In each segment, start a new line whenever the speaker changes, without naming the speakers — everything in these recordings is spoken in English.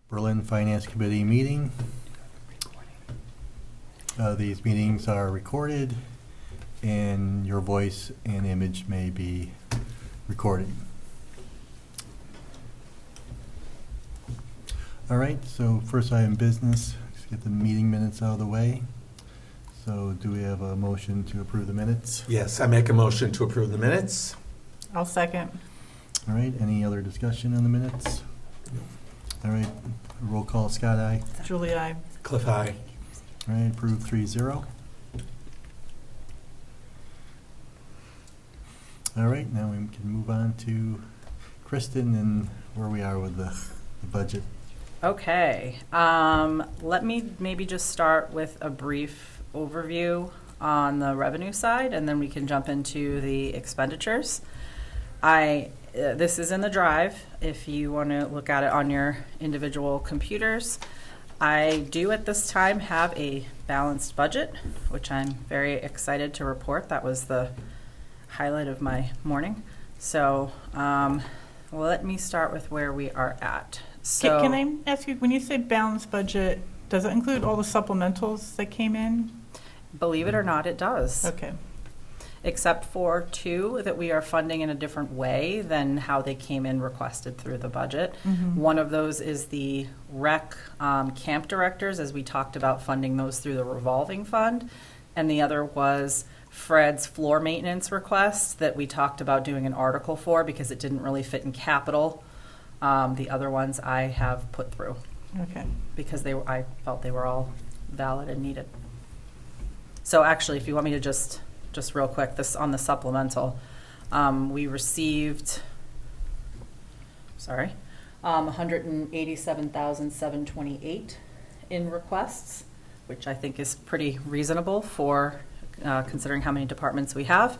Berlin Finance Committee meeting. These meetings are recorded and your voice and image may be recorded. All right, so first item of business, let's get the meeting minutes out of the way. So do we have a motion to approve the minutes?
Yes, I make a motion to approve the minutes.
I'll second.
All right, any other discussion on the minutes? All right, roll call, Scott, aye.
Julie, I.
Cliff, aye.
All right, approved 3-0. All right, now we can move on to Kristen and where we are with the budget.
Okay, let me maybe just start with a brief overview on the revenue side, and then we can jump into the expenditures. This is in the drive if you want to look at it on your individual computers. I do at this time have a balanced budget, which I'm very excited to report. That was the highlight of my morning. So let me start with where we are at. So,
Can I ask you, when you say balanced budget, does it include all the supplementals that came in?
believe it or not, it does.
Okay.
Except for two that we are funding in a different way than how they came in requested through the budget.
Mm-hmm.
One of those is the rec camp directors, as we talked about funding those through the revolving fund. And the other was Fred's floor maintenance request that we talked about doing an article for because it didn't really fit in capital. The other ones I have put through
Okay.
because I felt they were all valid and needed. So actually, if you want me to just real quick, this on the supplemental, we received, $187,728 in requests, which I think is pretty reasonable for considering how many departments we have.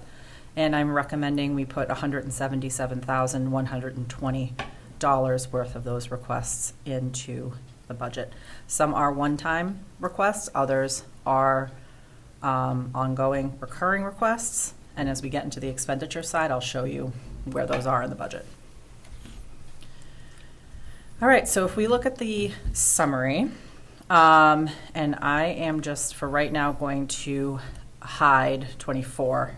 And I'm recommending we put $177,120 worth of those requests into the budget. Some are one-time requests, others are ongoing recurring requests, and as we get into the expenditure side, I'll show you where those are in the budget. All right, so if we look at the summary, and I am just for right now going to hide 24,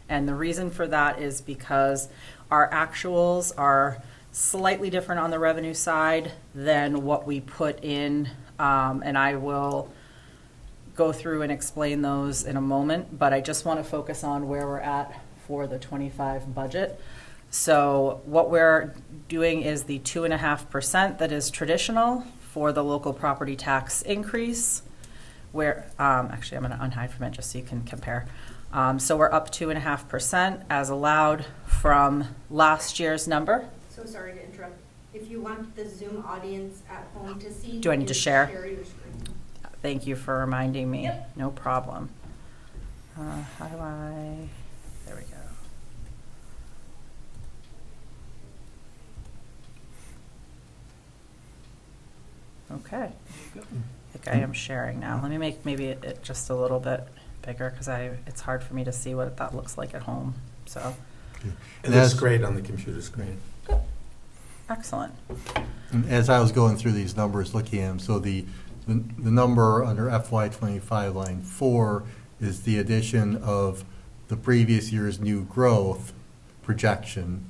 and the reason for that is because our actuals are slightly different on the revenue side than what we put in, and I will go through and explain those in a moment, but I just want to focus on where we're at for the 25 budget. So what we're doing is the 2.5% that is traditional for the local property tax increase, where, actually I'm going to unhide from it just so you can compare. So we're up 2.5% as allowed from last year's number.
So sorry to interrupt. If you want the Zoom audience at home to see.
Do I need to share?
Share your screen.
Thank you for reminding me.
Yep.
No problem. How do I, there we go. Okay. I think I am sharing now. Let me make maybe it just a little bit bigger because it's hard for me to see what that looks like at home. So,
It looks great on the computer screen.
excellent.
And as I was going through these numbers, looking at them, so the number under FY25 line 4 is the addition of the previous year's new growth projection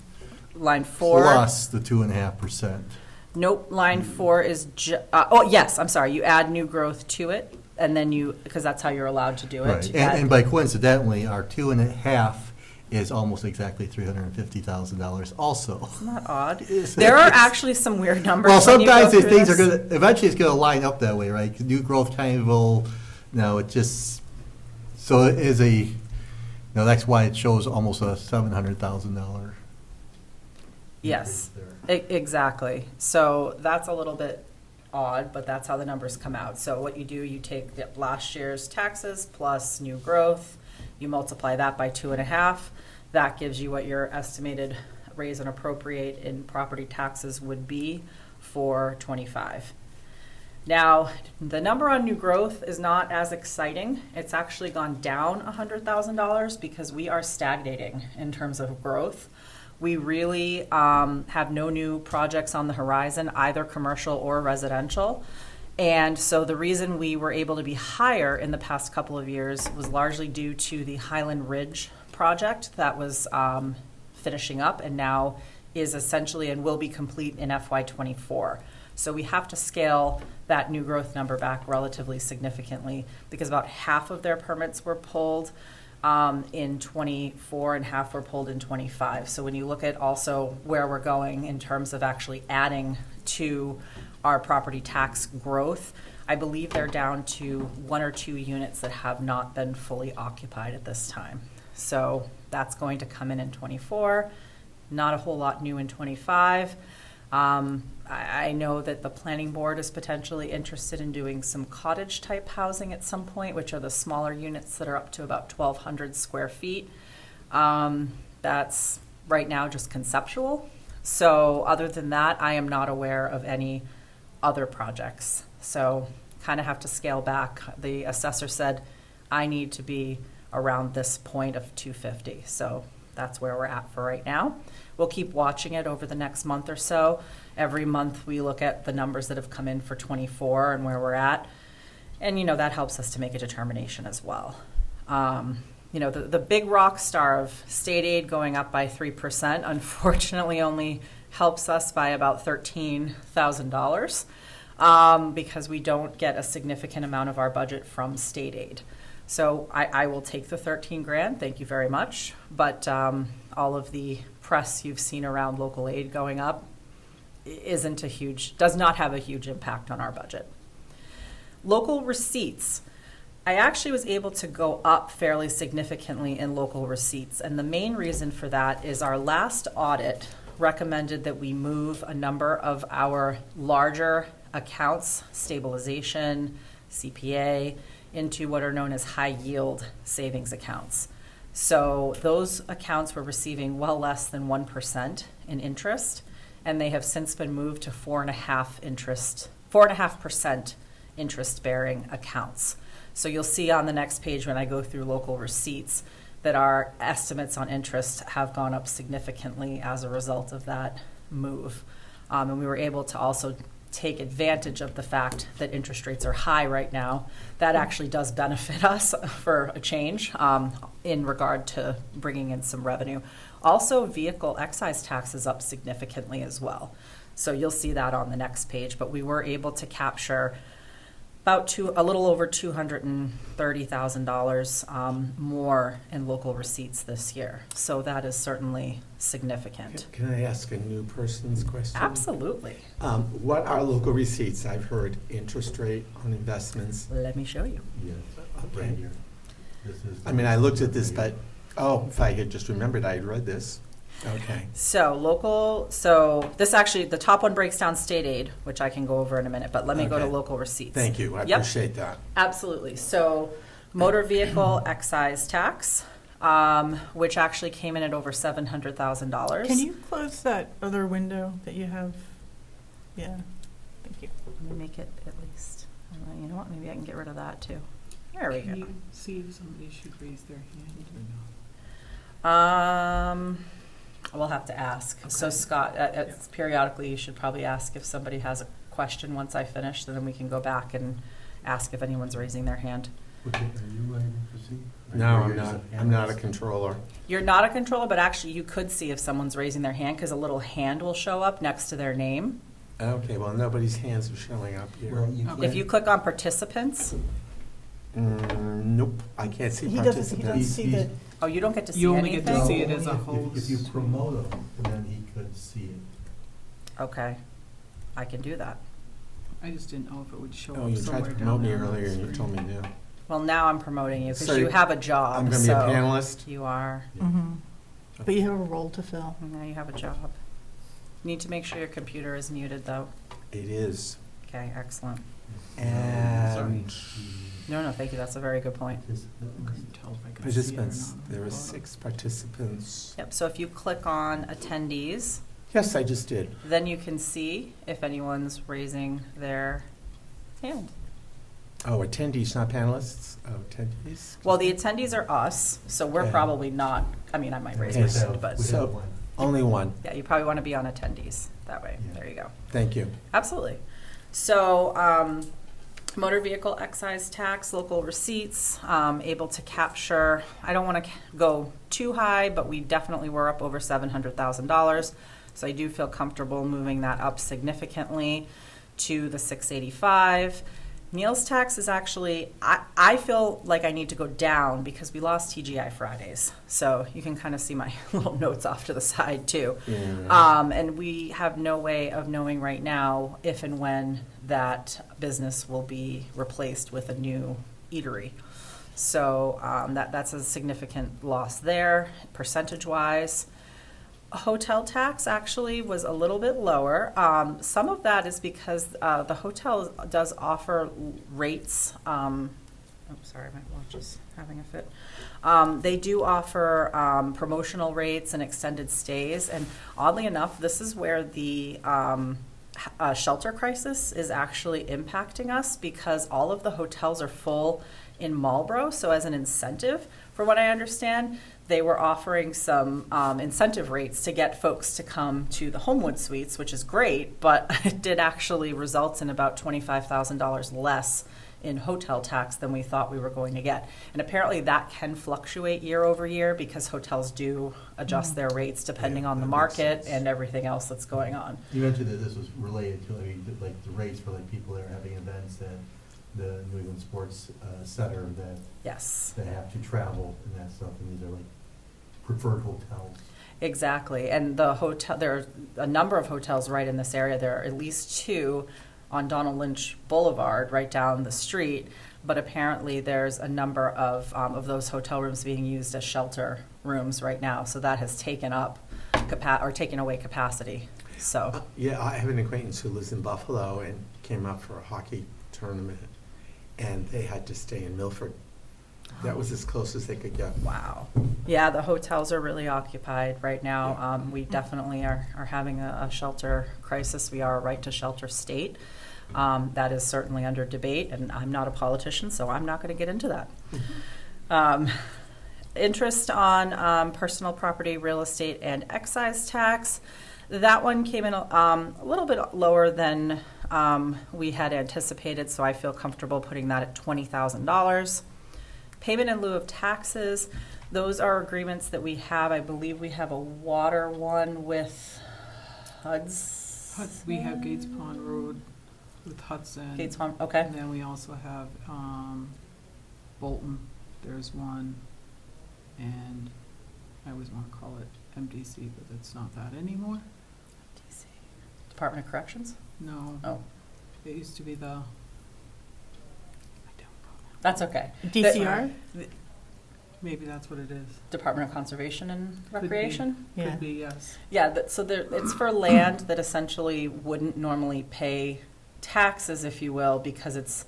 Line 4.
plus the 2.5%.
Nope, line 4 is, yes, I'm sorry, you add new growth to it, and then because that's how you're allowed to do it.
Right,
You add-
and by coincidentally, our 2.5 is almost exactly $350,000 also.
Isn't that odd? There are actually some weird numbers.
Well,
when you go
sometimes these
through
things are
this.
going to, eventually it's going to line up that way, right? 'Cause new growth kind of will, it just, so it is that's why it shows almost a $700,000.
Yes,
there.
exactly. So that's a little bit odd, but that's how the numbers come out. So what you do, you take last year's taxes plus new growth, you multiply that by 2.5. That gives you what your estimated raise and appropriate in property taxes would be for 25. Now, the number on new growth is not as exciting. It's actually gone down $100,000 because we are stagnating in terms of growth. We really have no new projects on the horizon, either commercial or residential. And so the reason we were able to be higher in the past couple of years was largely due to the Highland Ridge project that was finishing up and now is essentially and will be complete in FY24. So we have to scale that new growth number back relatively significantly because about half of their permits were pulled in 24 and half were pulled in 25. So when you look at also where we're going in terms of actually adding to our property tax growth, I believe they're down to 1 or 2 units that have not been fully occupied at this time. So that's going to come in 24, not a whole lot new in 25. I know that the planning board is potentially interested in doing some cottage type housing at some point, which are the smaller units that are up to about 1,200 square feet. That's right now just conceptual. So other than that, I am not aware of any other projects. So kind of have to scale back. The assessor said I need to be around this point of 250. So that's where we're at for right now. We'll keep watching it over the next month or so. Every month we look at the numbers that have come in for 24 and where we're at. And, you know, that helps us to make a determination as well. You know, the big rock star of state aid going up by 3% unfortunately only helps us by about $13,000 because we don't get a significant amount of our budget from state aid. So I will take the 13 grand, thank you very much. But all of the press you've seen around local aid going up does not have a huge impact on our budget. Local receipts. I actually was able to go up fairly significantly in local receipts. And the main reason for that is our last audit recommended that we move a number of our larger accounts, stabilization, CPA, into what are known as high yield savings accounts. So those accounts were receiving well less than 1% in interest, and they have since been moved to 4.5% interest-bearing accounts. So you'll see on the next page when I go through local receipts that our estimates on interest have gone up significantly as a result of that move. And we were able to also take advantage of the fact that interest rates are high right now. That actually does benefit us for a change in regard to bringing in some revenue. Also, vehicle excise tax is up significantly as well. So you'll see that on the next page, but we were able to capture about a little over $230,000 more in local receipts this year. So that is certainly significant.
Can I ask a new person's question?
Absolutely.
What are local receipts? I've heard interest rate on investments.
Let me show you.
Yes, right here. This is
I mean, I looked at this, but, if I had just remembered, I had read this. Okay.
So this actually, the top one breaks down state aid, which I can go over in a minute, but let me go to
Okay.
local receipts.
Thank you. I
Yep.
appreciate that.
Absolutely. So motor vehicle excise tax, which actually came in at over $700,000.
Can you close that other window that you have? Yeah, thank you.
Let me make it at least. You know what? Maybe I can get rid of that too. There we
Can
go.
you see if somebody should raise their hand or not?
We'll have to ask. So
Okay.
Scott, periodically you should probably ask if somebody has a question once I finish, then we can go back and ask if anyone's raising their hand.
Okay, are you able to see?
No, I'm not. I'm not a controller.
You're not a controller, but actually you could see if someone's raising their hand because a little hand will show up next to their name.
Okay, well, nobody's hands are showing up here.
Well, you
Okay.
If you click on participants,
Nope, I can't see
He doesn't
participants.
see the,
oh, you don't get to see
You only get to
anything?
see it as a
Only if you
host.
promote him, then he could see it.
Okay, I can do that.
I just didn't know if it would show
Oh,
up
you tried
somewhere
to
down
promote me
there on the
earlier and you
screen.
told me no.
Well, now I'm promoting you because
So
you have a job.
I'm going to be a
so
panelist?
You are.
mm-hmm. But you have a role to fill.
Now you have a job. Need to make sure your computer is muted though.
It is.
Okay, excellent.
And
No, thank you. That's a very good point.
Couldn't tell if I could see it or
participants,
not on the
there were
photo.
6 participants.
Yep, so if you click on attendees,
Yes, I just did.
then you can see if anyone's raising their hand.
Oh, attendees, not panelists? Oh, attendees?
Well, the attendees are us, so we're
Okay.
probably not, I mean, I might raise my
Yes.
hand, but,
So- Only one.
Yeah, you probably want to be on attendees that way.
Yeah.
There you go.
Thank you.
Absolutely. So, motor vehicle excise tax, local receipts, able to capture, I don't want to go too high, but we definitely were up over $700,000. So I do feel comfortable moving that up significantly to the 685. Meals tax is actually, I feel like I need to go down because we lost TGI Fridays. So you can kind of see my little notes off to the side too.
Yeah.
And we have no way of knowing right now if and when that business will be replaced with a new eatery. So that's a significant loss there, percentage-wise. Hotel tax actually was a little bit lower. Some of that is because the hotel does offer rates. Sorry, my watch is having a fit. They do offer promotional rates and extended stays. And oddly enough, this is where the shelter crisis is actually impacting us because all of the hotels are full in Marlborough. So as an incentive, for what I understand, they were offering some incentive rates to get folks to come to the Homewood Suites, which is great, but it did actually result in about $25,000 less in hotel tax than we thought we were going to get. And apparently that can fluctuate year over year because hotels do adjust their rates depending
Yeah,
on the
that makes
market
sense.
and everything else that's going on.
You mentioned that this was related to, like the rates for like people that are having events at the New England Sports Center that
Yes.
have to travel and that stuff, and these are like preferred hotels.
Exactly, and the hotel, there are a number of hotels right in this area. There are at least two on Donald Lynch Boulevard, right down the street. But apparently, there's a number of those hotel rooms being used as shelter rooms right now. So that has taken up taken away capacity. So
Yeah, I have an acquaintance who lives in Buffalo and came up for a hockey tournament, and they had to stay in Milford. That was as close as they could get.
wow, yeah, the hotels are really occupied right now. We definitely are having a shelter crisis. We are a right to shelter state. That is certainly under debate, and I'm not a politician, so I'm not going to get into that. Interest on personal property, real estate, and excise tax. That one came in a little bit lower than we had anticipated, so I feel comfortable putting that at $20,000. Payment in lieu of taxes, those are agreements that we have. I believe we have a water one with Hudson.
We have Gates Pond Road with Hudson.
Gates Pond, okay.
And then we also have Bolton, there's one. And I always want to call it MDC, but it's not that anymore.
Department of Corrections?
No.
Oh,
It used to be the, I don't know.
that's okay.
DCR?
Maybe that's what it is.
Department of Conservation and
Could be.
Recreation?
Yeah.
Could be, yes.
Yeah, so it's for land that essentially wouldn't normally pay taxes, if you will, because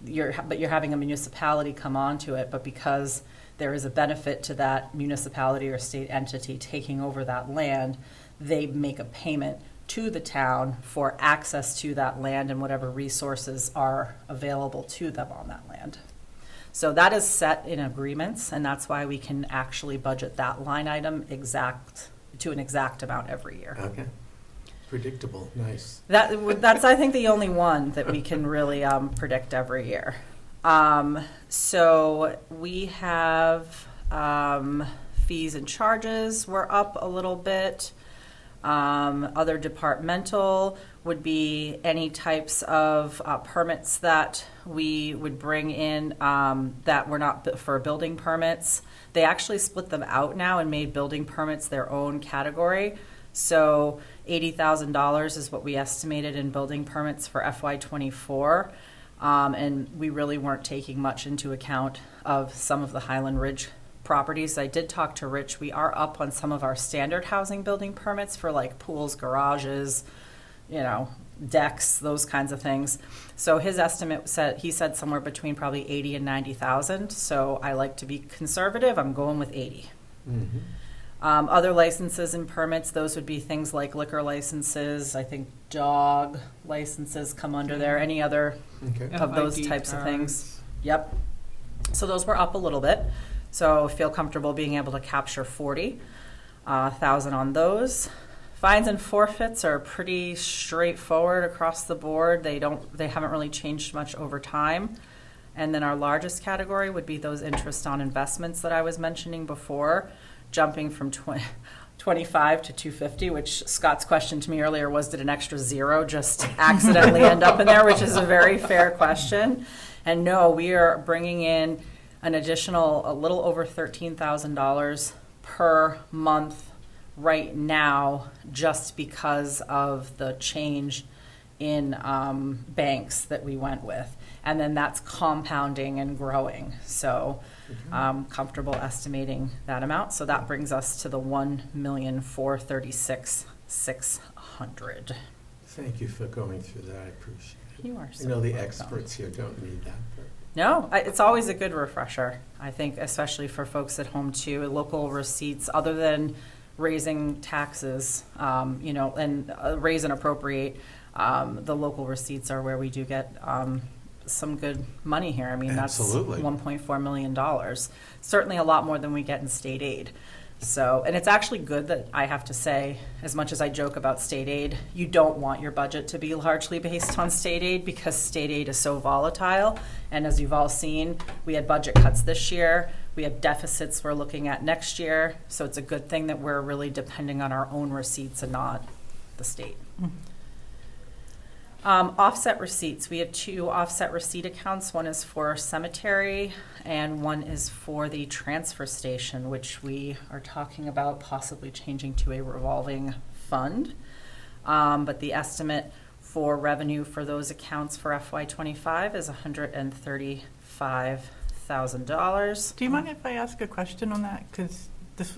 you're having a municipality come onto it, but because there is a benefit to that municipality or state entity taking over that land, they make a payment to the town for access to that land and whatever resources are available to them on that land. So that is set in agreements, and that's why we can actually budget that line item to an exact amount every year.
Okay. Predictable, nice.
That's, I think, the only one that we can really predict every year. So we have fees and charges. We're up a little bit. Other departmental would be any types of permits that we would bring in that were not for building permits. They actually split them out now and made building permits their own category. So $80,000 is what we estimated in building permits for FY24. And we really weren't taking much into account of some of the Highland Ridge properties. I did talk to Rich. We are up on some of our standard housing building permits for like pools, garages, decks, those kinds of things. So his estimate he said somewhere between probably 80 and 90,000. So I like to be conservative. I'm going with 80.
Mm-hmm.
Other licenses and permits, those would be things like liquor licenses. I think dog licenses come under there. Any other
Okay.
of those
FID
types of things.
cards.
Yep. So those were up a little bit. So I feel comfortable being able to capture 40. 1,000 on those. Fines and forfeits are pretty straightforward across the board. They haven't really changed much over time. And then our largest category would be those interest on investments that I was mentioning before, jumping from 25 to 250, which Scott's question to me earlier was, did an extra zero just accidentally end up in there, which is a very fair question. And no, we are bringing in an additional, a little over $13,000 per month right now, just because of the change in banks that we went with. And then that's compounding and growing. So comfortable estimating that amount. So that brings us to the $1,436,600.
Thank you for going through that, I appreciate it.
You are
I
so
know the
welcome.
experts here don't need that, but
No, it's always a good refresher, I think, especially for folks at home too. Local receipts, other than raising taxes, and raise and appropriate, the local receipts are where we do get some good money here. I mean, that's
Absolutely.
$1.4 million. Certainly a lot more than we get in state aid. So, and it's actually good that I have to say, as much as I joke about state aid, you don't want your budget to be largely based on state aid because state aid is so volatile. And as you've all seen, we had budget cuts this year. We have deficits we're looking at next year. So it's a good thing that we're really depending on our own receipts and not the state. Offset receipts. We have 2 offset receipt accounts. One is for cemetery and one is for the transfer station, which we are talking about possibly changing to a revolving fund. But the estimate for revenue for those accounts for FY25 is $135,000.
Do you mind if I ask a question on that? Because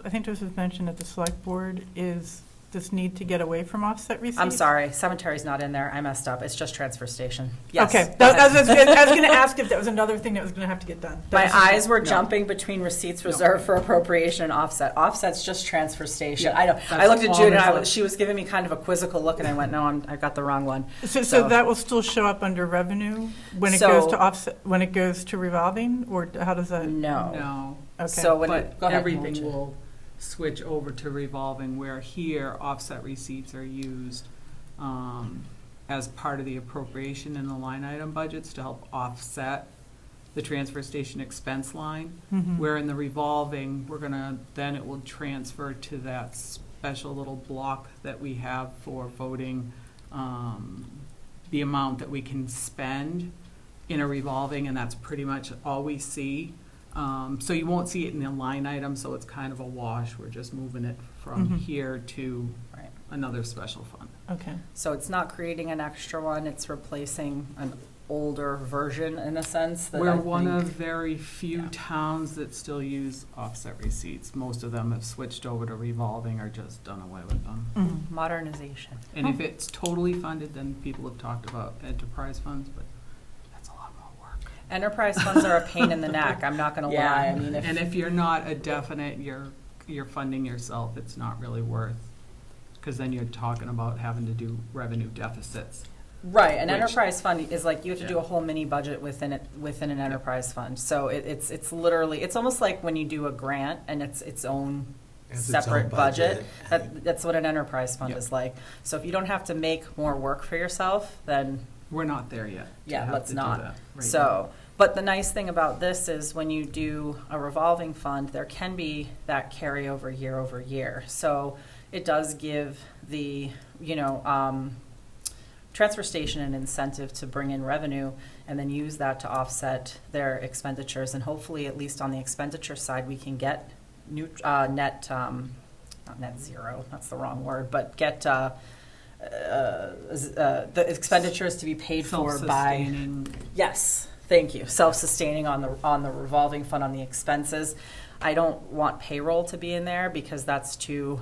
I think this was mentioned at the select board, is this need to get away from offset receipts?
I'm sorry, cemetery's not in there. I messed up. It's just transfer station. Yes.
Okay,
go ahead.
I was going to ask if that was another thing that was going to have to get done.
My eyes were
No.
jumping between receipts
No.
reserved for appropriation and offset. Offset's just transfer station.
Yeah,
I know. I
that's
looked at
all
June and
there's left.
she was giving me kind of a quizzical look, and I went, "No, I got the wrong one."
So that will still show up under revenue when it
So-
goes to offset, when it goes to revolving, or how does that?
No.
No,
Okay.
So when
but
go ahead,
everything
Mulch.
will switch over to revolving, where here offset receipts are used as part of the appropriation in the line item budgets to help offset the transfer station expense line.
Mhm.
Where in the revolving, then it will transfer to that special little block that we have for voting the amount that we can spend in a revolving, and that's pretty much all we see. So you won't see it in the line item, so it's kind of a wash. We're just moving it from
Mhm.
here to
Right.
another special fund.
Okay.
So it's not creating an extra one. It's replacing an older version in a sense. That
We're
I
one
think-
of very few
Yeah.
towns that still use offset receipts. Most of them have switched over to revolving or just done away with them.
Mhm.
modernization.
And if it's totally funded, then people have talked about enterprise funds, but that's a lot more work.
Enterprise funds are a pain in the neck. I'm not going to
Yeah.
lie. I mean,
And if you're not a definite, you're funding yourself, it's not really worth, because then you're talking about having to do revenue deficits.
right, an
which-
enterprise fund is like you have to do
Yeah.
a whole mini budget within an enterprise fund. So it's literally, it's almost like when you do a grant and it's its own
It's its
separate
own
budget.
budget.
That's what an enterprise fund
Yeah.
is like. So if you don't have to make more work for yourself, then
We're not there yet. to
yeah,
have
let's
to do
not.
that right
So, but the nice thing about this is when you do a revolving fund, there can be that carryover year over year. So it does give the, transfer station an incentive to bring in revenue and then use that to offset their expenditures. And hopefully, at least on the expenditure side, we can get not net zero, that's the wrong word, but get the expenditures to be paid for by.
Self-sustaining.
Yes, thank you. Self-sustaining on the revolving fund on the expenses. I don't want payroll to be in there because that's too,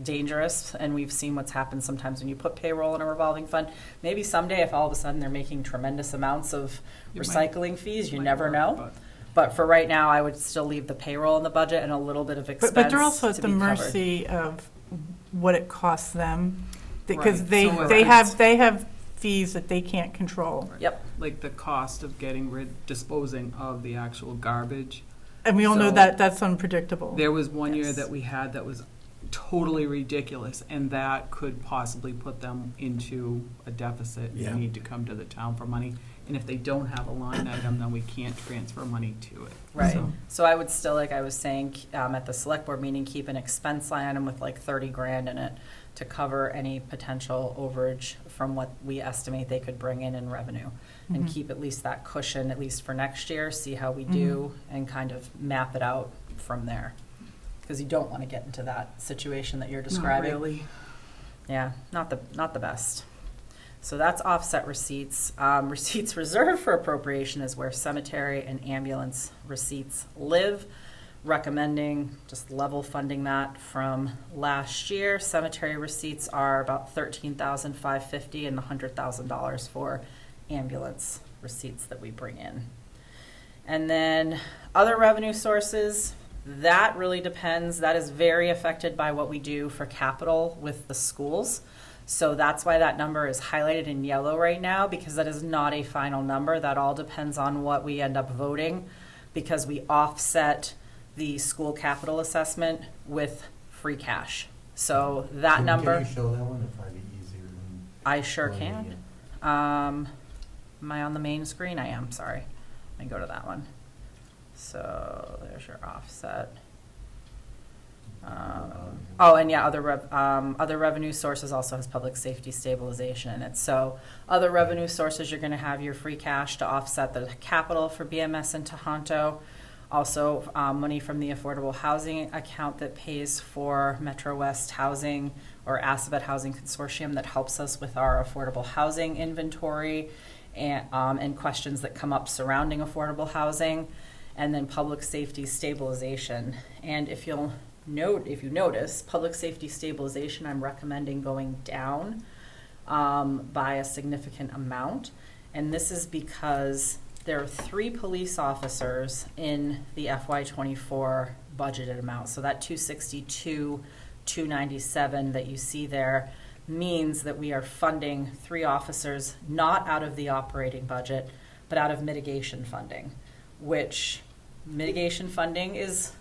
dangerous. And we've seen what's happened sometimes when you put payroll in a revolving fund. Maybe someday if all of a sudden they're making tremendous amounts of
It
recycling fees, you
might
never
work,
know.
but-
But for right now, I would still leave the payroll in the budget and a little bit of expense
But they're also at
to
the
be covered.
mercy of what it costs them, because
Right.
they,
So if
they
it's-
have fees that they can't control.
Yep.
Like the cost of disposing of the actual garbage.
And we all know
So-
that that's unpredictable.
There was one year
Yes.
that we had that was totally ridiculous, and that could possibly put them into a deficit
Yeah.
and need to come to the town for money. And if they don't have a line item, then we can't transfer money to it.
Right.
So-
So I would still, like I was saying, at the select board meeting, keep an expense line item with like 30 grand in it to cover any potential overage from what we estimate they could bring in revenue. And
Mhm.
keep at least that cushion, at least for next year, see how we do, and kind of map it out from there. Because you don't want to get into that situation that you're describing.
Not really.
Yeah, not the best. So that's offset receipts. Receipts reserved for appropriation is where cemetery and ambulance receipts live. Recommending just level funding that from last year. Cemetery receipts are about $13,550 and $100,000 for ambulance receipts that we bring in. And then other revenue sources, that really depends. That is very affected by what we do for capital with the schools. So that's why that number is highlighted in yellow right now, because that is not a final number. That all depends on what we end up voting, because we offset the school capital assessment with free cash. So that number,
Can you show that one? It'd probably be easier than.
I sure
pointing
can.
it.
Am I on the main screen? I am, sorry. Let me go to that one. So there's your offset. And yeah, other revenue sources also has public safety stabilization in it. So other revenue sources, you're gonna have your free cash to offset the capital for BMS and Tohoto. Also, money from the affordable housing account that pays for Metro West Housing or Assabet Housing Consortium that helps us with our affordable housing inventory and questions that come up surrounding affordable housing. And then public safety stabilization. And if you notice, public safety stabilization, I'm recommending going down by a significant amount. And this is because there are 3 police officers in the FY24 budgeted amount. So that 262, 297 that you see there means that we are funding 3 officers not out of the operating budget, but out of mitigation funding, which mitigation funding is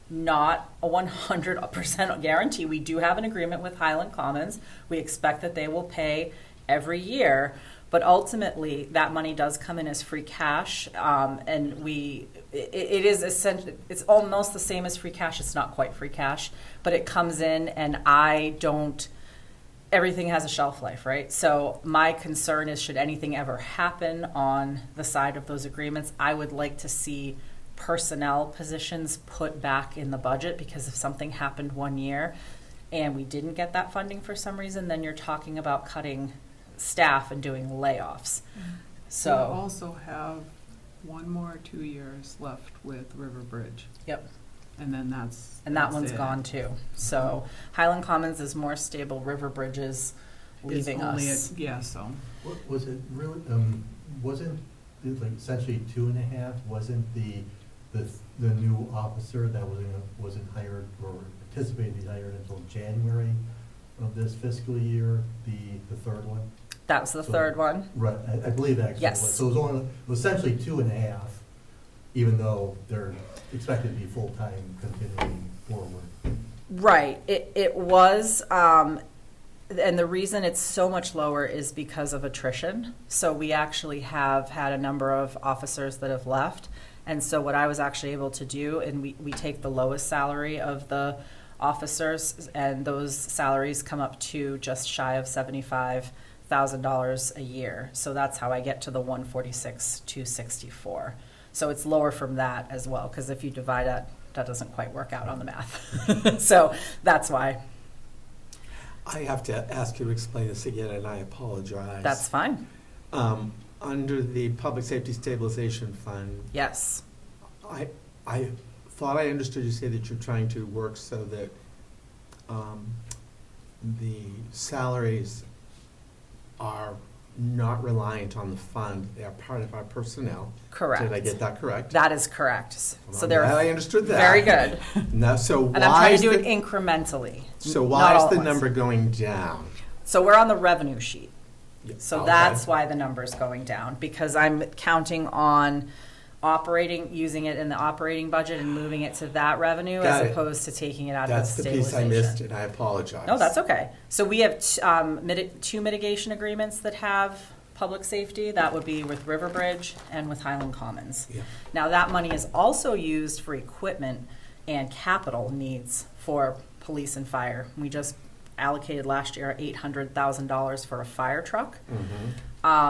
not a 100% guarantee. We do have an agreement with Highland Commons. We expect that they will pay every year, but ultimately that money does come in as free cash, and it is essentially, it's almost the same as free cash. It's not quite free cash, but it comes in, and everything has a shelf life, right? So my concern is, should anything ever happen on the side of those agreements, I would like to see personnel positions put back in the budget, because if something happened one year and we didn't get that funding for some reason, then you're talking about cutting staff and doing layoffs.
We
So,
also have 1 more or 2 years left with River Bridge,
yep,
and then that's
and that one's
it.
gone too. So Highland Commons is more stable. River Bridge is leaving
It's only
us.
Yeah, so.
Was it really, wasn't it like essentially 2.5? Wasn't the new officer that wasn't hired or anticipated to be hired until January of this fiscal year, the third one?
That was the
So-
third one.
Right, I believe actually.
Yes.
So it was essentially 2.5, even though they're expected to be full-time continuing forward.
Right. It was, and the reason it's so much lower is because of attrition. So we actually have had a number of officers that have left. And so what I was actually able to do, and we take the lowest salary of the officers, and those salaries come up to just shy of $75,000 a year. So that's how I get to the 146,264. So it's lower from that as well, because if you divide that, that doesn't quite work out on the math. So that's why.
I have to ask you to explain this again, and I apologize.
That's fine.
Under the Public Safety Stabilization Fund,
Yes.
I thought I understood you say that you're trying to work so that the salaries are not reliant on the fund, they are part of our personnel.
Correct.
Did I get that correct?
That is correct. So
I'm
there
glad
are
I understood that.
very good.
Now, so
And I'm
why
trying
is
to do it
the,
incrementally.
so
not
why
all
is
at
the
once.
number going down?
So we're on the revenue sheet. So
Okay.
that's why the number's going down, because I'm counting on using it in the operating budget and moving it to that revenue
Got
as
it.
opposed to taking it out of
That's
the
the piece I
stabilization.
missed, and I apologize.
No, that's okay. So we have two mitigation agreements that have public safety. That would be with Riverbridge and with Highland Commons.
Yeah.
Now, that money is also used for equipment and capital needs for police and fire. We just allocated last year $800,000 for a fire truck.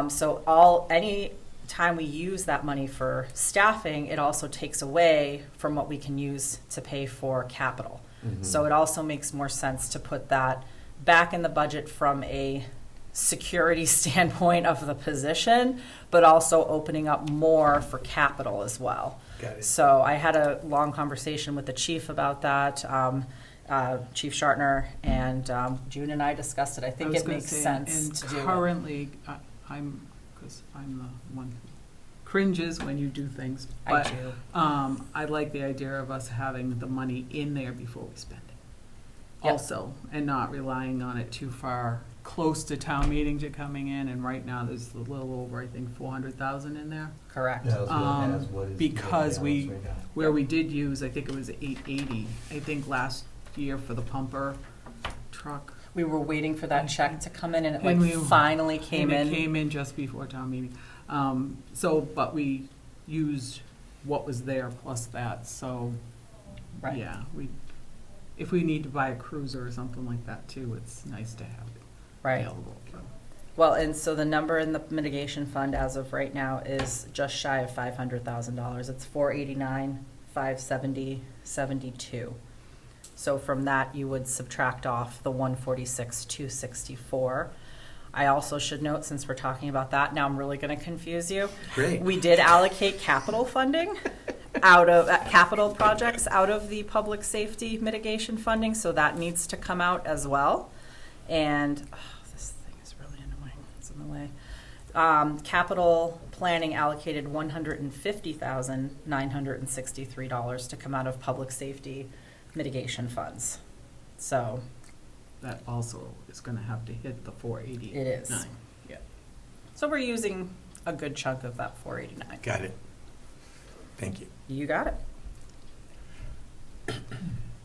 So any time we use that money for staffing, it also takes away from what we can use to pay for capital. So it also makes more sense to put that back in the budget from a security standpoint of the position, but also opening up more for capital as well.
Got it.
So I had a long conversation with the chief about that, Chief Shartner, and June and I discussed it. I think
was
it
gonna
makes
say,
sense to do
And
it.
currently, because I'm the one who cringes when you do things,
I
but
do.
I like the idea of us having the money in there before we spend it.
Yep.
Also, and not relying on it too far close to town meeting to coming in, and right now there's a little over, I think, 400,000 in there.
Correct.
Yeah, that's what it has. What is the
Because we,
balance right now?
where we did use, I think it was 880, I think last year for the pumper truck.
We were waiting for that check to come in, and it
And we-
finally came
And
in.
it came in just before town meeting. But we used what was there plus that, so,
Right.
yeah, if we need to buy a cruiser or something like that too, it's nice to have it
Right.
available.
Well, and so the number in the mitigation fund as of right now is just shy of $500,000. It's 489, 570, 72. So from that, you would subtract off the 146, 264. I also should note, since we're talking about that, now I'm really going to confuse you.
Great.
We did allocate capital funding out of, capital projects out of the public safety mitigation funding, so that needs to come out as well. And, this thing is really annoying, it's in the way. Capital planning allocated $150,963 to come out of public safety mitigation funds. So,
That also is gonna have to hit the 489.
It is.
Yeah.
so we're using a good chunk of that 489.
Got it. Thank you.
You got it.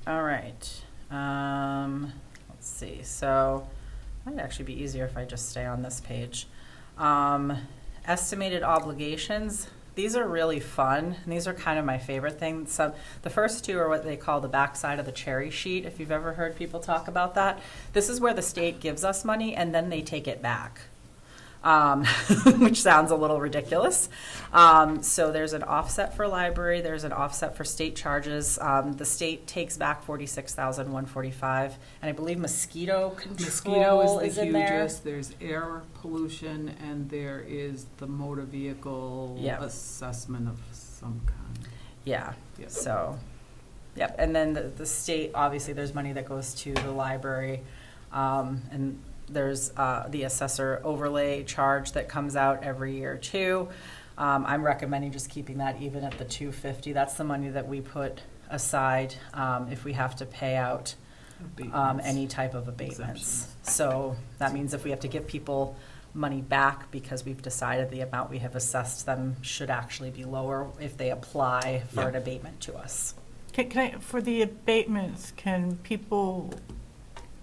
All right. Let's see. So it might actually be easier if I just stay on this page. Estimated obligations. These are really fun, and these are kind of my favorite things. So the first two are what they call the backside of the cherry sheet, if you've ever heard people talk about that. This is where the state gives us money, and then they take it back. Which sounds a little ridiculous. So there's an offset for library, there's an offset for state charges. The state takes back $46,145, and I believe mosquito
Mosquito
control
is
is
the
in there.
hugest, there's air pollution, and there is the motor vehicle
Yep.
assessment of some kind.
Yeah,
Yep.
so, yep, and then the state, obviously, there's money that goes to the library, and there's the assessor overlay charge that comes out every year too. I'm recommending just keeping that even at the $250. That's the money that we put aside if we have to pay out
Abatements.
any type of abatements.
Exemptions.
So that means if we have to give people money back because we've decided the amount we have assessed them should actually be lower if they apply for
Yeah.
an abatement to us.
For the abatements, can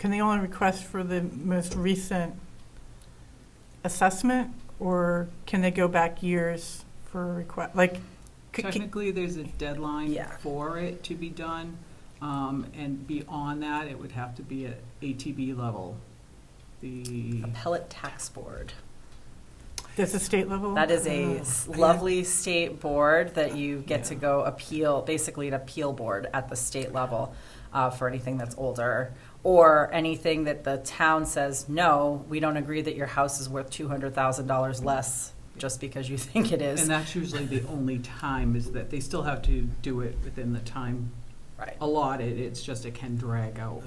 they only request for the most recent assessment, or can they go back years for a request?
Technically, there's a deadline
Yeah.
for it to be done, and beyond that, it would have to be at ATB level. The,
Appellate Tax Board.
Does the state level?
That is a lovely state board that you get to
Yeah.
go appeal, basically an appeal board at the state level for anything that's older. Or anything that the town says, no, we don't agree that your house is worth $200,000 less just because you think it is.
and that's usually the only time, is that they still have to do it within the time
Right.
allotted, it's just it can drag out.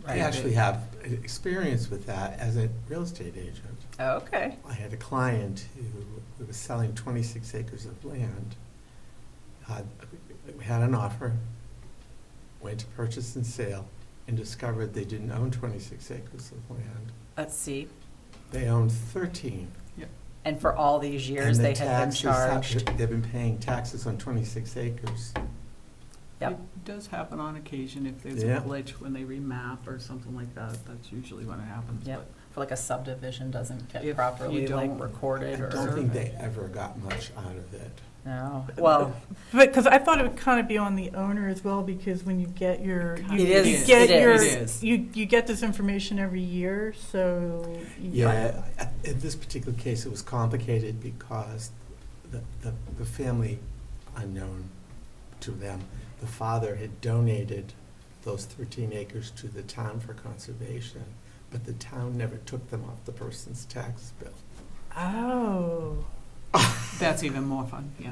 I
Right.
actually have experience with that as a real estate agent.
Okay.
I had a client who was selling 26 acres of land. We had an offer, went to purchase and sale, and discovered they didn't own 26 acres of land.
Let's see.
They owned 13.
Yep.
And for all these years,
And
they
the
had been
taxes have-
charged.
They've been paying taxes on 26 acres.
Yep.
It does happen on occasion if there's
Yeah.
a glitch when they remap or something like that. That's usually when it happens.
Yep. For like a subdivision doesn't get
If you
properly like
don't-
recorded
I
or.
don't think they ever got much out of it.
No, well,
But, because I thought it would kind of be on the owner as well, because when you get your,
It
you
is,
you get
it
your,
is.
you get this information every year, so.
Yeah, in this particular case, it was complicated because the family, unknown to them, the father had donated those 13 acres to the town for conservation, but the town never took them off the person's tax bill.
Oh.
That's even more fun, yeah.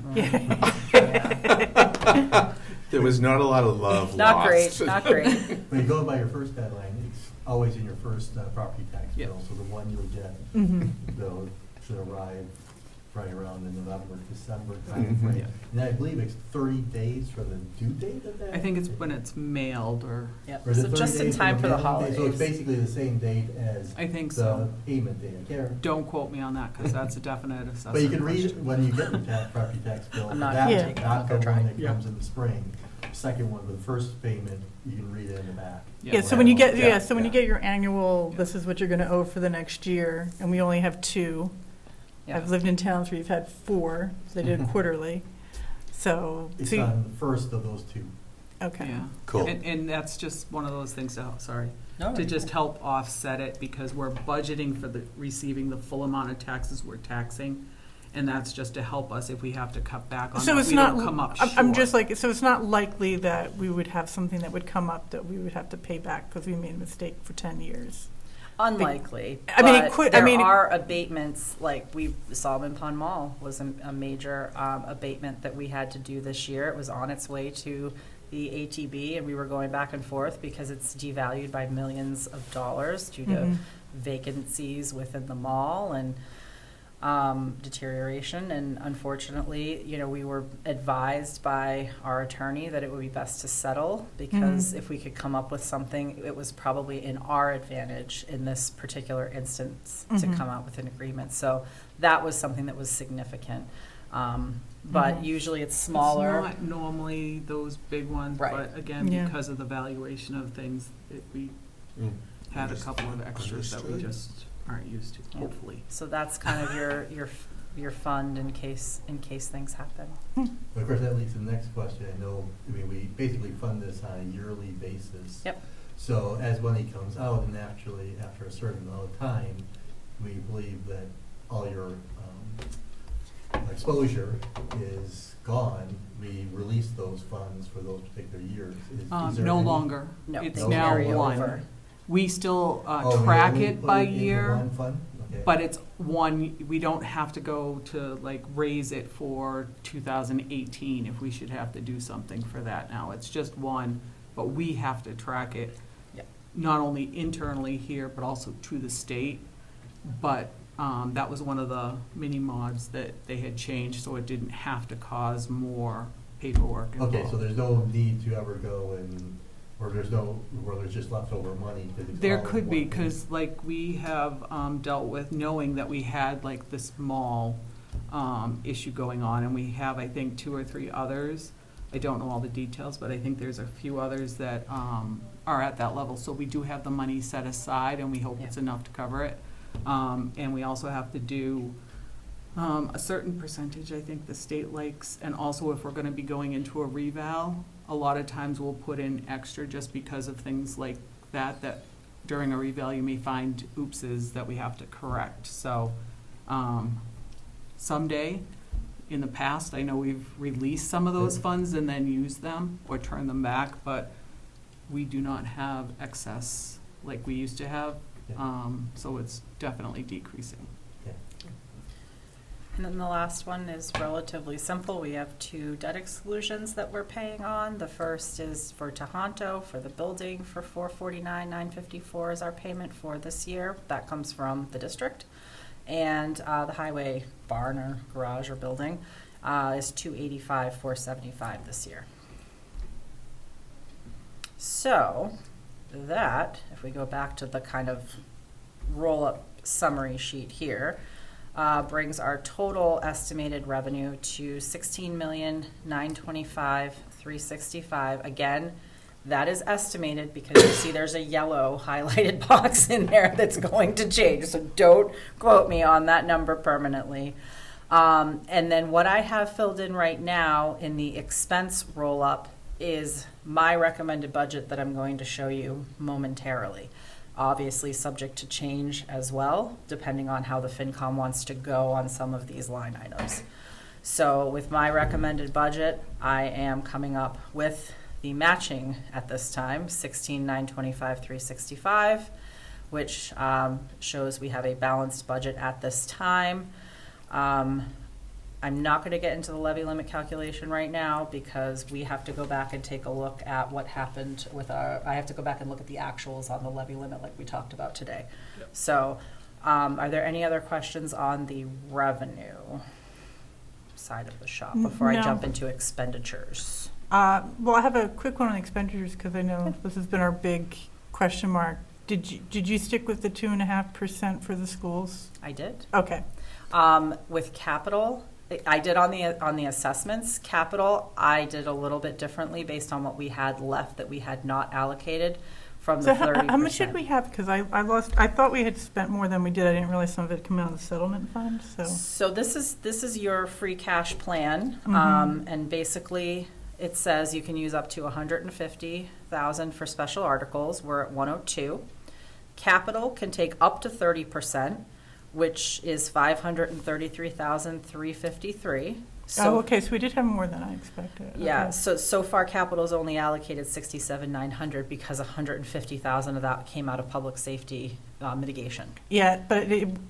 yeah.
There was not a lot of love
Not
lost.
great, not great.
When you go by your first deadline, it's always in your first property tax
Yep.
bill, so the one you'll get,
Mhm.
bill should arrive right around the November, December
Mhm.
timeframe.
Yeah.
And I believe it's 30 days from the due date of that?
I think it's when it's mailed or,
Yep.
Or is it
So
30
just in
days from
time for the
mailing date? So it's
holidays.
basically the same date as
I think
the
so.
payment date, I can't.
Don't quote me on that, because that's a definite assessment.
But you can read it
question.
when you get your property tax bill.
I'm not
that,
Yeah.
taking it,
Not
I'll
the
go
one
try.
that
Yeah.
comes in the spring. Second one, the first payment, you can read it in the back.
Yeah, so when you get,
Yeah,
so when you
yeah.
get your annual, this is what you're gonna owe for the next year, and we only have two.
Yeah.
I've lived in towns where you've had four, so they did it quarterly, so.
It's
so you-
on the first of those two.
Okay.
Yeah.
Cool.
And that's just one of those things, sorry,
No,
to just help offset it, because we're budgeting for receiving the full amount of taxes we're taxing. And that's just to help us if we have to cut back on
So
that,
it's
we
not,
don't come up
I'm just
short.
like, so it's not likely that we would have something that would come up that we would have to pay back because we made a mistake for 10 years.
unlikely.
I mean, it
but
could- I mean,
there are abatements, like Solomon Pond Mall was a major abatement that we had to do this year. It was on its way to the ATB, and we were going back and forth because it's devalued by millions of dollars due to
Mhm.
vacancies within the mall and deterioration. And unfortunately, we were advised by our attorney that it would be best to settle, because if we could come up with something, it was probably in our advantage in this particular instance to
Mhm.
come out with an agreement. So that was something that was significant. But
Mhm.
usually it's smaller.
It's not normally those big ones,
Right.
but again,
Yeah.
because of the valuation of things, we
Mm.
had a couple of extras that we
Understood.
just aren't used to,
Yeah.
hopefully.
So that's kind of your fund in case things happen.
But of course, that leads to the next question. I mean, we basically fund this on a yearly basis.
Yep.
So as money comes out, and naturally, after a certain amount of time, we believe that all your exposure is gone, we release those funds for those particular years. Is there
No
any-
longer.
No,
It's
they
now
carry
one.
over.
We still
Oh, we
track
only
it
put
by
in the
year,
one fund? Okay.
but it's one, we don't have to go to like raise it for 2018 if we should have to do something for that now. It's just one, but we have to track it.
Yep.
Not only internally here, but also to the state. But that was one of the mini mods that they had changed, so it didn't have to cause more paperwork involved.
Okay, so there's no need to ever go and, or where there's just leftover money to.
There
all in
could be,
one thing?
because like we have dealt with knowing that we had like this mall issue going on, and we have, I think, 2 or 3 others. I don't know all the details, but I think there's a few others that are at that level. So we do have the money set aside, and we hope it's
Yeah.
enough to cover it. And we also have to do a certain percentage, I think the state likes, and also if we're gonna be going into a reval, a lot of times we'll put in extra just because of things like that during a reval you may find oopses that we have to correct. So, someday, in the past, I know we've released some of those funds and then used them or turned them back, but we do not have excess like we used to have.
Yeah.
So it's definitely decreasing.
Yeah.
And then the last one is relatively simple. We have 2 debt exclusions that we're paying on. The first is for Tohoto, for the building, for $449,954 is our payment for this year. That comes from the district. And the highway barn or garage or building is $285,475 this year. So that, if we go back to the kind of roll-up summary sheet here, brings our total estimated revenue to $16,925,365. Again, that is estimated because you see there's a yellow highlighted box in there that's going to change. So don't quote me on that number permanently. And then what I have filled in right now in the expense roll-up is my recommended budget that I'm going to show you momentarily. Obviously subject to change as well, depending on how the FinCom wants to go on some of these line items. So with my recommended budget, I am coming up with the matching at this time, $16,925,365, which shows we have a balanced budget at this time. I'm not going to get into the levy limit calculation right now because we have to go back and take a look at what happened with I have to go back and look at the actuals on the levy limit like we talked about today.
Yep.
So are there any other questions on the revenue side of the shop before I
No.
jump into expenditures?
Well, I have a quick one on expenditures because I know this has been our big question mark. Did you stick with the 2.5% for the schools?
I did.
Okay.
With capital, I did on the assessments. Capital, I did a little bit differently based on what we had left that we had not allocated from the
So
30%.
how much did we have? Because I thought we had spent more than we did. I didn't realize some of it came out of the settlement fund, so.
So this is your free cash plan, and basically it says you can use up to $150,000 for special articles. We're at 102. Capital can take up to 30%, which is $533,353. So
Okay, so we did have more than I expected.
yeah,
Okay.
so far capital's only allocated $67,900 because $150,000 of that came out of public safety mitigation.
Yeah, but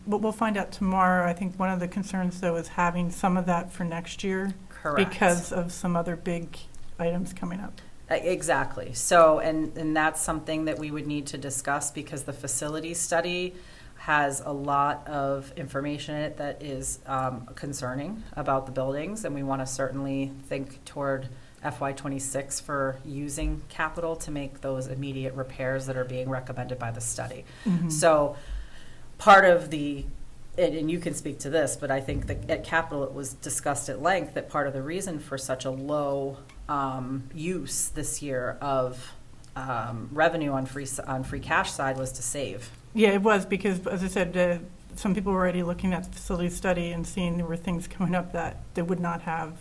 we'll find out tomorrow. I think one of the concerns, though, is having some of that for next year.
Correct.
Because of some other big items coming up.
Exactly. So, and that's something that we would need to discuss because the facility study has a lot of information in it that is concerning about the buildings, and we want to certainly think toward FY26 for using capital to make those immediate repairs that are being recommended by the study.
Mhm.
So part of the, and you can speak to this, but I think that at capital it was discussed at length that part of the reason for such a low use this year of revenue on free cash side was to save.
Yeah, it was because, as I said, some people were already looking at the facility study and seeing there were things coming up that they would not have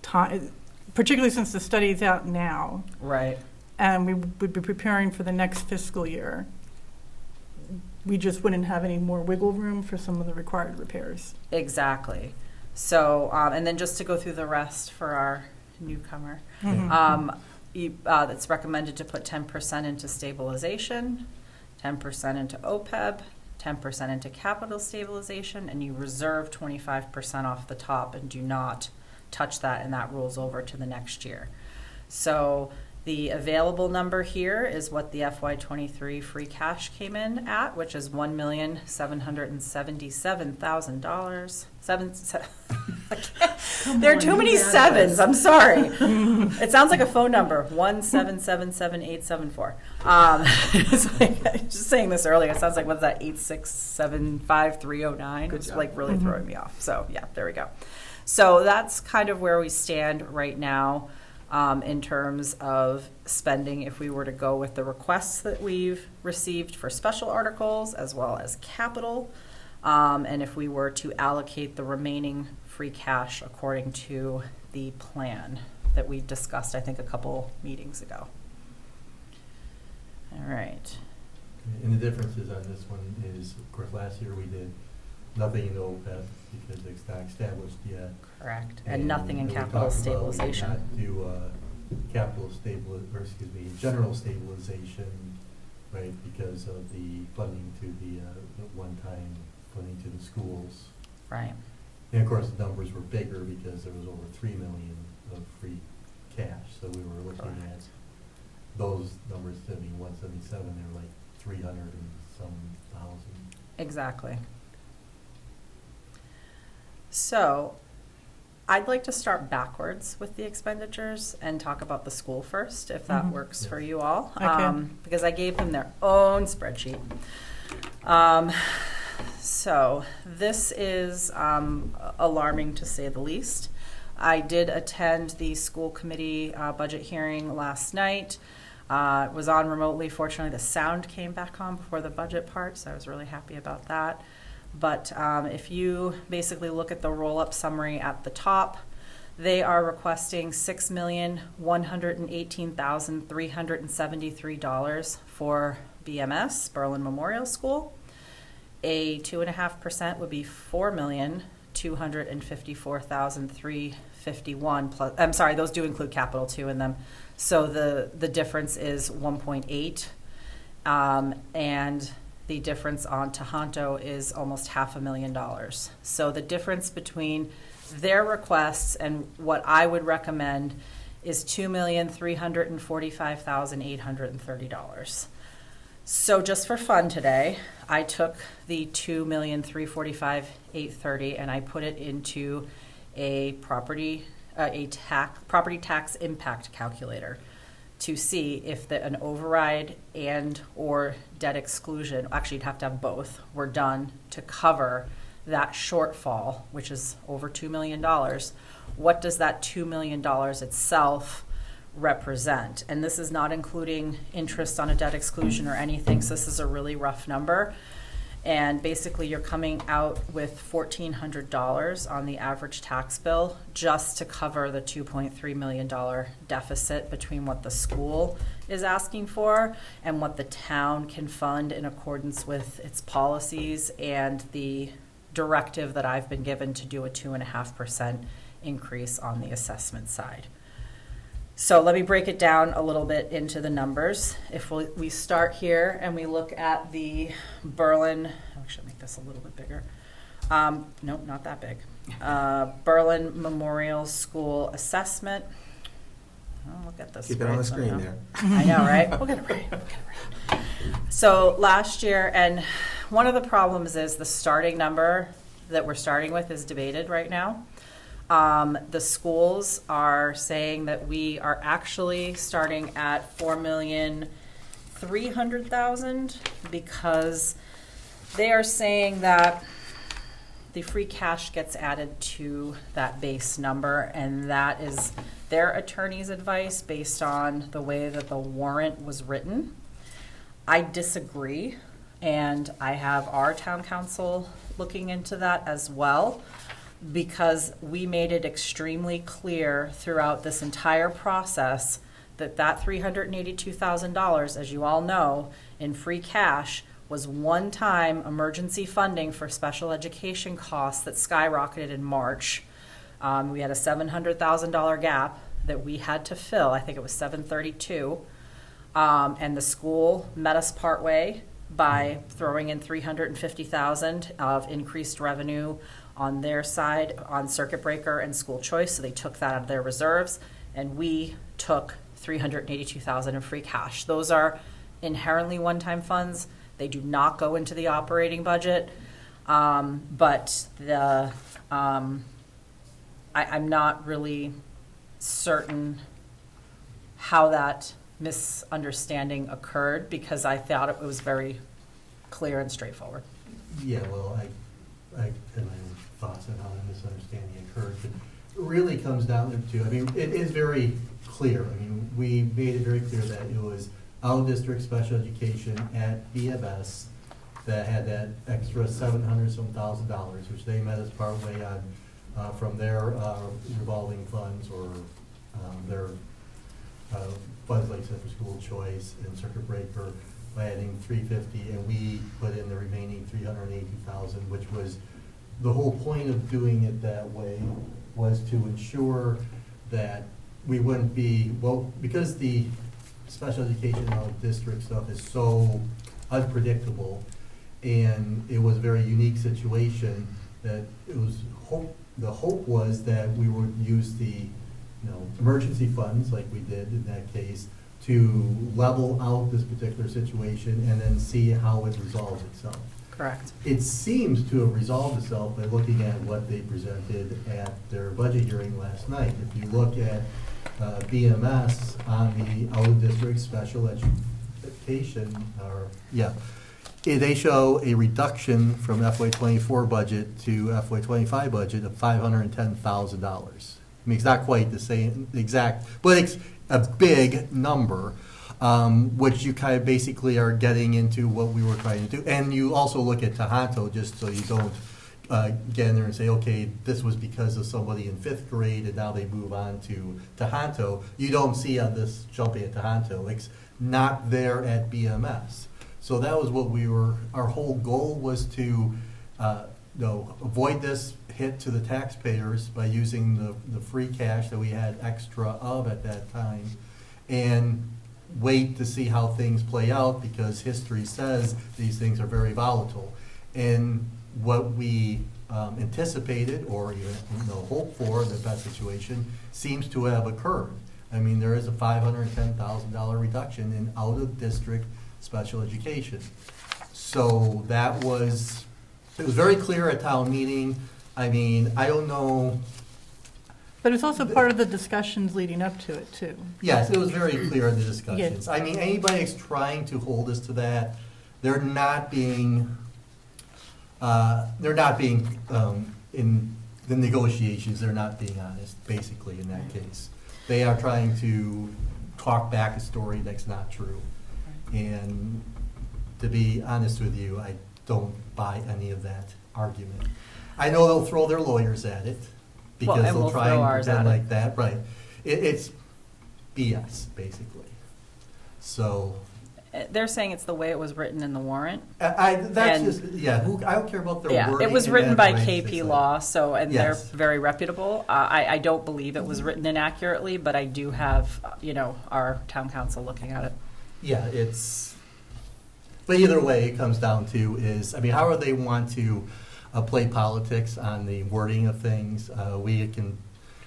time, particularly since the study is out now,
Right.
and we would be preparing for the next fiscal year. We just wouldn't have any more wiggle room for some of the required repairs.
Exactly. So, and then just to go through the rest for our newcomer,
Mhm.
it's recommended to put 10% into stabilization, 10% into OPEB, 10% into capital stabilization, and you reserve 25% off the top and do not touch that, and that rolls over to the next year. So the available number here is what the FY23 free cash came in at, which is $1,777,000. There are too many sevens. I'm sorry. It sounds like a phone number. 1777874. It's like, just saying this earlier. It sounds like what's that? 8675309.
Good
It's
job.
like really throwing me off. So yeah, there we go. So that's kind of where we stand right now. In terms of spending, if we were to go with the requests that we've received for special articles as well as capital, and if we were to allocate the remaining free cash according to the plan that we discussed, I think, a couple meetings ago. All right.
And the differences on this one is, of course, last year we did nothing in OPEB because it's not established yet.
Correct. And nothing in
we
capital
talked about we did
stabilization.
not do general stabilization, right, because of the funding to the one-time funding to the schools.
Right.
And of course, the numbers were bigger because there was over $3 million of free cash. So we were looking at
Correct.
those numbers instead of being 177, they were like 300 and some thousand.
Exactly. So, I'd like to start backwards with the expenditures and talk about the school first, if that
Mhm.
works for
Yes.
you all.
Okay.
Because I gave them their own spreadsheet. so this is alarming to say the least. I did attend the school committee budget hearing last night. It was on remotely. Fortunately, the sound came back on before the budget part, so I was really happy about that. But if you basically look at the roll-up summary at the top, they are requesting $6,118,373 for BMS, Berlin Memorial School. A 2.5% would be $4,254,351 plus. I'm sorry, those do include capital too in them. So the difference is 1.8, and the difference on Tohoto is almost $500,000. So the difference between their requests and what I would recommend is $2,345,830. So just for fun today, I took the $2,345,830 and I put it into a property tax impact calculator to see if an override and or debt exclusion, actually you'd have to have both, were done to cover that shortfall, which is over $2 million. What does that $2 million itself represent? And this is not including interest on a debt exclusion or anything, so this is a really rough number. And basically you're coming out with $1,400 on the average tax bill just to cover the $2.3 million deficit between what the school is asking for and what the town can fund in accordance with its policies and the directive that I've been given to do a 2.5% increase on the assessment side. So let me break it down a little bit into the numbers. If we start here and we look at the Berlin, actually make this a little bit bigger. Nope, not that big. Berlin Memorial School assessment. Oh, look at this.
Keep it on the screen
somehow.
there.
I know, right? We'll get it right. So last year, and one of the problems is the starting number that we're starting with is debated right now. The schools are saying that we are actually starting at $4,300,000 because they are saying that the free cash gets added to that base number, and that is their attorney's advice based on the way that the warrant was written. I disagree, and I have our town council looking into that as well, because we made it extremely clear throughout this entire process that that $382,000, as you all know, in free cash was one-time emergency funding for special education costs that skyrocketed in March. We had a $700,000 gap that we had to fill. I think it was $732. And the school met us partway by throwing in $350,000 of increased revenue on their side on circuit breaker and school choice. So they took that out of their reserves, and we took $382,000 in free cash. Those are inherently one-time funds. They do not go into the operating budget, but I'm not really certain how that misunderstanding occurred, because I thought it was very clear and straightforward.
Yeah, well, I had my own thoughts on how the misunderstanding occurred, but it really comes down to, I mean, it is very clear. I mean, we made it very clear that it was out-of-district special education at BMS that had that extra $700,000, which they met us partway on from their revolving funds or their funds like Center School Choice and Circuit Breaker by adding $350,000, and we put in the remaining $380,000, which was the whole point of doing it that way, was to ensure that we wouldn't be, well, because the special education out of district stuff is so unpredictable, and it was a very unique situation, that it was the hope was that we would use the emergency funds like we did in that case to level out this particular situation and then see how it resolves itself.
Correct.
It seems to have resolved itself by looking at what they presented at their budget hearing last night. If you look at BMS on the out-of-district special education, they show a reduction from FY '24 budget to FY '25 budget of $510,000. I mean, it's not quite the same exact, but it's a big number, which you kind of basically are getting into what we were trying to do. And you also look at Tohoto, just so you don't get in there and say, okay, this was because of somebody in fifth grade and now they move on to Tohoto. You don't see on this jumping at Tohoto. It's not there at BMS. So that was what our whole goal was to avoid this hit to the taxpayers by using the free cash that we had extra of at that time and wait to see how things play out, because history says these things are very volatile. And what we anticipated or even hoped for, the best situation, seems to have occurred. I mean, there is a $510,000 reduction in out-of-district special education. So it was very clear at town meeting. I mean, I don't know.
But it's also part of the discussions leading up to it, too.
Yes, it was very clear in the discussions. I mean, anybody that's trying to hold us to that, they're not being in the negotiations, they're not being honest, basically, in that case. They are trying to talk back a story that's not true. And to be honest with you, I don't buy any of that argument. I know they'll throw their lawyers at it, because
and
they'll
we'll
try
throw
and
ours
pretend
at it.
like that, right. It's BS, basically. So,
They're saying it's the way it was written in the warrant.
that's
And-
just, I don't care about their
Yeah,
wording.
it was
and
written
that,
by
but it's
KP
just
Law,
like-
and
Yes.
they're very reputable. I don't believe it was written inaccurately, but I do have, our town council looking at it.
Yeah, but either way, it comes down to however they want to play politics on the wording of things, we can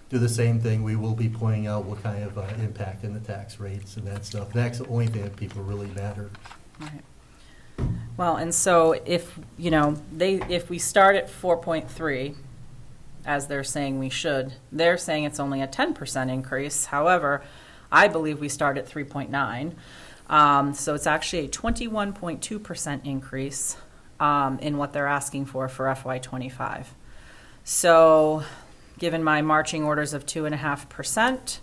do the same thing. We will be pointing out what kind of impact in the tax rates and that stuff. That's the only thing that people really matter.
Right. Well, and so if we start at 4.3, as they're saying we should, they're saying it's only a 10% increase. However, I believe we start at 3.9. So it's actually a 21.2% increase in what they're asking for FY '25. So given my marching orders of 2.5%,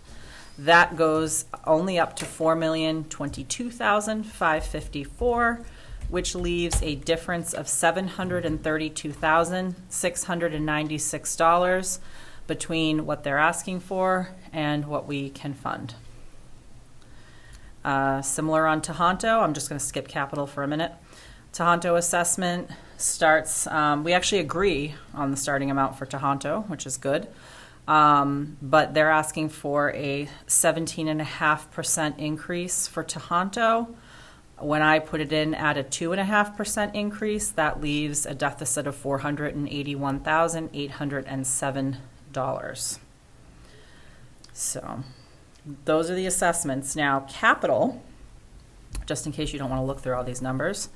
that goes only up to $4,022,554, which leaves a difference of $732,696 between what they're asking for and what we can fund. Similar on Tohoto, I'm just going to skip capital for a minute. Tohoto assessment starts, we actually agree on the starting amount for Tohoto, which is good. But they're asking for a 17.5% increase for Tohoto. When I put it in at a 2.5% increase, that leaves a deficit of $481,807. So those are the assessments. Now, capital, just in case you don't want to look through all these numbers,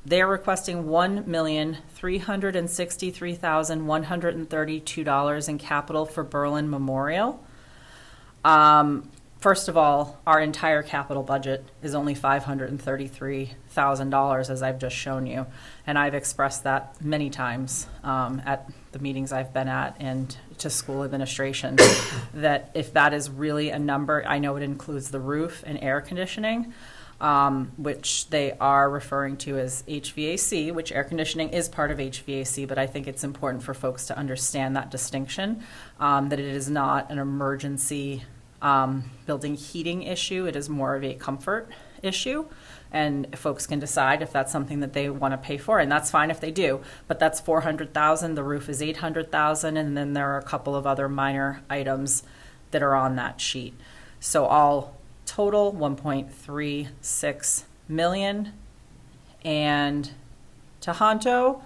they're requesting $1,363,132 in capital for Berlin Memorial. First of all, our entire capital budget is only $533,000, as I've just shown you. And I've expressed that many times at the meetings I've been at and to school administration, that if that is really a number, I know it includes the roof and air conditioning, which they are referring to as HVAC, which air conditioning is part of HVAC, but I think it's important for folks to understand that distinction, that it is not an emergency building heating issue. It is more of a comfort issue, and folks can decide if that's something that they want to pay for, and that's fine if they do. But that's $400,000. The roof is $800,000, and then there are a couple of other minor items that are on that sheet. So all total $1.36 million, and Tohoto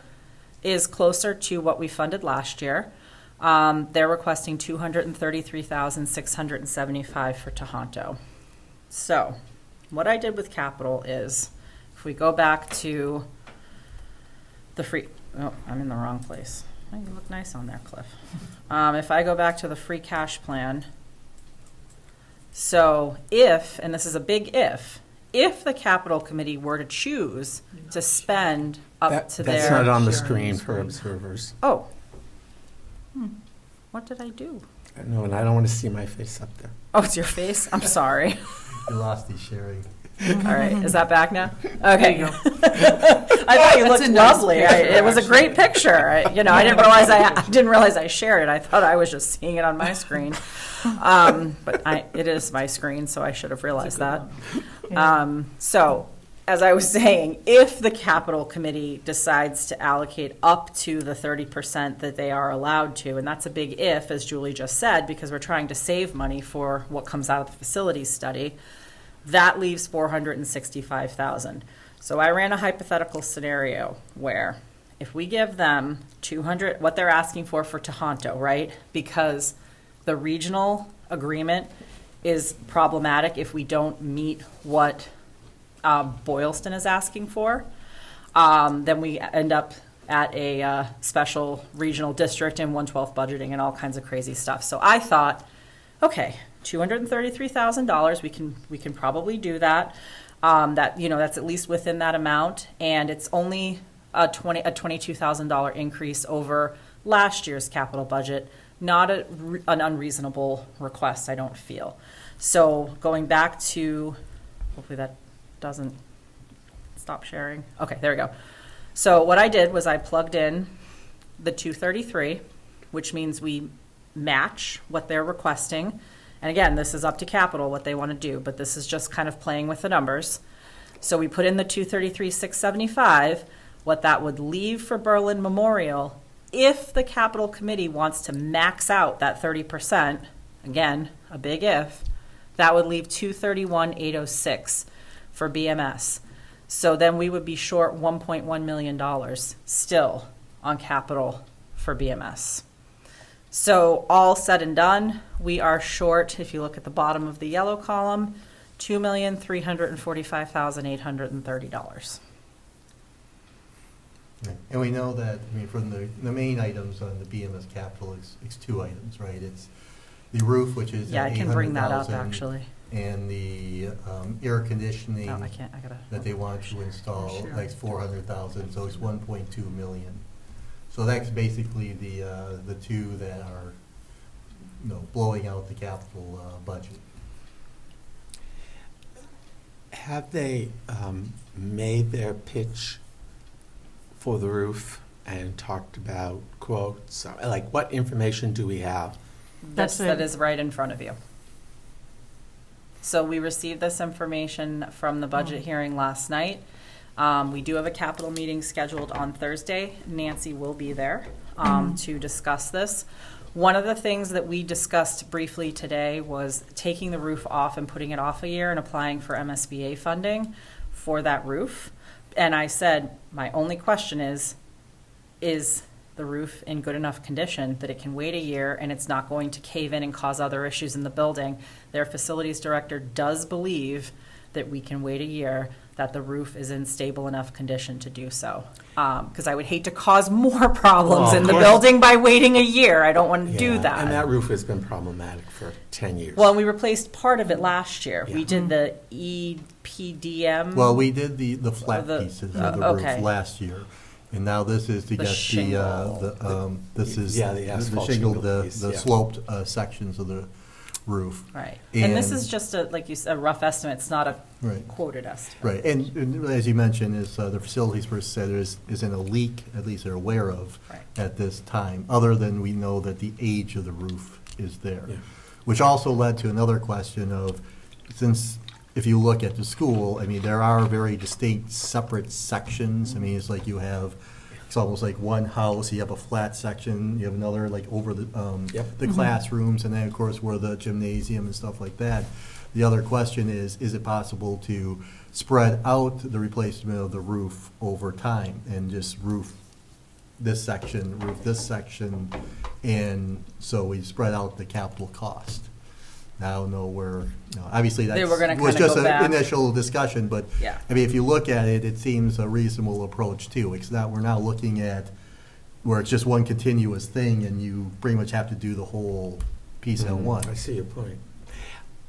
is closer to what we funded last year. They're requesting $233,675 for Tohoto. So what I did with capital is, if we go back to the free, oh, I'm in the wrong place. Oh, you look nice on there, Cliff. If I go back to the free cash plan, so if, and this is a big if the capital committee were to choose to spend up to
That's
their.
not on the
Sharing
screen
the
for
screen.
observers.
Oh. What did I do?
No, and I don't want to see my face up there.
Oh, it's your face? I'm sorry.
You lost the sharing.
All right, is that back now? Okay.
There
I thought you
That's
looked
a nice
lovely.
picture,
It was a great picture. I didn't realize I shared it. I thought I was just seeing it on my screen. But it is my screen, so I should have realized that. So, as I was saying, if the capital committee decides to allocate up to the 30% that they are allowed to, and that's a big if, as Julie just said, because we're trying to save money for what comes out of the facilities study, that leaves $465,000. So I ran a hypothetical scenario where if we give them 200, what they're asking for Tohoto, right? Because the regional agreement is problematic if we don't meet what Boylston is asking for, then we end up at a special regional district and 1/12 budgeting and all kinds of crazy stuff. So I thought, okay, $233,000, we can probably do that. That's at least within that amount, and it's only a $22,000 increase over last year's capital budget. Not an unreasonable request, I don't feel. So going back to, hopefully that doesn't stop sharing. Okay, there we go. So what I did was I plugged in the 233, which means we match what they're requesting. And again, this is up to capital what they want to do, but this is just kind of playing with the numbers. So we put in the 233,675, what that would leave for Berlin Memorial if the capital committee wants to max out that 30%, again, a big if, that would leave 231,806 for BMS. So then we would be short $1.1 million still on capital for BMS. So all said and done, we are short, if you look at the bottom of the yellow column, $2,345,830.
And we know that, from the main items on the BMS capital, it's two items, right? It's the roof, which is
Yeah, I can bring that up,
800,000,
actually.
and the air conditioning
No, I can't, I gotta.
that they want to install,
Sure.
like 400,000, so it's 1.2 million. So that's basically the two that are, blowing out the capital budget.
Have they made their pitch for the roof and talked about quotes? Like, what information do we have?
That's
That
it.
is right in front of you. So we received this information from the budget hearing last night. We do have a capital meeting scheduled on Thursday. Nancy will be there to discuss this. One of the things that we discussed briefly today was taking the roof off and putting it off a year and applying for MSBA funding for that roof. And I said, my only question is the roof in good enough condition that it can wait a year and it's not going to cave in and cause other issues in the building? Their facilities director does believe that we can wait a year, that the roof is in stable enough condition to do so. Because I would hate to cause more problems
Well,
in
of
the
course.
building by waiting a year. I don't want to do
Yeah,
that.
And that roof has been problematic for 10 years.
Well, we replaced part of it last year. We
Yeah.
did the EPDM.
Well, we did the flat
The-
pieces of the
okay.
roof last year, and now this is to
The
get
shingle.
this is
Yeah, the asphalt
shingle,
shingle piece,
the
yeah.
sloped sections of the roof.
Right. And this
And-
is just like you said, a rough estimate. It's not a
Right.
quoted estimate.
Right, and as you mentioned, is the facilities person said isn't a leak, at least they're aware of
Right.
at this time, other than we know that the age of the roof is there.
Yeah.
Which also led to another question of, since, if you look at the school, there are very distinct separate sections. It's like you have, it's almost like one house, you have a flat section, you have another like over the
Yep.
the classrooms, and then of course where the gymnasium and stuff like that. The other question is it possible to spread out the replacement of the roof over time and just roof this section, and so we spread out the capital cost? Now, I don't know where, obviously
They
that's,
were gonna
was
kinda
just
go
an
back.
initial discussion, but
Yeah.
if you look at it, it seems a reasonable approach too. It's not, we're not looking at where it's just one continuous thing and you pretty much have to do the whole piece at
I
once.
see your point.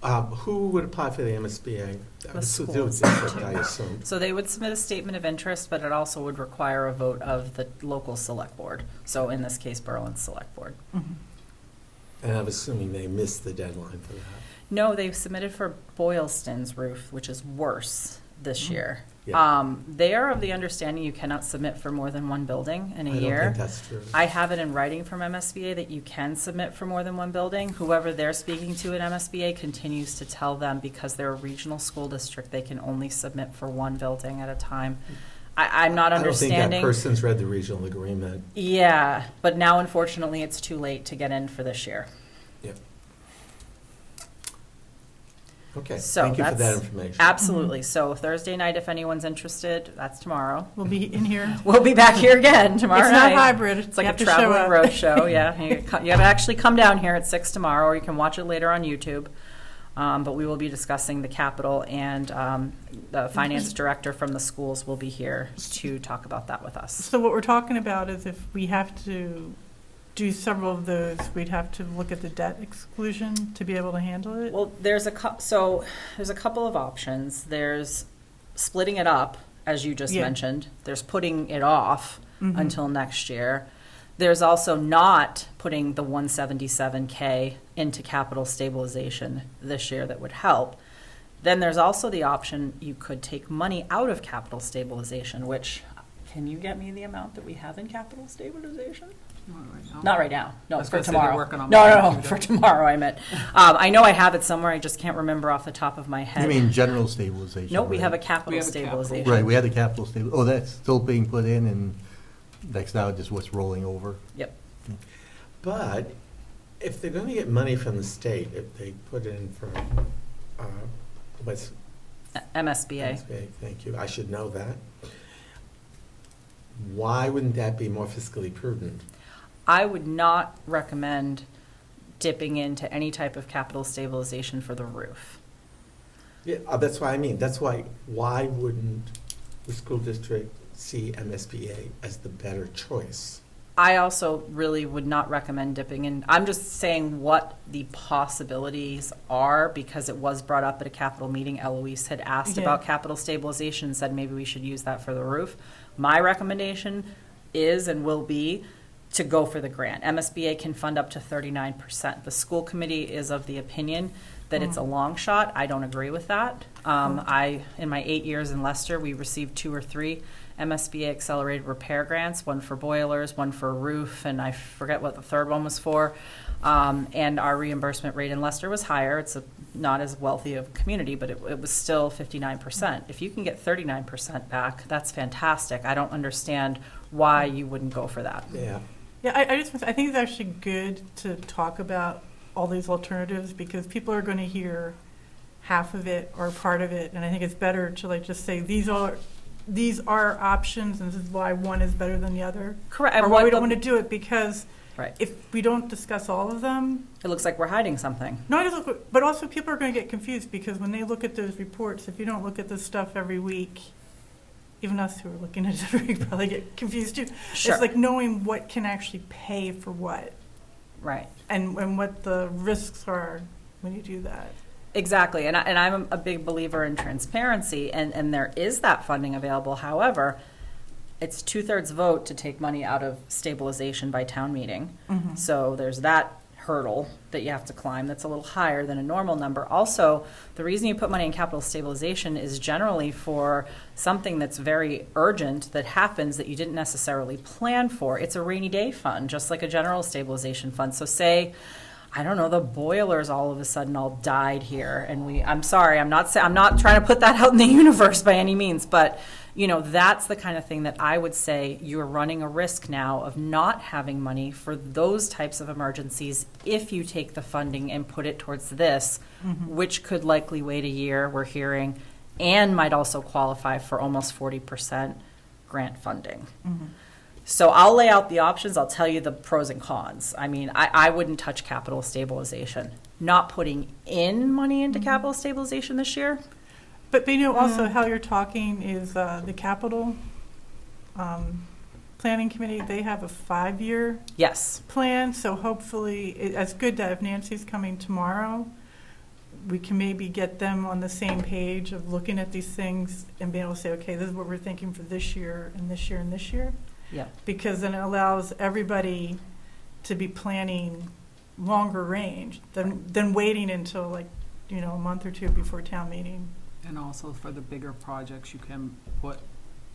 Who would apply for the MSBA?
The
schools,
schools.
I assume.
So they would submit a statement of interest, but it also would require a vote of the local select board. So in this case, Berlin's select board.
Mhm.
And I'm assuming they missed the deadline for that.
No, they've submitted for Boylston's roof, which is worse this year.
Yeah.
They are of the understanding you cannot submit for more than one building in a
I don't
year.
think that's true.
I have it in writing from MSBA that you can submit for more than one building. Whoever they're speaking to at MSBA continues to tell them because they're a regional school district, they can only submit for one building at a time. I'm not
I don't think that
understanding.
person's read the regional agreement.
Yeah, but now unfortunately it's too late to get in for this year.
Yeah. Okay,
So
thank you for that
that's
information.
Absolutely. So Thursday night, if anyone's interested, that's tomorrow.
We'll be in here.
We'll be back here again tomorrow
It's
night.
not hybrid.
It's like
You
a
have to show
traveling
up.
road show, yeah. You have to actually come down here at 6 tomorrow, or you can watch it later on YouTube. But we will be discussing the capital, and the finance director from the schools will be here to talk about that with us.
So what we're talking about is if we have to do several of those, we'd have to look at the debt exclusion to be able to handle it?
Well, there's a couple of options. There's splitting it up, as you just
Yeah.
mentioned. There's putting it off
Mhm.
until next year. There's also not putting the 177K into capital stabilization this year that would help. Then there's also the option you could take money out of capital stabilization, which, can you get me the amount that we have in capital stabilization? Not right now. No,
I was
for
gonna say they're
tomorrow.
working on
No,
my
no, no,
computer.
for tomorrow I meant. I know I have it somewhere, I just can't remember off the top of my head.
You mean general stabilization?
No, we
right?
have a capital
We have a capital.
stabilization.
Right, we had the capital stable, that's still being put in, and that's now just what's rolling over.
Yep.
But if they're going to get money from the state, if they put in for, what's,
MSBA.
thank you, I should know that. Why wouldn't that be more fiscally prudent?
I would not recommend dipping into any type of capital stabilization for the roof.
Yeah, that's what I mean. That's why wouldn't the school district see MSBA as the better choice?
I also really would not recommend dipping in. I'm just saying what the possibilities are because it was brought up at a capital meeting. Eloise had asked
Yeah.
about capital stabilization and said maybe we should use that for the roof. My recommendation is and will be to go for the grant. MSBA can fund up to 39%. The school committee is of the opinion that it's a long shot. I don't agree with that. In my 8 years in Leicester, we received 2 or 3 MSBA accelerated repair grants, one for boilers, one for a roof, and I forget what the third one was for. And our reimbursement rate in Leicester was higher. It's not as wealthy of a community, but it was still 59%. If you can get 39% back, that's fantastic. I don't understand why you wouldn't go for that.
Yeah.
Yeah, I think it's actually good to talk about all these alternatives because people are going to hear half of it or part of it, and I think it's better to like just say these are options, and this is why one is better than the other,
Correct.
or
And
why
what
we don't
the-
want to do it because
Right.
if we don't discuss all of them,
It looks like we're hiding something.
not just look, but also people are going to get confused because when they look at those reports, if you don't look at this stuff every week, even us who are looking at it every week probably get confused too.
Sure.
It's like knowing what can actually pay for what
Right.
and what the risks are when you do that.
Exactly, and I'm a big believer in transparency, and there is that funding available. However, it's 2/3 vote to take money out of stabilization by town meeting.
Mm-hmm.
So there's that hurdle that you have to climb that's a little higher than a normal number. Also, the reason you put money in capital stabilization is generally for something that's very urgent that happens that you didn't necessarily plan for. It's a rainy day fund, just like a general stabilization fund. So say, I don't know, the boilers all of a sudden all died here, and I'm sorry, I'm not trying to put that out in the universe by any means, but that's the kind of thing that I would say you're running a risk now of not having money for those types of emergencies if you take the funding and put it towards this, which could likely wait a year, we're hearing, and might also qualify for almost 40% grant funding.
Mm-hmm.
So I'll lay out the options. I'll tell you the pros and cons. I mean, I wouldn't touch capital stabilization. Not putting in money into capital stabilization this year.
But also how you're talking is the capital planning committee, they have a 5-year
Yes.
plan, so hopefully, it's good that if Nancy's coming tomorrow, we can maybe get them on the same page of looking at these things and being able to say, okay, this is what we're thinking for this year and this year and this year.
Yeah.
Because then it allows everybody to be planning longer range than waiting until like, you know, a month or two before town meeting.
And also for the bigger projects, you can put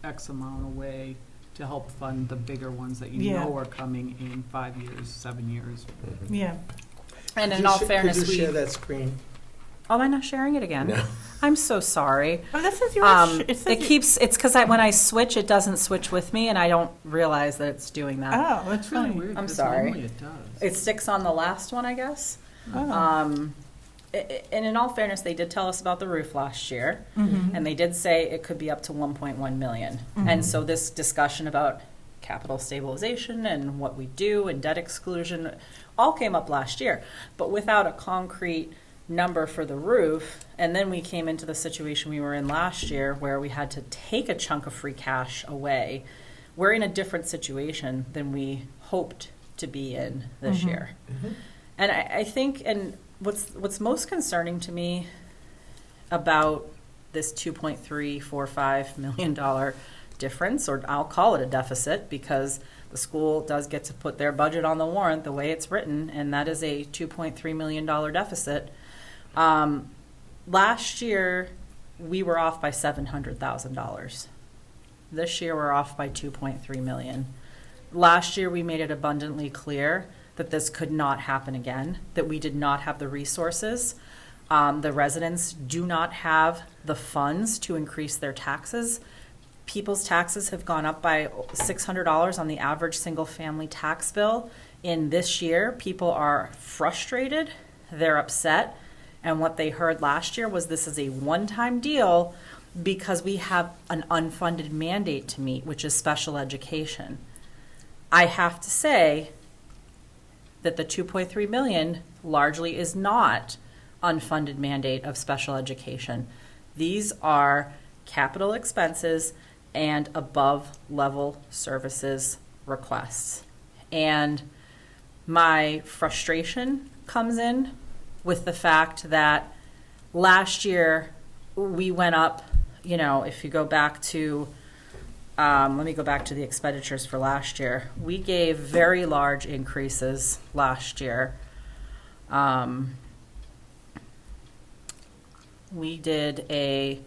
X amount away to help fund the bigger ones that you
Yeah.
know are coming in 5 years, 7 years.
Yeah.
And
Could
in
you
all
sh-
fairness,
Could you share
we,
that screen?
oh, am I not sharing it again?
No.
I'm so sorry.
Oh, this is yours.
It
says you-
keeps, it's because when I switch, it doesn't switch with me, and I don't realize that it's doing that.
Oh, that's
It's really
funny.
weird,
I'm
'cause
sorry.
normally it does.
It sticks on the last one, I guess.
Oh.
And in all fairness, they did tell us about the roof last year,
Mhm.
and they did say it could be up to 1.1 million. And so this discussion about capital stabilization and what we do and debt exclusion all came up last year, but without a concrete number for the roof. And then we came into the situation we were in last year where we had to take a chunk of free cash away. We're in a different situation than we hoped to be in this
Mhm.
year. And I think, and what's most concerning to me about this $2.345 million difference, or I'll call it a deficit, because the school does get to put their budget on the warrant the way it's written, and that is a $2.3 million deficit. Last year, we were off by $700,000. This year, we're off by $2.3 million. Last year, we made it abundantly clear that this could not happen again, that we did not have the resources. The residents do not have the funds to increase their taxes. People's taxes have gone up by $600 on the average single-family tax bill. In this year, people are frustrated, they're upset, and what they heard last year was this is a one-time deal because we have an unfunded mandate to meet, which is special education. I have to say that the 2.3 million largely is not unfunded mandate of special education. These are capital expenses and above level services requests. And my frustration comes in with the fact that last year we went up, you know, if you go back to let me go back to the expenditures for last year. We gave very large increases last year. We did a,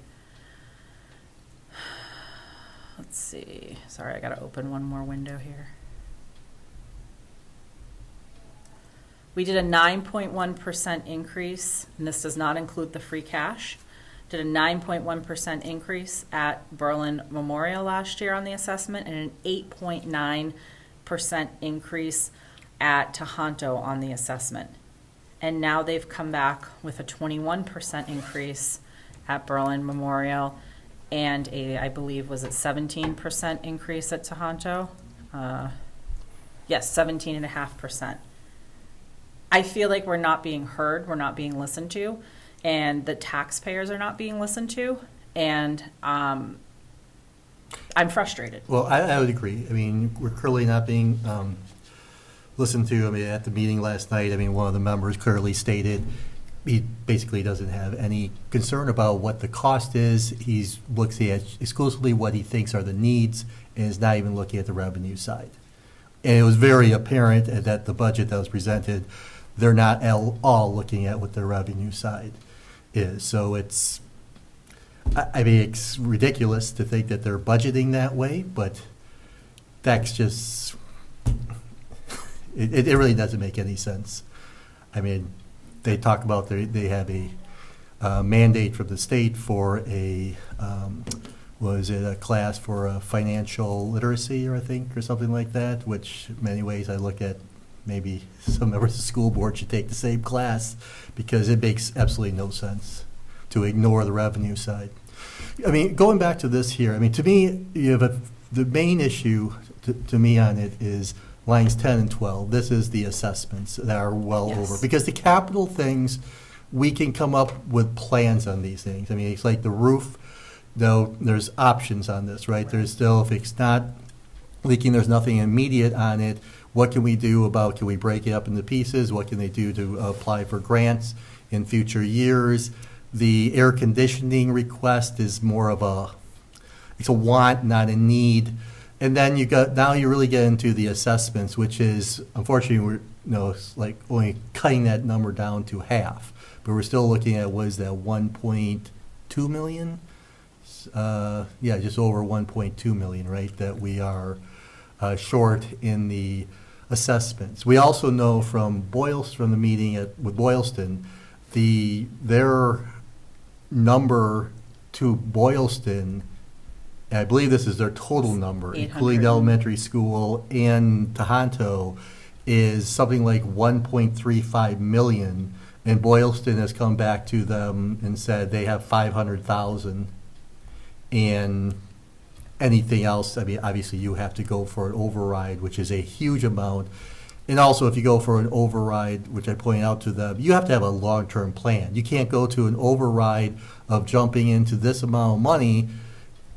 let's see, sorry, I gotta open one more window here. We did a 9.1% increase, and this does not include the free cash. Did a 9.1% increase at Berlin Memorial last year on the assessment, and an 8.9% increase at Tohoto on the assessment. And now they've come back with a 21% increase at Berlin Memorial, and I believe, was it 17% increase at Tohoto? Yes, 17.5%. I feel like we're not being heard, we're not being listened to, and the taxpayers are not being listened to, and I'm frustrated.
Well, I would agree. I mean, we're clearly not being listened to. I mean, at the meeting last night, I mean, one of the members clearly stated he basically doesn't have any concern about what the cost is. He's looking at exclusively what he thinks are the needs and is not even looking at the revenue side. And it was very apparent that the budget that was presented, they're not all looking at what the revenue side is. So it's, I mean, it's ridiculous to think that they're budgeting that way, but that's just, it really doesn't make any sense. I mean, they talk about they have a mandate from the state for a, was it a class for financial literacy, or I think, or something like that, which in many ways I look at maybe some members of the school board should take the same class, because it makes absolutely no sense to ignore the revenue side. I mean, going back to this here, I mean, to me, you have the main issue to me on it is lines 10 and 12. This is the assessments that are well
Yes.
over. Because the capital things, we can come up with plans on these things. I mean, it's like the roof, though, there's options on this, right? There's still, if it's not leaking, there's nothing immediate on it. What can we do about, can we break it up into pieces? What can they do to apply for grants? in future years. The air conditioning request is more of it's a want, not a need. And then now you really get into the assessments, which is, unfortunately, it's like only cutting that number down to half. But we're still looking at, what is that, 1.2 million? Yeah, just over 1.2 million, right, that we are short in the assessments. We also know from the meeting with Boylston, their number to Boylston, and I believe this is their total number, including the elementary school and Tohoto, is something like 1.35 million. And Boylston has come back to them and said they have 500,000. And anything else, I mean, obviously you have to go for an override, which is a huge amount. And also, if you go for an override, which I pointed out to them, you have to have a long-term plan. You can't go to an override of jumping into this amount of money,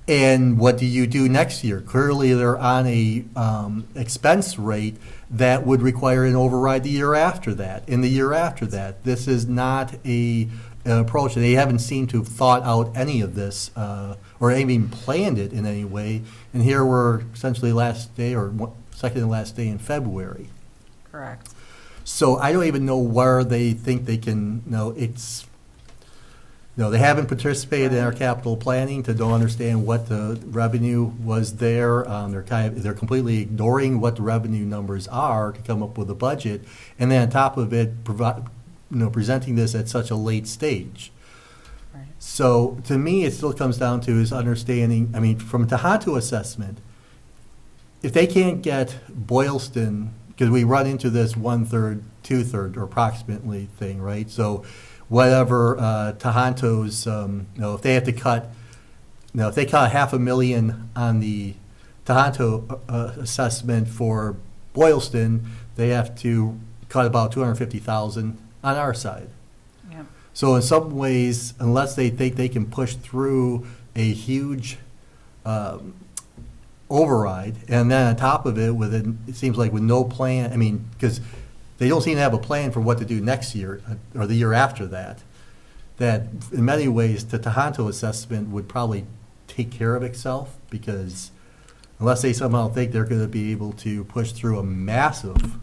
and what do you do next year? Clearly, they're on a expense rate that would require an override the year after that, and the year after that. This is not an approach. They haven't seemed to have thought out any of this or even planned it in any way. And here we're essentially last day or second to last day in February.
Correct.
So I don't even know where they think they can, they haven't participated in our capital planning to don't understand what the revenue was there. They're completely ignoring what the revenue numbers are to come up with a budget. And then on top of it, presenting this at such a late stage.
Right.
So to me, it still comes down to is understanding, I mean, from a Tohoto assessment, if they can't get Boylston, because we run into this 1/3, 2/3 or approximately thing, right? So whatever Tohonto's, if they have to cut, if they cut $500,000 on the Tohoto assessment for Boylston, they have to cut about $250,000 on our side.
Yeah.
So in some ways, unless they think they can push through a huge override, and then on top of it, it seems like with no plan, I mean, because they don't seem to have a plan for what to do next year or the year after that, that in many ways the Tohoto assessment would probably take care of itself, because unless they somehow think they're going to be able to push through a massive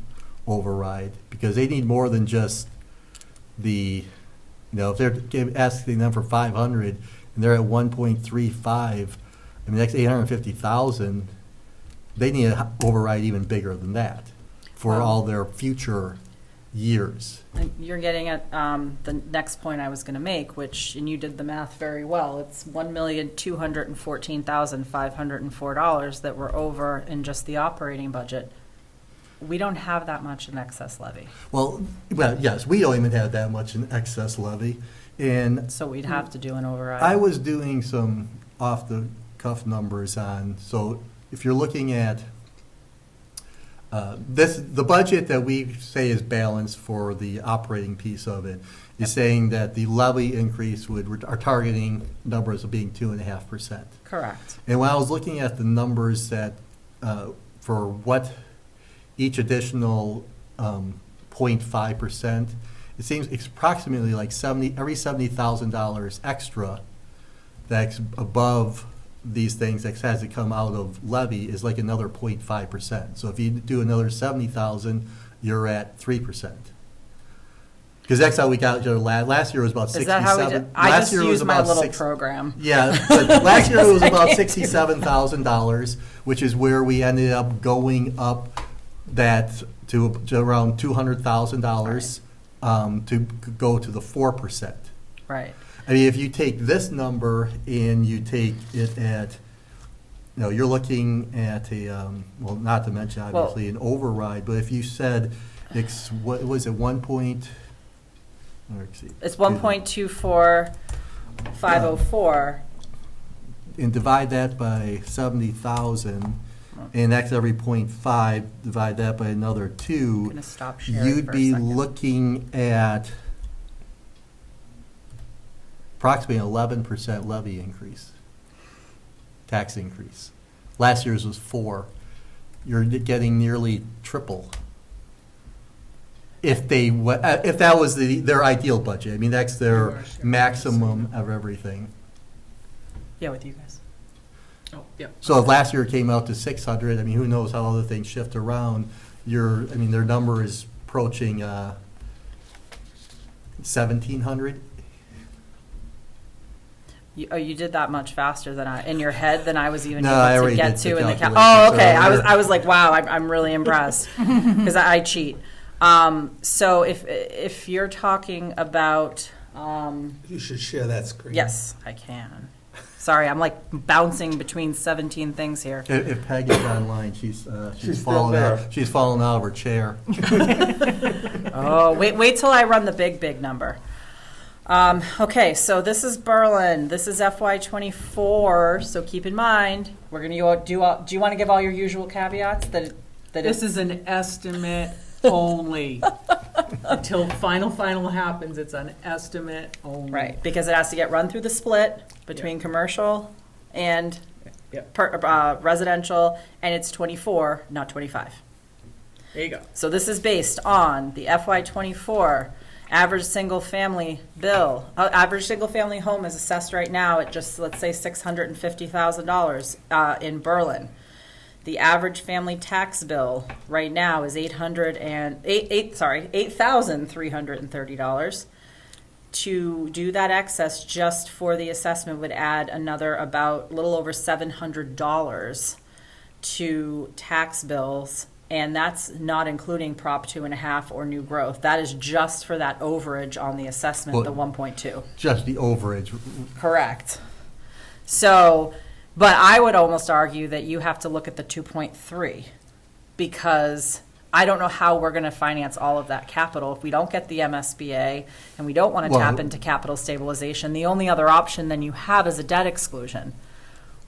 override, because they need more than just if they're asking them for 500 and they're at 1.35, I mean, that's 850,000. They need an override even bigger than that for
Wow.
all their future years.
And you're getting at the next point I was going to make, and you did the math very well. It's $1,214,504 that we're over in just the operating budget. We don't have that much in excess levy,
Well, yes, we don't even have that much in excess levy. And
so we'd have to do an override.
I was doing some off-the-cuff numbers so if you're looking at the budget that we say is balanced for the operating piece of it is saying that the levy increase our targeting numbers of being 2.5%.
Correct.
And when I was looking at the numbers that for what each additional 0.5%, it seems it's approximately like every $70,000 extra that's above these things that has to come out of levy is like another 0.5%. So if you do another 70,000, you're at 3%. Because that's how we got last year was about 67.
Is that how we did? I
last
just
year was
used my
about
little
6
program.
Yeah, but last year it was about $67,000, which is where we ended up going up that to around $200,000 to go to the 4%.
Right.
I mean, if you take this number and you take it at, you're looking at not to mention obviously an override, but if you said, what was it, 1 point?
It's 1.24504.
And divide that by 70,000, and that's every 0.5, divide that by another 2.
I'm gonna stop sharing
You'd
for a
be
second.
looking at approximately 11% levy increase, tax increase. Last year's was 4. You're getting nearly triple. if they, if that was their ideal budget. I mean, that's their maximum of everything.
Yeah, with you guys.
Oh, yep.
So if last year it came out to 600, I mean, who knows how other things shift around. I mean, their number is approaching 1,700.
You did that much faster than in your head than I was even
No,
able
I
to
already
get
did
to
the
in the
calculation,
Oh,
so
okay. I
we're-
was like, wow, I'm really impressed because I cheat. So if you're talking about,
You should share that screen.
yes, I can. Sorry, I'm like bouncing between 17 things here.
If Peggy's online, she's
She's
fallen
still
out.
there.
She's fallen out of her chair.
Oh, wait till I run the big number. Okay, so this is Berlin. This is FY24. So keep in mind, we're going to go. Do you want to give all your usual caveats that
This is an estimate only. Until final happens, it's an estimate only.
right because it has to get run through the split between commercial and
Yep.
residential, and it's 24, not 25.
There you go.
So this is based on the FY24 average single-family bill. Average single-family home is assessed right now at just, let's say, $650,000 in Berlin. The average family tax bill right now is $8,330. To do that excess just for the assessment would add another about a little over $700 to tax bills. And that's not including Prop 2.5 or new growth. That is just for that overage on the assessment, the
Well-
1.2.
Just the overage.
Correct. So, but I would almost argue that you have to look at the 2.3 because I don't know how we're going to finance all of that capital if we don't get the MSBA and we don't want to
Well-
tap into capital stabilization. The only other option then you have is a debt exclusion,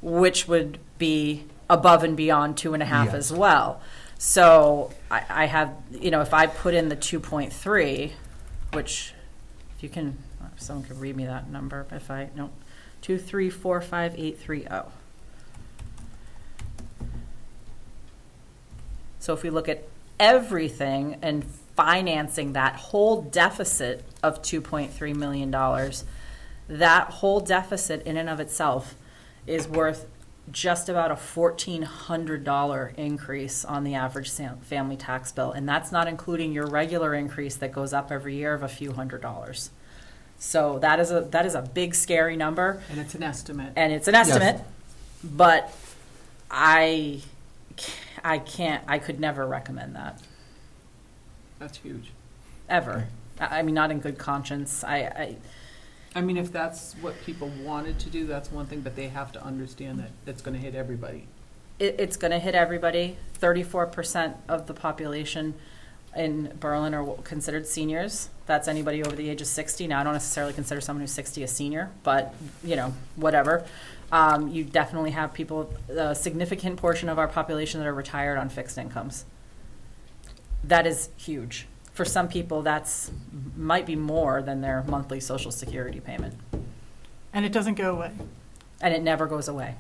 which would be above and beyond 2.5
Yes.
as well. So I have, if I put in the 2.3, which if you can, if someone could read me that number, 2345830. So if we look at everything and financing that whole deficit of $2.3 million, that whole deficit in and of itself is worth just about a $1,400 increase on the average family tax bill. And that's not including your regular increase that goes up every year of a few $100s. So that is a big, scary number.
And it's an estimate.
And it's an estimate, but I could never recommend that,
That's huge.
ever. I mean, not in good conscience.
I mean, if that's what people wanted to do, that's one thing, but they have to understand that it's gonna hit everybody.
It's going to hit everybody. 34% of the population in Berlin are considered seniors. That's anybody over the age of 60. Now, I don't necessarily consider someone who's 60 a senior, but, whatever. You definitely have people, a significant portion of our population that are retired on fixed incomes. That is huge. For some people, might be more than their monthly Social Security payment.
And it doesn't go away.
And it never goes away.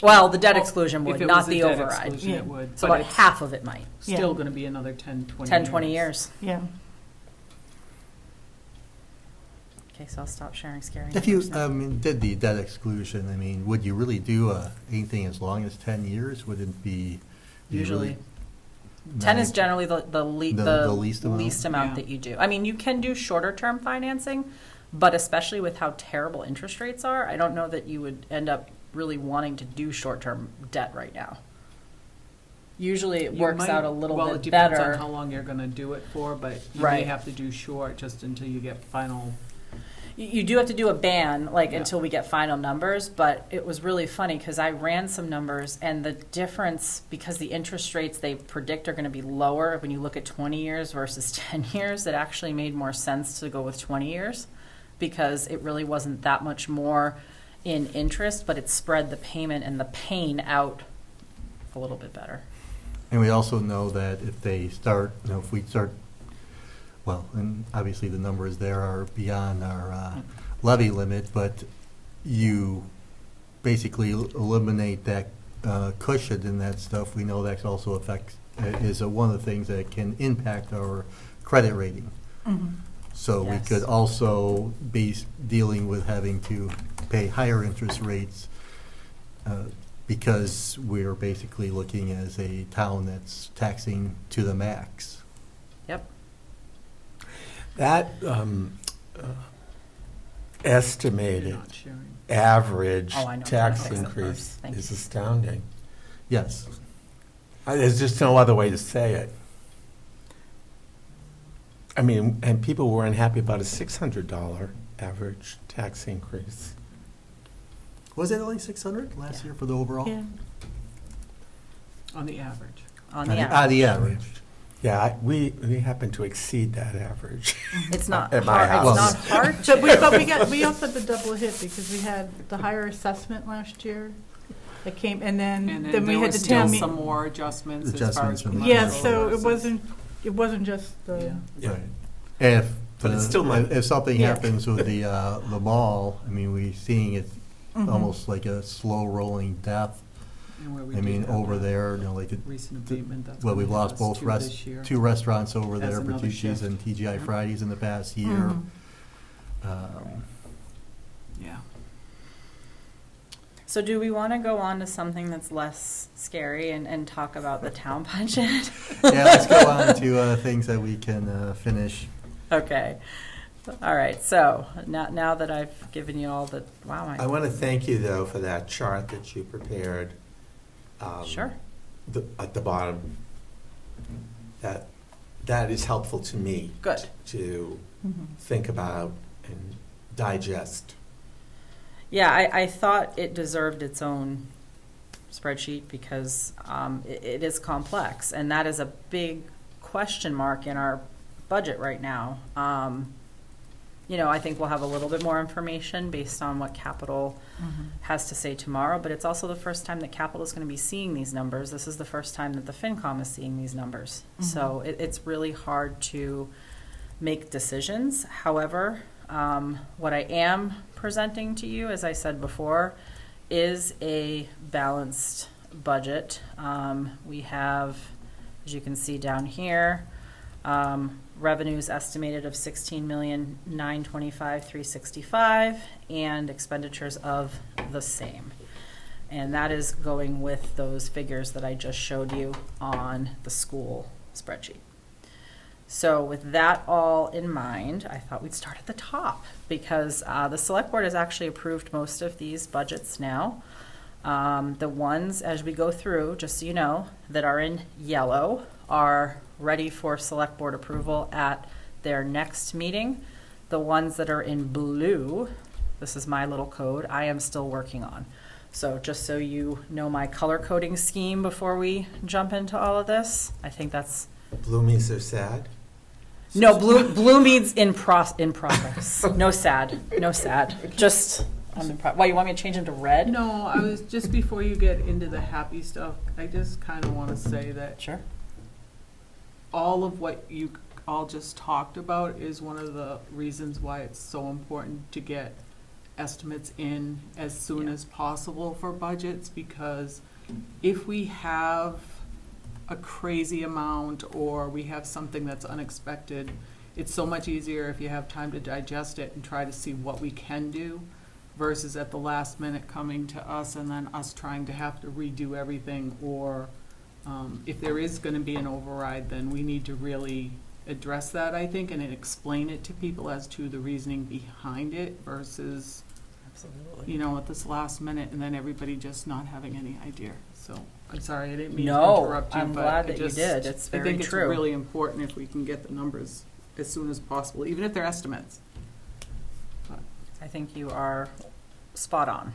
Well, the debt
Well,
exclusion
if
would,
it
not
was a
the
debt
override.
exclusion,
Yeah.
it would,
So
but
about
it's
half of it might.
still
Yeah.
gonna be another 10, 20 years.
10, 20 years.
Yeah.
Okay, so I'll stop sharing scary
If you
numbers now.
did the debt exclusion, I mean, would you really do anything as long as 10 years? Would it be?
Usually. 10 is generally the
least amount?
least amount
Yeah.
that you do. I mean, you can do shorter term financing, but especially with how terrible interest rates are, I don't know that you would end up really wanting to do short term debt right now. Usually it
You
works
might-
out a little
well,
bit
it depends
better.
on how long you're gonna do it for, but you may
Right.
have to do short just until you get final.
You do have to do a ban,
Yeah.
until we get final numbers, but it was really funny because I ran some numbers and the difference, because the interest rates they predict are going to be lower when you look at 20 years versus 10 years, it actually made more sense to go with 20 years because it really wasn't that much more in interest, but it spread the payment and the pain out a little bit better.
And we also know that if they start, if we start, well, and obviously the numbers there are beyond our levy limit, but you basically eliminate that cushion and that stuff. We know that also affects, is one of the things that can impact our credit rating.
Mhm.
So we
Yes.
could also be dealing with having to pay higher interest rates because we're basically looking as a town that's taxing to the max.
Yep.
That
You're
estimated
not sharing.
average
Oh, I know.
tax
Fix it
increase
first. Thank
is
you.
astounding.
Yes.
There's just no other way to say it. I mean, and people were unhappy about a $600 average tax increase.
Was it only 600 last
Yeah.
year for the overall?
Yeah.
On the average.
On the average.
The average.
Yeah, we happen to exceed that average.
It's not
At my
hard, it's
house.
not hard
But we also had the double hit because we had the higher assessment last year that came, and
And
then
then
we
there
had
was
the
still
town
some
meeting.
more adjustments as far
Adjustments
as.
from the-
Yeah,
commercial
so
versus-
it wasn't just the,
Yeah.
Right. And
But it's still money.
if something
Yeah.
happens with the mall, I mean, we're seeing it
Mhm.
almost like a slow rolling death.
and where we
I
did
mean,
have
over
that
there, you know, like,
Recent abatement, that's.
well, we've
gonna
lost
hit us
both
too this year.
two restaurants over
As
there,
another
Bertucci's
shift.
and TGI
Yeah.
Fridays in the past year.
Mhm.
Um,
Yeah.
So do we want to go on to something that's less scary and talk about the town budget?
Yeah, let's go on to things that we can finish.
Okay. All right, so now that I've given you all the, wow.
I want to thank you, though, for that chart that you prepared.
Sure.
At the bottom. That is helpful to me.
Good.
To
Mhm.
think about and digest.
Yeah, I thought it deserved its own spreadsheet because it is complex, and that is a big question mark in our budget right now. You know, I think we'll have a little bit more information based on what capital has to say tomorrow, but it's also the first time that capital is going to be seeing these numbers. This is the first time that the FinCom is seeing these numbers. So it's really hard to make decisions. However, what I am presenting to you, as I said before, is a balanced budget. We have, as you can see down here, revenues estimated of $16,925,365 and expenditures of the same. And that is going with those figures that I just showed you on the school spreadsheet. So with that all in mind, I thought we'd start at the top because the select board has actually approved most of these budgets now. The ones, as we go through, just so you know, that are in yellow are ready for select board approval at their next meeting. The ones that are in blue, this is my little code, I am still working on. So just so you know my color coding scheme before we jump into all of this, I think that's,
Blue means they're sad.
no, blue means in progress. No sad, just, I'm in why, you want me to change them to red?
No, I was, just before you get into the happy stuff, I just kind of want to say that
Sure.
all of what you all just talked about is one of the reasons why it's so important to get estimates in as soon as possible for budgets, because if we have a crazy amount or we have something that's unexpected, it's so much easier if you have time to digest it and try to see what we can do versus at the last minute coming to us and then us trying to have to redo everything, or if there is going to be an override, then we need to really address that, I think, and explain it to people as to the reasoning behind it versus,
Absolutely.
you know, at this last minute and then everybody just not having any idea. So I'm sorry, I didn't mean
No,
to interrupt you,
I'm
but
glad
I
that you
just-
did. It's very
I think
true.
it's really important if we can get the numbers as soon as possible, even if they're estimates.
I think you are spot on.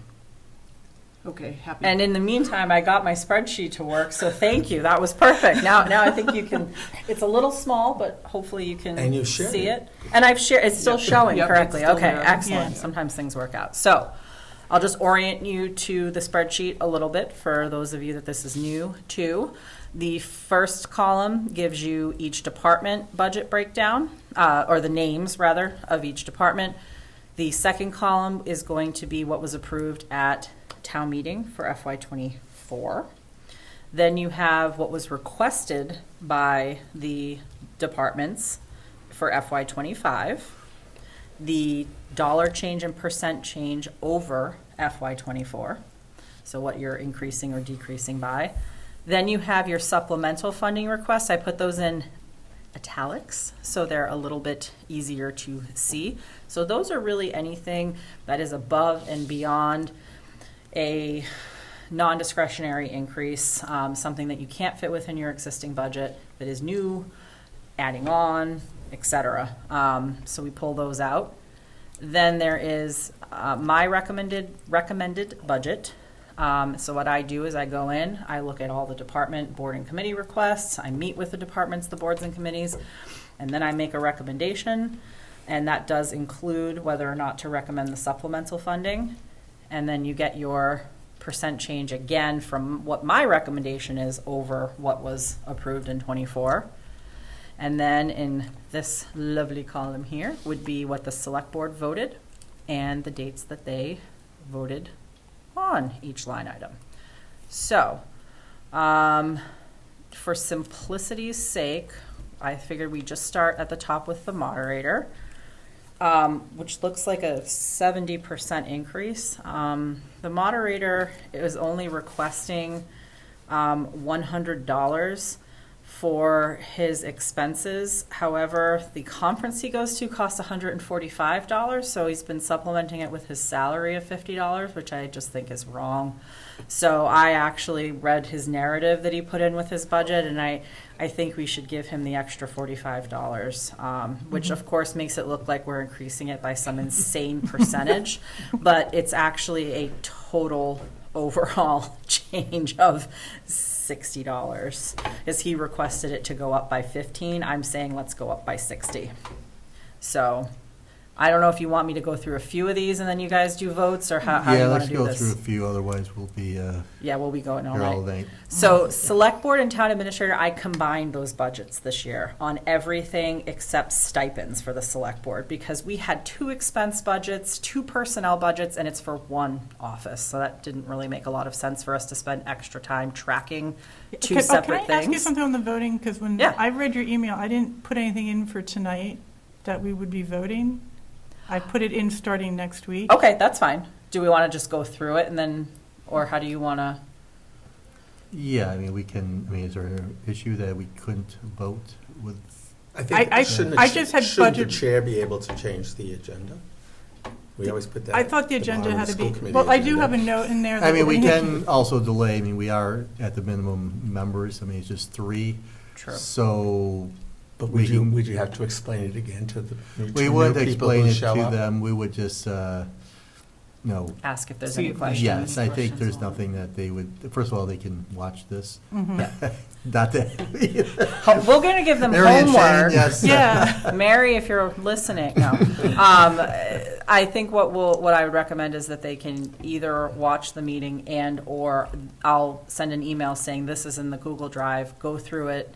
Okay, happy.
And in the meantime, I got my spreadsheet to work, so thank you. That was perfect. Now I think you can, it's a little small, but hopefully you can
And you shared
see
it.
it. And I've shared, it's still
Yep.
showing
Yep, it's
correctly.
still
Okay,
there.
excellent.
Yeah.
Sometimes things work out. So I'll just orient you to the spreadsheet a little bit for those of you that this is new to. The first column gives you each department budget breakdown, or the names, rather, of each department. The second column is going to be what was approved at town meeting for FY24. Then you have what was requested by the departments for FY '25, the dollar change and percent change over FY '24, so what you're increasing or decreasing by. Then you have your supplemental funding requests. I put those in italics, so they're a little bit easier to see. So those are really anything that is above and beyond a non-discretionary increase, something that you can't fit within your existing budget, that is new, adding on, etc. So we pull those out. Then there is my recommended budget. So what I do is I go in, I look at all the department, board, and committee requests, I meet with the departments, the boards, and committees, and then I make a recommendation, and that does include whether or not to recommend the supplemental funding. And then you get your percent change again from what my recommendation is over what was approved in '24. And then in this lovely column here would be what the select board voted and the dates that they voted on each line item. So, for simplicity's sake, I figured we just start at the top with the moderator, which looks like a 70% increase. The moderator is only requesting $100 for his expenses. However, the conference he goes to costs $145, so he's been supplementing it with his salary of $50, which I just think is wrong. So I actually read his narrative that he put in with his budget, and I think we should give him the extra $45, which of course makes it look like we're increasing it by some insane percentage, but it's actually a total overall change of $60, because he requested it to go up by 15. I'm saying let's go up by 60. So I don't know if you want me to go through a few of these and then you guys do votes, or how do you want to do this?
Yeah, let's go through a few, otherwise we'll be
we'll be going all
here all
night.
night.
So select board and town administrator, I combined those budgets this year on everything except stipends for the select board, because we had 2 expense budgets, 2 personnel budgets, and it's for 1 office. So that didn't really make a lot of sense for us to spend extra time tracking 2 separate
Can I ask you
things.
something on the voting? Because when
Yeah.
I read your email, I didn't put anything in for tonight that we would be voting. I put it in starting next week.
Okay, that's fine. Do we want to just go through it and then, or how do you want to?
Yeah, I mean, is there an issue that we couldn't vote with?
I think,
I
shouldn't
just had
shouldn't the
budget-
chair be able to change the agenda? We always put that.
I thought the
at
agenda
bottom
had
of
to
the
be,
school committee
well, I do
agenda.
have a note in there.
I mean, we
that-
can also delay, I mean, we are at the minimum members, I mean, it's just 3.
True.
So
But
we can-
would you have to explain it again to the new
we
new
wouldn't
people
explain
who
it
show
to
up?
them, we would just, no.
Ask if there's
See
any
if they-
questions.
Yes, I think
Questions
there's
on-
nothing that they would, first of all, they can watch this.
Mhm.
Not that.
We're going to give them
Mary and Shane,
homework.
yes.
Yeah.
Mary, if you're listening, no. I think what I would recommend is that they can either watch the meeting or I'll send an email saying this is in the Google Drive, go through it,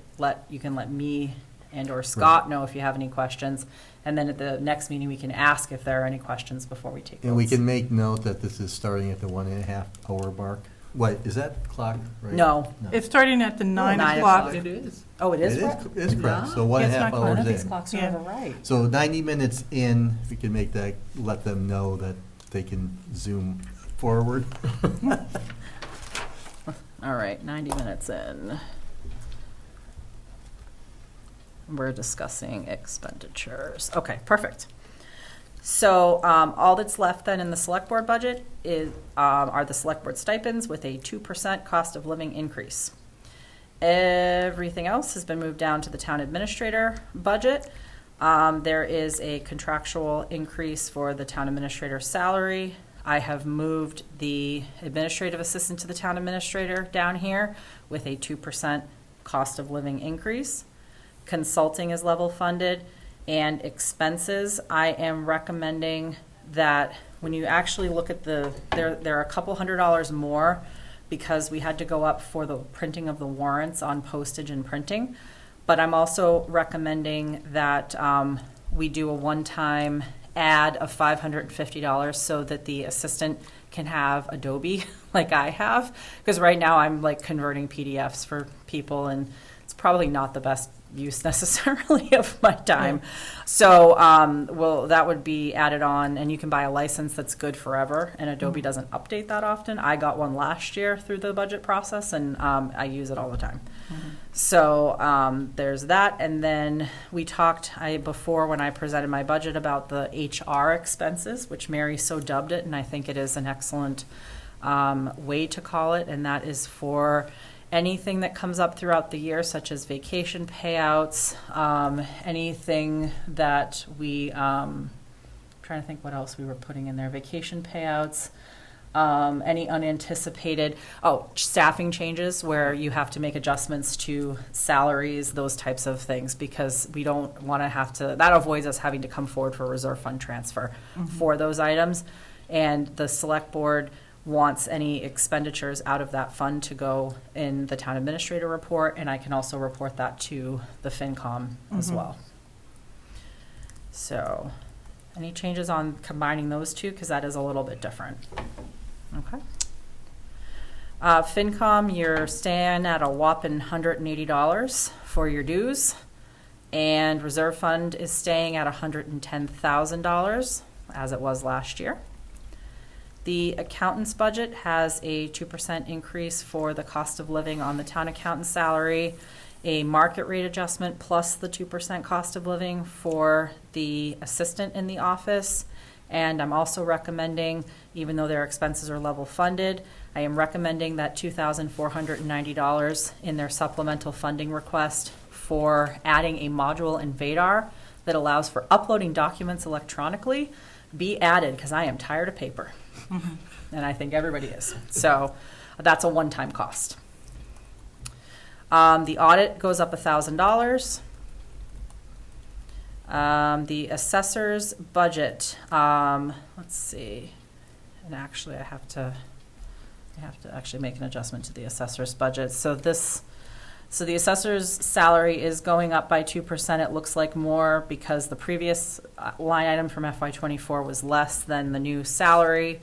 you can let me and or Scott know if you have any questions, and then at the next meeting we can ask if there are any questions before we take
And we
votes.
can make note that this is starting at the 1.5 hour mark. What, is that clock right?
No.
It's starting at the 9
9
o'clock.
It is.
Oh, it
It
is?
is,
right?
it's correct, so
Yeah.
1.5
It's not
None
hours
of these
in.
clocks are
Yeah.
ever right.
So 90 minutes in, we can make that, let them know that they can zoom forward.
All right, 90 minutes in. We're discussing expenditures. Okay, perfect. So all that's left then in the select board budget are the select board stipends with a 2% cost of living increase. Everything else has been moved down to the town administrator budget. There is a contractual increase for the town administrator salary. I have moved the administrative assistant to the town administrator down here with a 2% cost of living increase. Consulting is level funded, and expenses, I am recommending that when you actually look at there are a couple $100 more because we had to go up for the printing of the warrants on postage and printing. But I'm also recommending that we do a one-time add of $550 so that the assistant can have Adobe like I have. Because right now I'm like converting PDFs for people, and it's probably not the best use necessarily of my time. So, well, that would be added on, and you can buy a license that's good forever, and Adobe doesn't update that often. I got one last year through the budget process, and I use it all the time. So there's that, and then we talked before when I presented my budget about the HR expenses, which Mary so dubbed it, and I think it is an excellent way to call it, and that is for anything that comes up throughout the year, such as vacation payouts, anything that we, trying to think what else we were putting in there, vacation payouts, any unanticipated, staffing changes where you have to make adjustments to salaries, those types of things, because we don't want to have to, that avoids us having to come forward for a reserve fund transfer for those items. And the select board wants any expenditures out of that fund to go in the town administrator report, and I can also report that to the FinCom as well. So, any changes on combining those two, because that is a little bit different. Okay. FinCom, you're staying at a whopping $180 for your dues, and reserve fund is staying at $110,000 as it was last year. The accountant's budget has a 2% increase for the cost of living on the town accountant's salary, a market rate adjustment plus the 2% cost of living for the assistant in the office. And I'm also recommending, even though their expenses are level funded, I am recommending that $2,490 in their supplemental funding request for adding a module in VADAR that allows for uploading documents electronically be added, because I am tired of paper. And I think everybody is. So that's a one-time cost. The audit goes up $1,000. The assessor's budget, let's see. And actually I have to actually make an adjustment to the assessor's budget. So the assessor's salary is going up by 2%. It looks like more because the previous line item from FY24 was less than the new salary.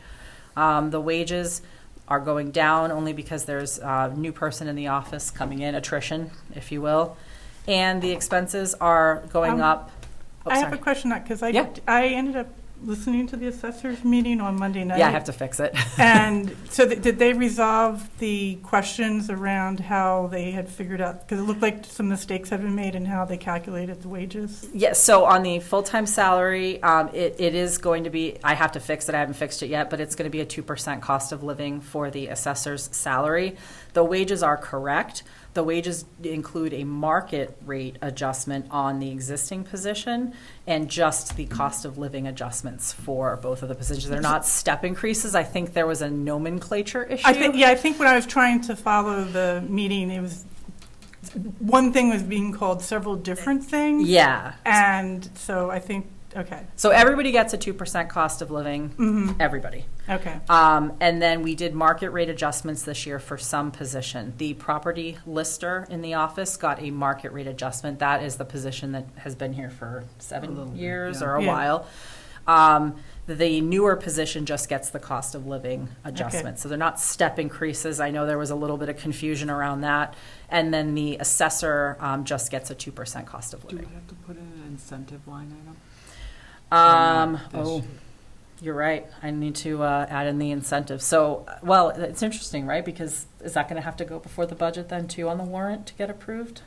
The wages are going down only because there's a new person in the office coming in, attrition, if you will. And the expenses are going up. Oh,
I have a question, because I ended up listening to the assessors meeting on Monday night.
Yeah, I have to fix it.
And so did they resolve the questions around how they had figured out, because it looked like some mistakes had been made in how they calculated the wages?
Yes, so on the full-time salary, it is going to be, I have to fix it, I haven't fixed it yet, but it's going to be a 2% cost of living for the assessor's salary. The wages are correct. The wages include a market rate adjustment on the existing position and just the cost of living adjustments for both of the positions. They're not step increases. I think there was a nomenclature issue.
I think when I was trying to follow the meeting, it was one thing was being called several different things.
Yeah.
And so I think, okay.
So everybody gets a 2% cost of living, everybody.
Okay.
And then we did market rate adjustments this year for some position. The property lister in the office got a market rate adjustment. That is the position that has been here for 7 years or a while. The newer position just gets the cost of living adjustment.
Okay.
So they're not step increases. I know there was a little bit of confusion around that. And then the assessor just gets a 2% cost of
Do
living.
we have to put in an incentive line item?
You're right. I need to add in the incentive. So, well, it's interesting, right? Because is that going to have to go before the budget then too on the warrant to get approved?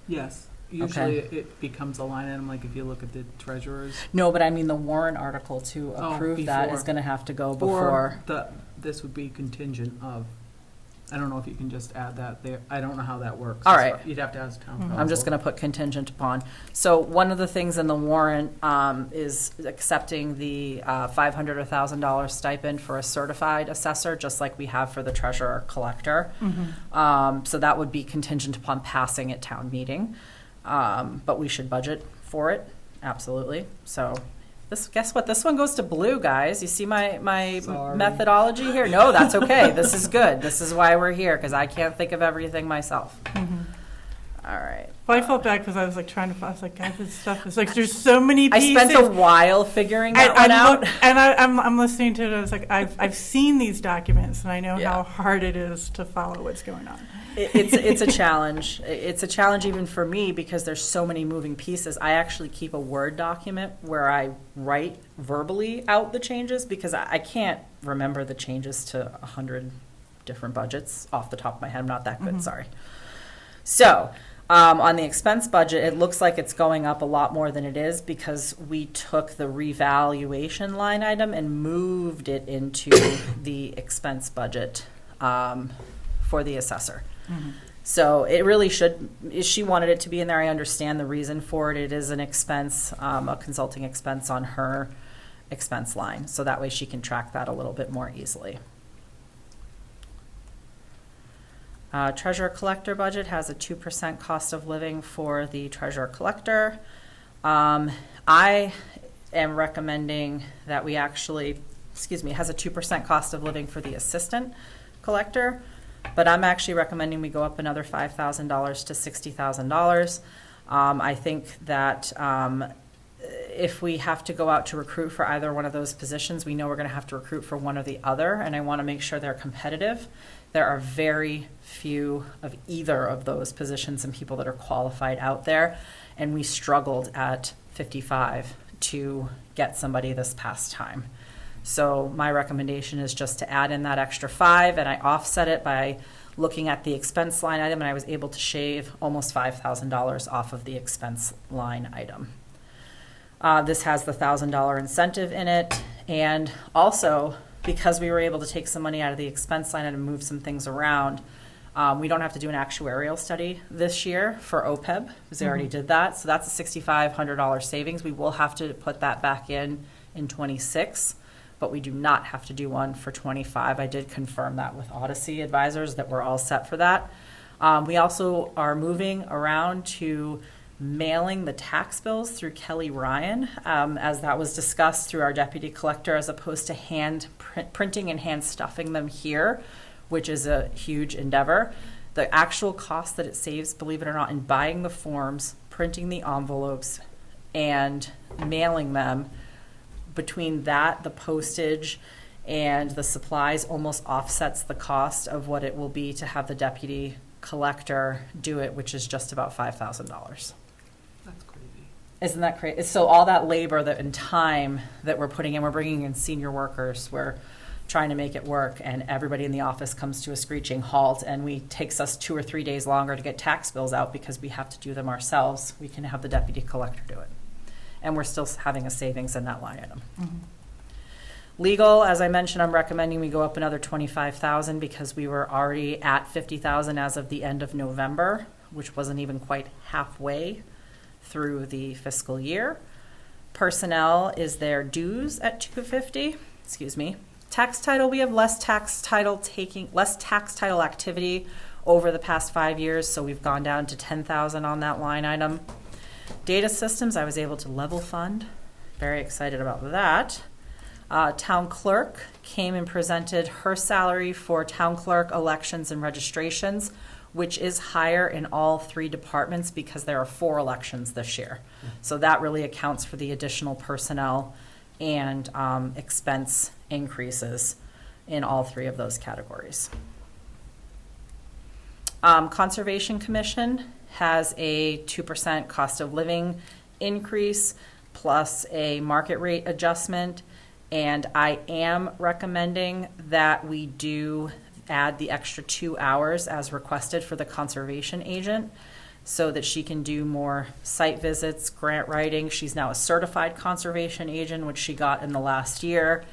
Yes. Usually it becomes a line item, like if you look at the treasurer's.
No, but I mean the warrant article to approve that is
before.
going to have to go before.
Or this would be contingent of, I don't know if you can just add that there. I don't know how that works.
All right.
You'd have to ask town council.
I'm just going to put contingent upon. So one of the things in the warrant is accepting the $500 or $1,000 stipend for a certified assessor, just like we have for the treasurer collector. So that would be contingent upon passing at town meeting. But we should budget for it, absolutely. So guess what? This one goes to blue, guys. You see my
Sorry.
methodology here? No, that's okay. This is good. This is why we're here, because I can't think of everything myself. All right.
Well, I felt bad because I was like I was like, God, this stuff is like, there's so many
I
pieces.
spent a while figuring that one out.
I'm listening to it. I was like, I've seen these documents and I know
Yeah.
how hard it is to follow what's going on.
It's a challenge. It's a challenge even for me because there's so many moving pieces. I actually keep a Word document where I write verbally out the changes because I can't remember the changes to 100 different budgets off the top of my head. I'm not that good, sorry. So, on the expense budget, it looks like it's going up a lot more than it is because we took the revaluation line item and moved it into the expense budget for the assessor. So it really should, she wanted it to be in there. I understand the reason for it. It is an expense, a consulting expense on her expense line. So that way she can track that a little bit more easily. Treasurer collector budget has a 2% cost of living for the treasurer collector. I am recommending that we actually, has a 2% cost of living for the assistant collector, but I'm actually recommending we go up another $5,000 to $60,000. I think that if we have to go out to recruit for either one of those positions, we know we're going to have to recruit for one or the other, and I want to make sure they're competitive. There are very few of either of those positions and people that are qualified out there, and we struggled at 55 to get somebody this past time. So my recommendation is just to add in that extra 5, and I offset it by looking at the expense line item, and I was able to shave almost $5,000 off of the expense line item. This has the $1,000 incentive in it, and also because we were able to take some money out of the expense line and move some things around, we don't have to do an actuarial study this year for OPEB because they already did that. So that's a $6,500 savings. We will have to put that back in 26, but we do not have to do one for 25. I did confirm that with Odyssey advisors that we're all set for that. We also are moving around to mailing the tax bills through Kelly Ryan, as that was discussed through our deputy collector, as opposed to hand printing and hand stuffing them here, which is a huge endeavor. The actual cost that it saves, believe it or not, in buying the forms, printing the envelopes, and mailing them, between that, the postage, and the supplies almost offsets the cost of what it will be to have the deputy collector do it, which is just about $5,000.
That's crazy.
Isn't that crazy? So all that labor and time that we're putting in, we're bringing in senior workers, we're trying to make it work, and everybody in the office comes to a screeching halt, and it takes us 2 or 3 days longer to get tax bills out because we have to do them ourselves. We can have the deputy collector do it. And we're still having a savings in that line item. Legal, as I mentioned, I'm recommending we go up another $25,000 because we were already at $50,000 as of the end of November, which wasn't even quite halfway through the fiscal year. Personnel is their dues at $250. Tax title, we have less tax title activity over the past 5 years, so we've gone down to $10,000 on that line item. Data systems, I was able to level fund. Very excited about that. Town clerk came and presented her salary for town clerk elections and registrations, which is higher in all 3 departments because there are 4 elections this year. So that really accounts for the additional personnel and expense increases in all 3 of those categories. Conservation Commission has a 2% cost of living increase plus a market rate adjustment, and I am recommending that we do add the extra 2 hours as requested for the conservation agent so that she can do more site visits, grant writing. She's now a certified conservation agent, which she got in the last year.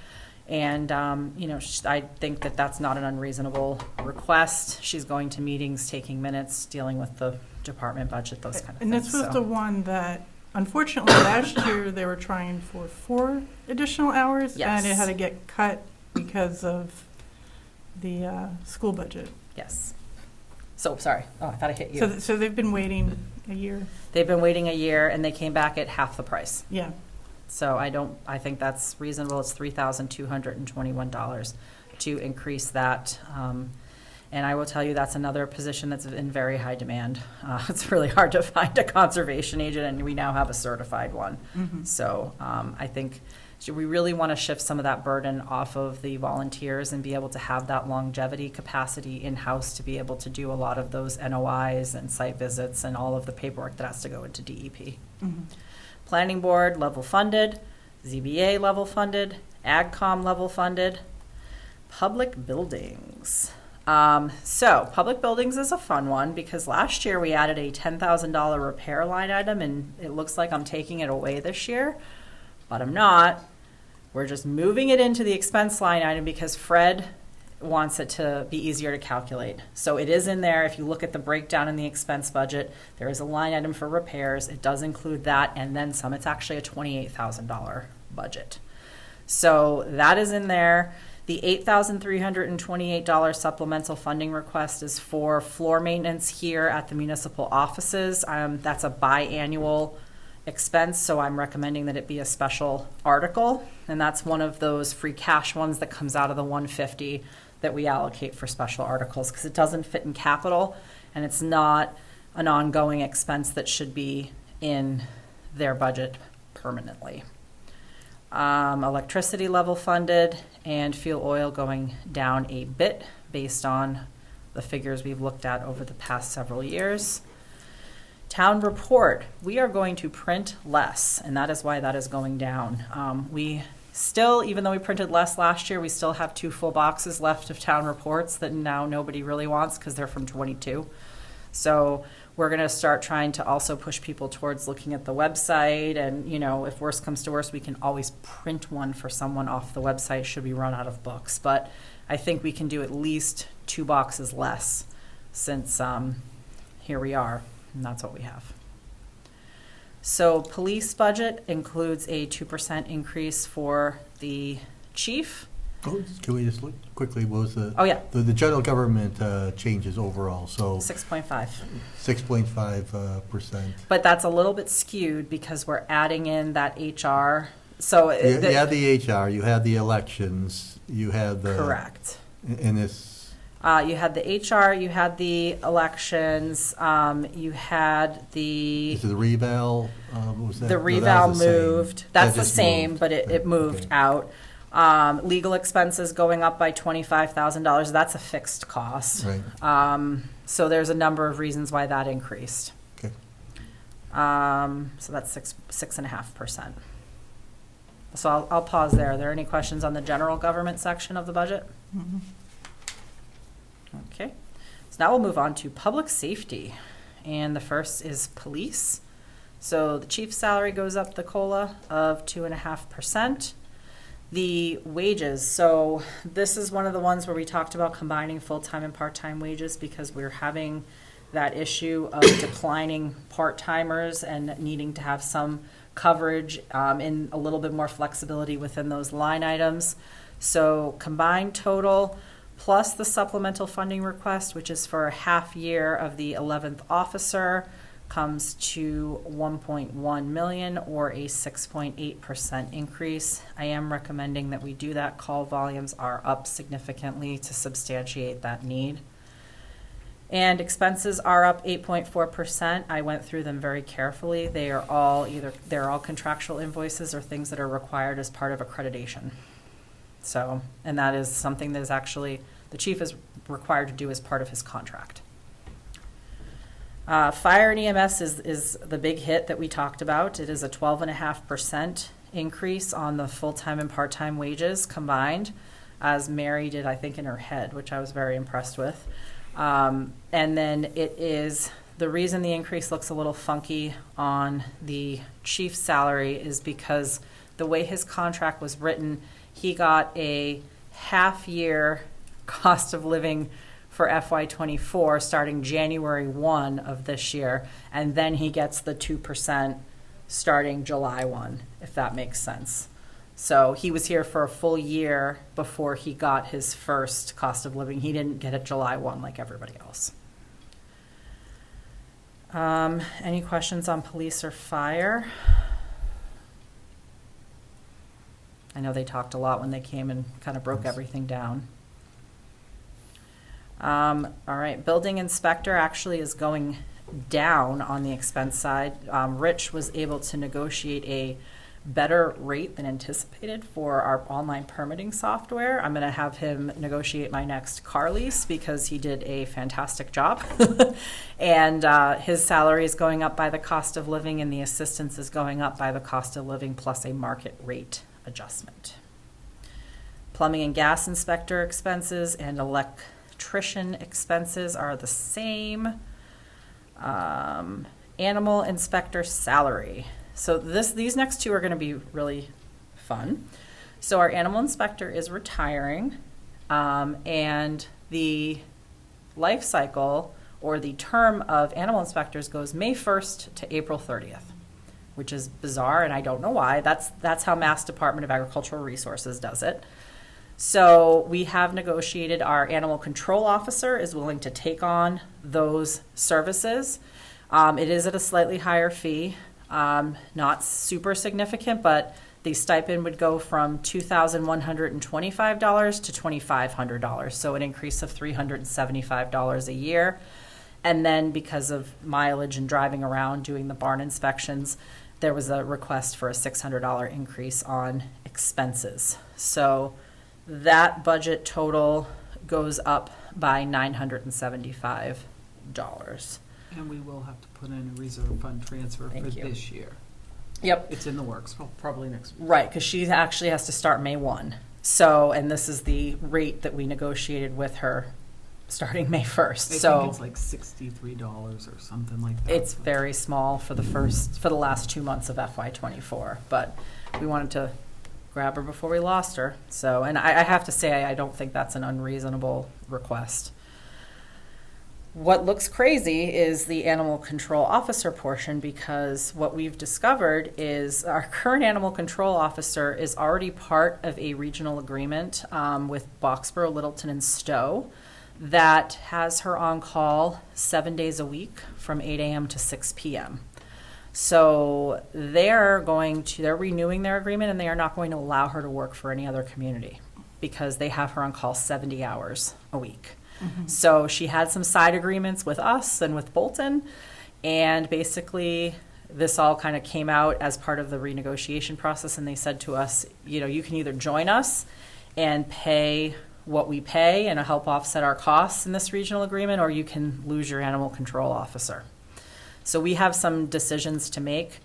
And, I think that that's not an unreasonable request. She's going to meetings, taking minutes, dealing with the department budget, those kind of
And
things.
this was the one that, unfortunately, last year they were trying for 4 additional hours.
Yes.
And it had to get cut because of the school budget.
Yes. So, sorry. Oh, I thought I hit you.
So they've been waiting a year.
They've been waiting a year, and they came back at half the price.
Yeah.
So I think that's reasonable. It's $3,221 to increase that. And I will tell you, that's another position that's in very high demand. It's really hard to find a conservation agent, and we now have a certified one. So I think we really want to shift some of that burden off of the volunteers and be able to have that longevity capacity in-house to be able to do a lot of those NOIs and site visits and all of the paperwork that has to go into DEP. Planning board, level funded. ZBA, level funded. AgCom, level funded. Public buildings. So public buildings is a fun one because last year we added a $10,000 repair line item, and it looks like I'm taking it away this year, but I'm not. We're just moving it into the expense line item because Fred wants it to be easier to calculate. So it is in there. If you look at the breakdown in the expense budget, there is a line item for repairs. It does include that and then some. It's actually a $28,000 budget. So that is in there. The $8,328 supplemental funding request is for floor maintenance here at the municipal offices. That's a biannual expense, so I'm recommending that it be a special article, and that's one of those free cash ones that comes out of the $150 that we allocate for special articles because it doesn't fit in capital, and it's not an ongoing expense that should be in their budget permanently. Electricity level funded and fuel oil going down a bit based on the figures we've looked at over the past several years. Town report, we are going to print less, and that is why that is going down. We still, even though we printed less last year, we still have 2 full boxes left of town reports that now nobody really wants because they're from 22. So we're going to start trying to also push people towards looking at the website, and if worse comes to worse, we can always print one for someone off the website should we run out of books. But I think we can do at least 2 boxes less since here we are, and that's what we have. So police budget includes a 2% increase for the chief.
Oh, can we just look quickly, what was the?
Oh, yeah.
The general government changes overall, so
6.5.
6.5%.
But that's a little bit skewed because we're adding in that HR. So
You had the HR, you had the elections, you had the.
correct.
And this,
You had the HR, you had the elections, you had the
is it the reval, what was that?
the
No, that
reval
was the same.
moved. That's
That
the
just
same,
moved.
but it moved
Okay.
out. Legal expenses going up by $25,000. That's a fixed cost.
Right,
So there's a number of reasons why that increased.
okay.
So that's 6.5%. So I'll pause there. Are there any questions on the general government section of the budget? Okay. So now we'll move on to public safety. And the first is police. So the chief's salary goes up the COLA of 2.5%. The wages, so this is one of the ones where we talked about combining full-time and part-time wages because we're having that issue of declining part-timers and needing to have some coverage and a little bit more flexibility within those line items. So combined total plus the supplemental funding request, which is for a half year of the 11th officer, comes to 1.1 million or a 6.8% increase. I am recommending that we do that. Call volumes are up significantly to substantiate that need. And expenses are up 8.4%. I went through them very carefully. They're all contractual invoices or things that are required as part of accreditation. So, and that is something that is actually, the chief is required to do as part of his contract. Fire and EMS is the big hit that we talked about. It is a 12.5% increase on the full-time and part-time wages combined, as Mary did, I think, in her head, which I was very impressed with. And then it is, the reason the increase looks a little funky on the chief's salary is because the way his contract was written, he got a half-year cost of living for FY24 starting January 1 of this year, and then he gets the 2% starting July 1, if that makes sense. So he was here for a full year before he got his first cost of living. He didn't get it July 1 like everybody else. Any questions on police or fire? I know they talked a lot when they came and kind of broke everything down. All right, building inspector actually is going down on the expense side. Rich was able to negotiate a better rate than anticipated for our online permitting software. I'm going to have him negotiate my next car lease because he did a fantastic job. And his salary is going up by the cost of living, and the assistance is going up by the cost of living plus a market rate adjustment. Plumbing and gas inspector expenses and electrician expenses are the same. Animal inspector salary. So these next two are going to be really fun. So our animal inspector is retiring, and the life cycle or the term of animal inspectors goes May 1st to April 30th, which is bizarre, and I don't know why. That's how Mass Department of Agricultural Resources does it. So we have negotiated, our animal control officer is willing to take on those services. It is at a slightly higher fee. Not super significant, but the stipend would go from $2,125 to $2,500, so an increase of $375 a year. And then because of mileage and driving around doing the barn inspections, there was a request for a $600 increase on expenses. So that budget total goes up by $975.
And we will have to put in a reserve fund transfer for
Thank you.
this year.
Yep.
It's in the works, probably next week.
Right, because she actually has to start May 1. So, and this is the rate that we negotiated with her starting May 1st.
I
So
think it's like $63 or something like that.
it's very small for the last 2 months of FY24, but we wanted to grab her before we lost her. So, and I have to say, I don't think that's an unreasonable request. What looks crazy is the animal control officer portion, because what we've discovered is our current animal control officer is already part of a regional agreement with Boxborough, Littleton, and Stowe that has her on call 7 days a week from 8 a.m. to 6 p.m. So they're renewing their agreement, and they are not going to allow her to work for any other community because they have her on call 70 hours a week. So she had some side agreements with us and with Bolton, and basically this all kind of came out as part of the renegotiation process, and they said to us, you can either join us and pay what we pay and help offset our costs in this regional agreement, or you can lose your animal control officer. So we have some decisions to make.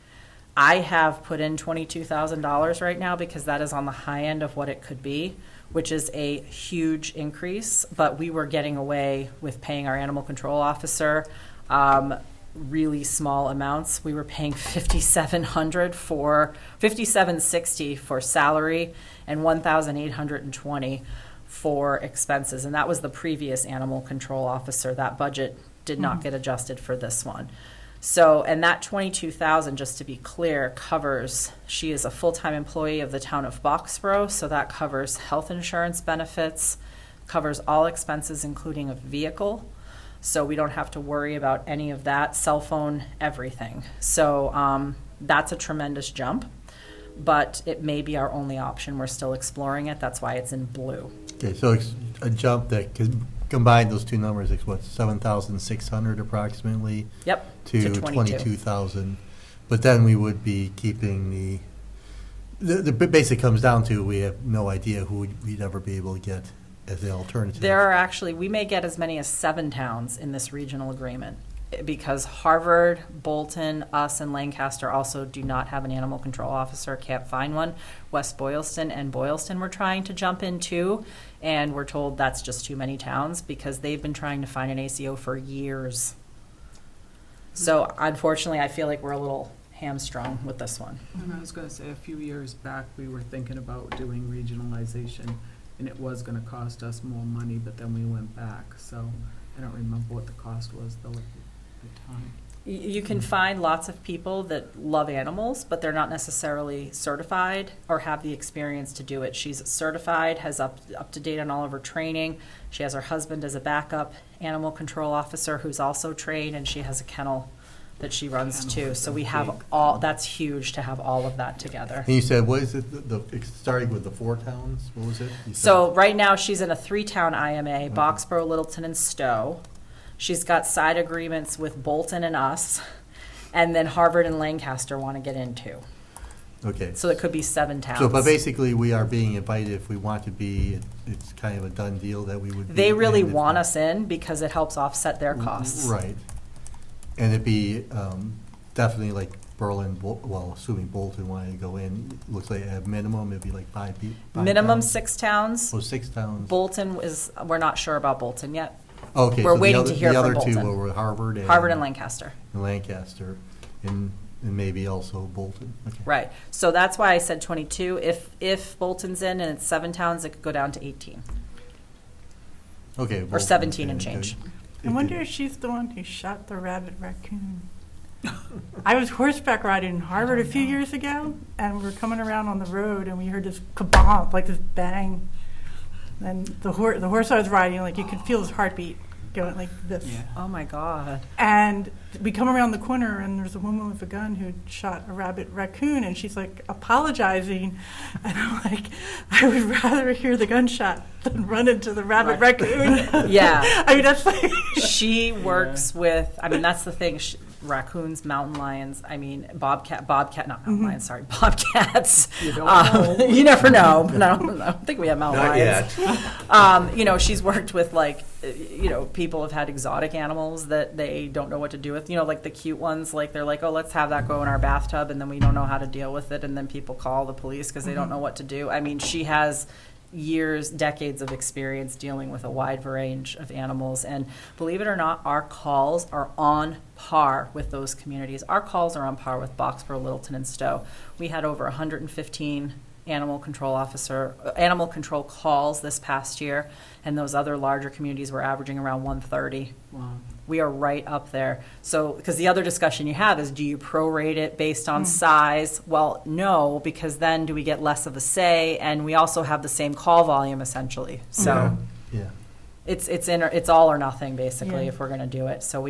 I have put in $22,000 right now because that is on the high end of what it could be, which is a huge increase, but we were getting away with paying our animal control officer really small amounts. We were paying $5,760 for salary and $1,820 for expenses, and that was the previous animal control officer. That budget did not get adjusted for this one. So, and that $22,000, just to be clear, she is a full-time employee of the town of Boxborough, so that covers health insurance benefits, covers all expenses, including a vehicle. So we don't have to worry about any of that, cell phone, everything. So that's a tremendous jump, but it may be our only option. We're still exploring it. That's why it's in blue.
Okay, so it's a jump that could combine those two numbers, it's what, 7,600 approximately?
Yep,
To 22,000. But then we would be keeping the basic comes down to, we have no idea who we'd ever be able to get as the alternative.
We may get as many as 7 towns in this regional agreement, because Harvard, Bolton, us, and Lancaster also do not have an animal control officer, can't find one. West Boylston and Boylston we're trying to jump into, and we're told that's just too many towns because they've been trying to find an ACO for years. So unfortunately, I feel like we're a little hamstrung with this one.
And I was going to say, a few years back, we were thinking about doing regionalization, and it was going to cost us more money, but then we went back. So I don't remember what the cost was, though, at the time.
You can find lots of people that love animals, but they're not necessarily certified or have the experience to do it. She's certified, has up to date on all of her training. She has her husband as a backup animal control officer who's also trained, and she has a kennel that she runs
Kennels
too.
is
So
a
we have
big
all, that's huge to have all of that together.
And you said, what is it, it's starting with the 4 towns? What was it? You said-
So right now, she's in a 3-town IMA, Boxborough, Littleton, and Stowe. She's got side agreements with Bolton and us, and then Harvard and Lancaster want to get into.
Okay.
So it could be 7 towns.
So, but basically, we are being invited if we want to be, it's kind of a done deal that we would be.
They really
in if-
want us in because it helps offset their costs.
Right. And it'd be definitely like Berlin, well, assuming Bolton wanted to go in, looks like at minimum, it'd be like 5 people.
Minimum 6 towns.
Oh, 6 towns.
Bolton is, we're not sure about Bolton yet.
Okay,
we're
so the
waiting
other-
to hear from
The other two
Bolton.
were Harvard and.
Harvard and Lancaster.
And Lancaster, and maybe also Bolton. Okay.
Right. So that's why I said 22. If Bolton's in and it's 7 towns, it could go down to 18.
Okay.
Or
Bolton,
17 and
okay.
change.
I wonder if she's the one who shot the rabbit raccoon. I was horseback riding in Harvard a few years ago, and we were coming around on the road, and we heard this kabomp, like this bang. And the horse I was riding, like you could feel his heartbeat going like this.
Yeah.
Oh my God.
And we come around the corner, and there's a woman with a gun who shot a rabbit raccoon, and she's like apologizing. And I'm like, I would rather hear the gunshot than run into the rabbit raccoon.
Yeah.
I mean, that's like.
She works with, I mean, that's the thing, raccoons, mountain lions, I mean, bobcat, not mountain lions, sorry, bobcats.
You don't know.
You never know, but I don't think we have mountain
Not
lions.
yet.
You know, she's worked with like, you know, people have had exotic animals that they don't know what to do with, you know, like the cute ones, like they're like, oh, let's have that go in our bathtub, and then we don't know how to deal with it, and then people call the police because they don't know what to do. I mean, she has years, decades of experience dealing with a wide range of animals. And believe it or not, our calls are on par with those communities. Our calls are on par with Boxborough, Littleton, and Stowe. We had over 115 animal control calls this past year, and those other larger communities were averaging around 130.
Wow.
We are right up there. So, because the other discussion you have is, do you prorate it based on size? Well, no, because then do we get less of a say? And we also have the same call volume essentially. So
Yeah.
it's all or nothing basically
Yeah.
if we're going to do it. So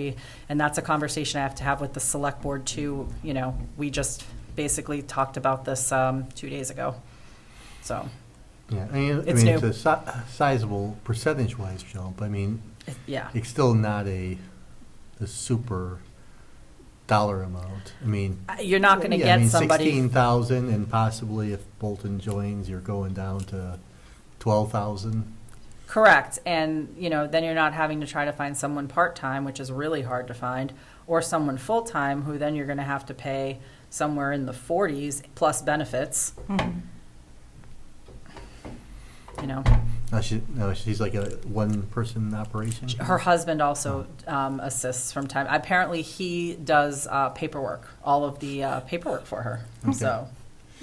and that's a conversation I have to have with the select board too. You know, we just basically talked about this 2 days ago. So,
Yeah, I mean,
It's new.
it's a sizable percentage-wise jump. I mean,
yeah.
it's still not a super dollar amount. I mean,
You're not going to
yeah, I
get
mean,
somebody.
16,000, and possibly if Bolton joins, you're going down to 12,000.
Correct. And, you know, then you're not having to try to find someone part-time, which is really hard to find, or someone full-time who then you're going to have to pay somewhere in the 40s plus benefits, you know.
No, she's like a one-person operation.
Her husband also assists from time. Apparently, he does paperwork, all of the paperwork for her.
Okay.
So,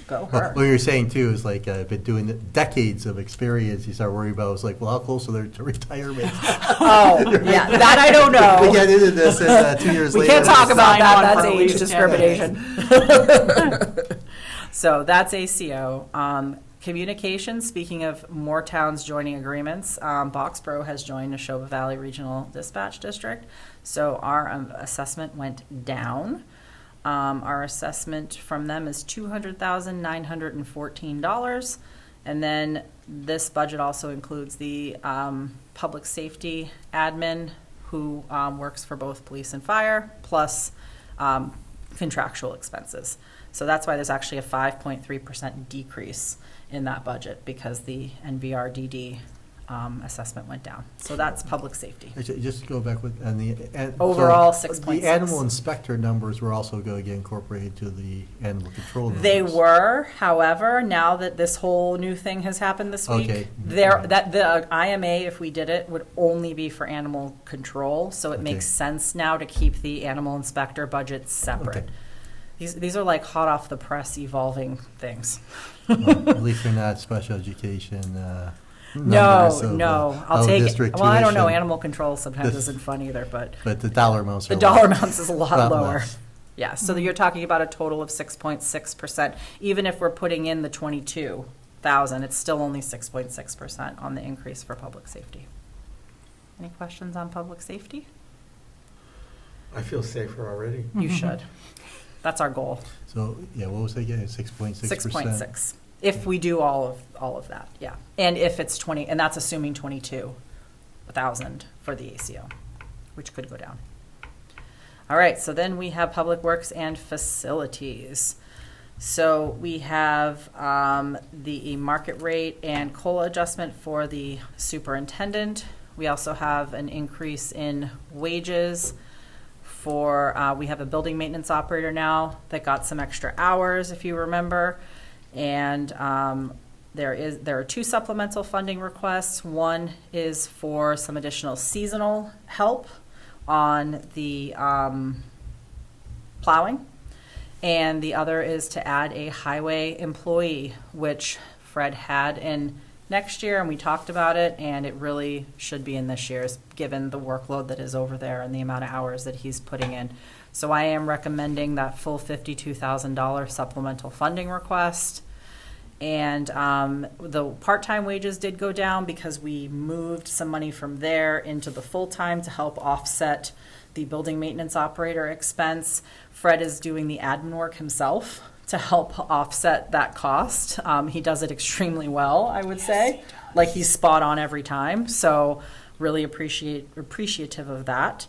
go
Well,
her.
what you're saying too is like, been doing decades of experience. You start worrying about, it's like, well, how close are they to retirement?
Oh, yeah, that I don't know.
We get into this, and 2 years
We
later.
can't talk about
sign
that.
on
That's
for at
age
least 10
discrimination. So that's ACO. Communication, speaking of more towns joining agreements, Boxborough has joined Neshoba Valley Regional Dispatch District. So our assessment went down. Our assessment from them is $200,914. And then this budget also includes the public safety admin who works for both police and fire, plus contractual expenses. So that's why there's actually a 5.3% decrease in that budget, because the NVRDD assessment went down. So that's public safety.
Actually, just to go back with,
Overall,
so
6.6.
The animal inspector numbers were also going to get incorporated to the animal control numbers.
They were, however, now that this whole new thing has happened this week,
Okay.
that the IMA, if we did it, would only be for animal control. So it
Okay.
makes sense now to keep the animal inspector budget separate.
Okay.
These are like hot off the press evolving things.
Well, at least they're not special education numbers
No,
of,
no, I'll
of
take it.
district
Well, I don't know,
tuition.
animal control sometimes
This-
isn't fun either, but
But the dollar amounts are
the dollar
less.
amounts is a lot
Lot
lower.
less.
Yeah, so you're talking about a total of 6.6%. Even if we're putting in the 22,000, it's still only 6.6% on the increase for public safety. Any questions on public safety?
I feel safer already.
You should. That's our goal,
So, yeah, what was that again, 6.6%?
6.6. If we do all of that, yeah. And if it's 20, and that's assuming 22,000 for the ACO, which could go down. All right, so then we have Public Works and Facilities. So we have the market rate and COLA adjustment for the superintendent. We also have an increase in wages for, we have a building maintenance operator now that got some extra hours, if you remember. And there are 2 supplemental funding requests. One is for some additional seasonal help on the plowing. And the other is to add a highway employee, which Fred had in next year, and we talked about it, and it really should be in this year's, given the workload that is over there and the amount of hours that he's putting in. So I am recommending that full $52,000 supplemental funding request. And the part-time wages did go down because we moved some money from there into the full-time to help offset the building maintenance operator expense. Fred is doing the admin work himself to help offset that cost. He does it extremely well, I would say. Like, he's spot on every time. So really appreciative of that.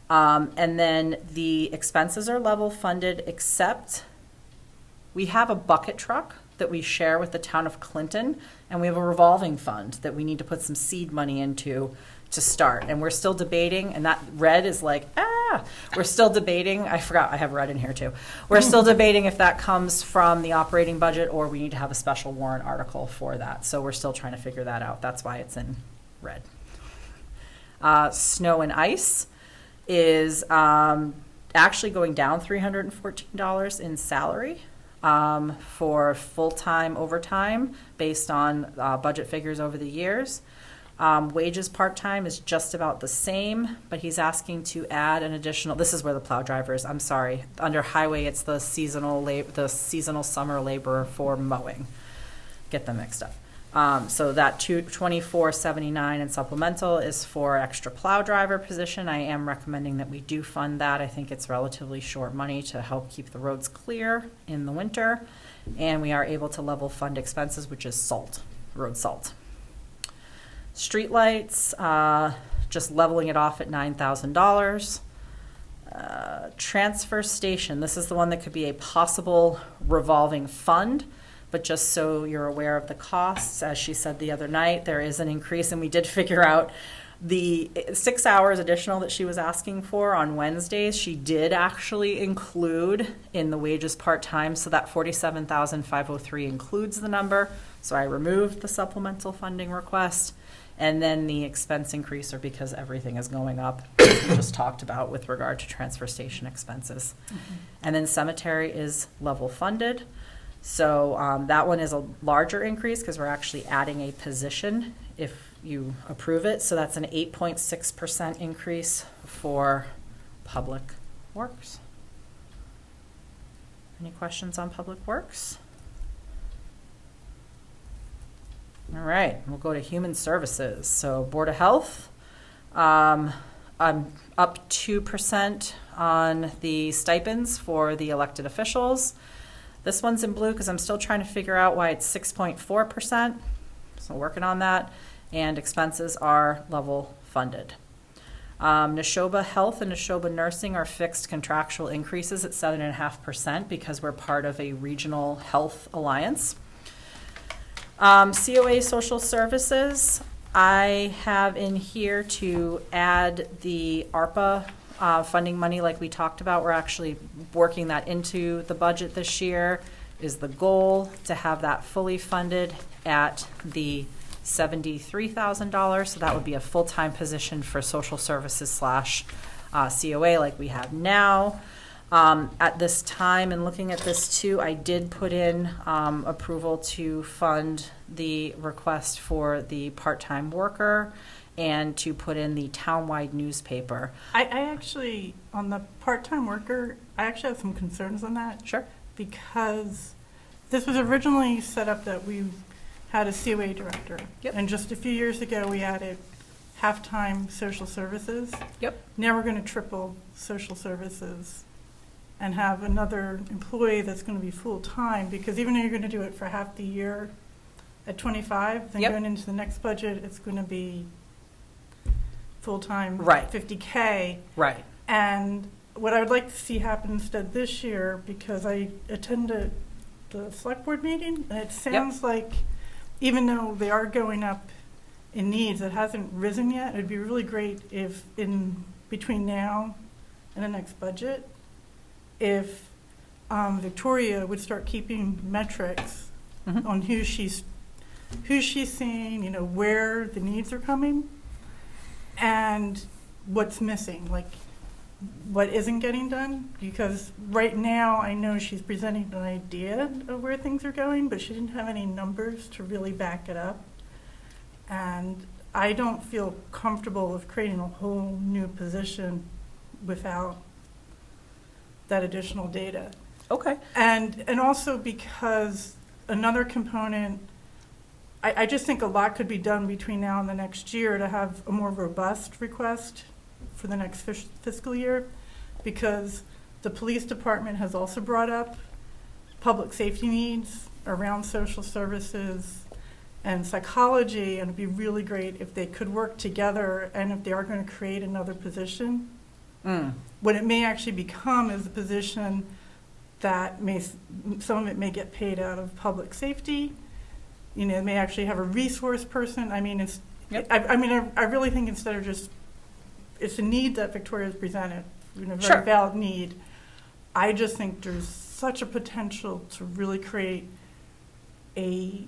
And then the expenses are level funded, except we have a bucket truck that we share with the town of Clinton, and we have a revolving fund that we need to put some seed money into to start. And we're still debating, and that red is like, we're still debating. I forgot I have red in here too. We're still debating if that comes from the operating budget or we need to have a special warrant article for that. So we're still trying to figure that out. That's why it's in red. Snow and ice is actually going down $314 in salary for full-time overtime based on budget figures over the years. Wages part-time is just about the same, but he's asking to add an additional, this is where the plow drivers, I'm sorry, under highway it's the seasonal summer laborer for mowing. Get them mixed up. So that $24.79 in supplemental is for extra plow driver position. I am recommending that we do fund that. I think it's relatively short money to help keep the roads clear in the winter. And we are able to level fund expenses, which is salt, road salt. Streetlights, just leveling it off at $9,000. Transfer station, this is the one that could be a possible revolving fund. But just so you're aware of the costs, as she said the other night, there is an increase, and we did figure out the 6 hours additional that she was asking for on Wednesdays, she did actually include in the wages part-time, so that $47,503 includes the number. So I removed the supplemental funding request, and then the expense increase are because everything is going up, as we just talked about with regard to transfer station expenses. Mm-hmm. And then cemetery is level funded. So that one is a larger increase because we're actually adding a position if you approve it. So that's an 8.6% increase for Public Works. Any questions on Public Works? All right, we'll go to Human Services. So Board of Health, I'm up 2% on the stipends for the elected officials. This one's in blue because I'm still trying to figure out why it's 6.4%. So working on that. And expenses are level funded. Neshoba Health and Neshoba Nursing are fixed contractual increases at 7.5% because we're part of a regional health alliance. COA Social Services, I have in here to add the ARPA funding money like we talked about. We're actually working that into the budget this year. Is the goal to have that fully funded at the $73,000. So that would be a full-time position for social services / COA like we have now. At this time, and looking at this too, I did put in approval to fund the request for the part-time worker and to put in the townwide newspaper.
I actually, on the part-time worker, I actually have some concerns on that.
Sure.
Because this was originally set up that we had a COA director.
Yep.
And just a few years ago, we had half-time social services.
Yep.
Now we're going to triple social services and have another employee that's going to be full-time, because even though you're going to do it for half the year at 25, then
Yep.
going into the next budget, it's going to be full-time,
Right.
50K.
Right.
And what I would like to see happen instead this year, because I attended the select board meeting, and it sounds like even though they are going up in needs, it hasn't risen yet. It'd be really great if in between now and the next budget, if Victoria would start keeping metrics
Mhm.
on who she's seeing, where the needs are coming, and what's missing, like what isn't getting done. Because right now, I know she's presenting an idea of where things are going, but she didn't have any numbers to really back it up. And I don't feel comfortable with creating a whole new position without that additional data.
Okay.
And also because another component, I just think a lot could be done between now and the next year to have a more robust request for the next fiscal year, because the police department has also brought up public safety needs around social services and psychology, and it'd be really great if they could work together, and if they are going to create another position, what it may actually become is a position that some of it may get paid out of public safety. It may actually have a resource person. I mean,
Yep.
I really think instead of just, it's a need that Victoria's presented, very
Sure.
valid need. I just think there's such a potential to really create a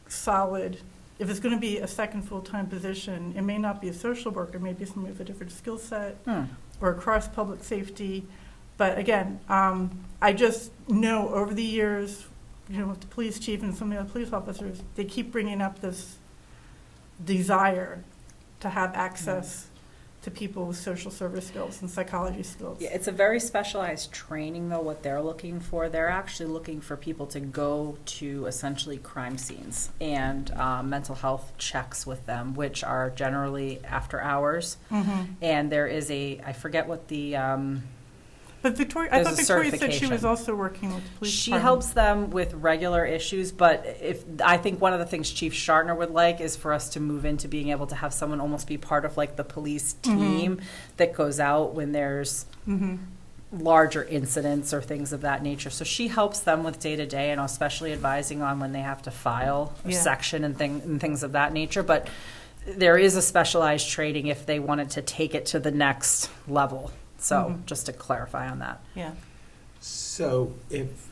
solid, if it's going to be a second full-time position, it may not be a social worker, maybe somebody with a different skill set or across public safety. But again, I just know over the years, with the police chief and some of the other police officers, they keep bringing up this desire to have access to people with social service skills and psychology skills.
Yeah, it's a very specialized training, though, what they're looking for. They're actually looking for people to go to essentially crime scenes and mental health checks with them, which are generally after hours.
Mm-hmm.
And there is I forget what the,
But Victoria, I
There's
thought
a
Victoria said she
certification.
was also working with the police
she
department.
helps them with regular issues, but I think one of the things Chief Shartner would like is for us to move into being able to have someone almost be part of like the police team that goes out when there's larger incidents or things of that nature. So she helps them with day-to-day, and especially advising on when they have to file a
Yeah.
section and things of that nature. But there is a specialized training if they wanted to take it to the next level. So just to clarify on that.
Yeah.
So if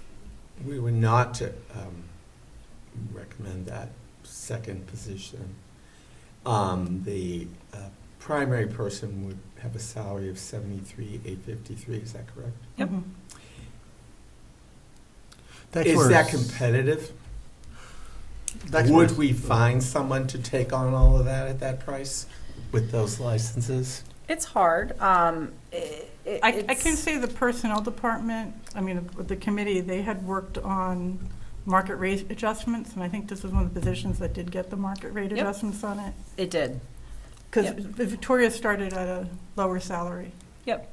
we were not to recommend that second position, the primary person would have a salary of $73,853. Is that correct?
Yep.
Mhm.
That's
Is
where
that
it's-
competitive?
that's where
Would
it's-
we find someone to take on all of that at that price with those licenses?
It's hard.
I
It's-
can say the personnel department, the committee, they had worked on market rate adjustments, and I think this was one of the positions that did get the market rate
Yep.
adjustments on it.
It did.
Because
Yep.
Victoria started at a lower salary.
Yep.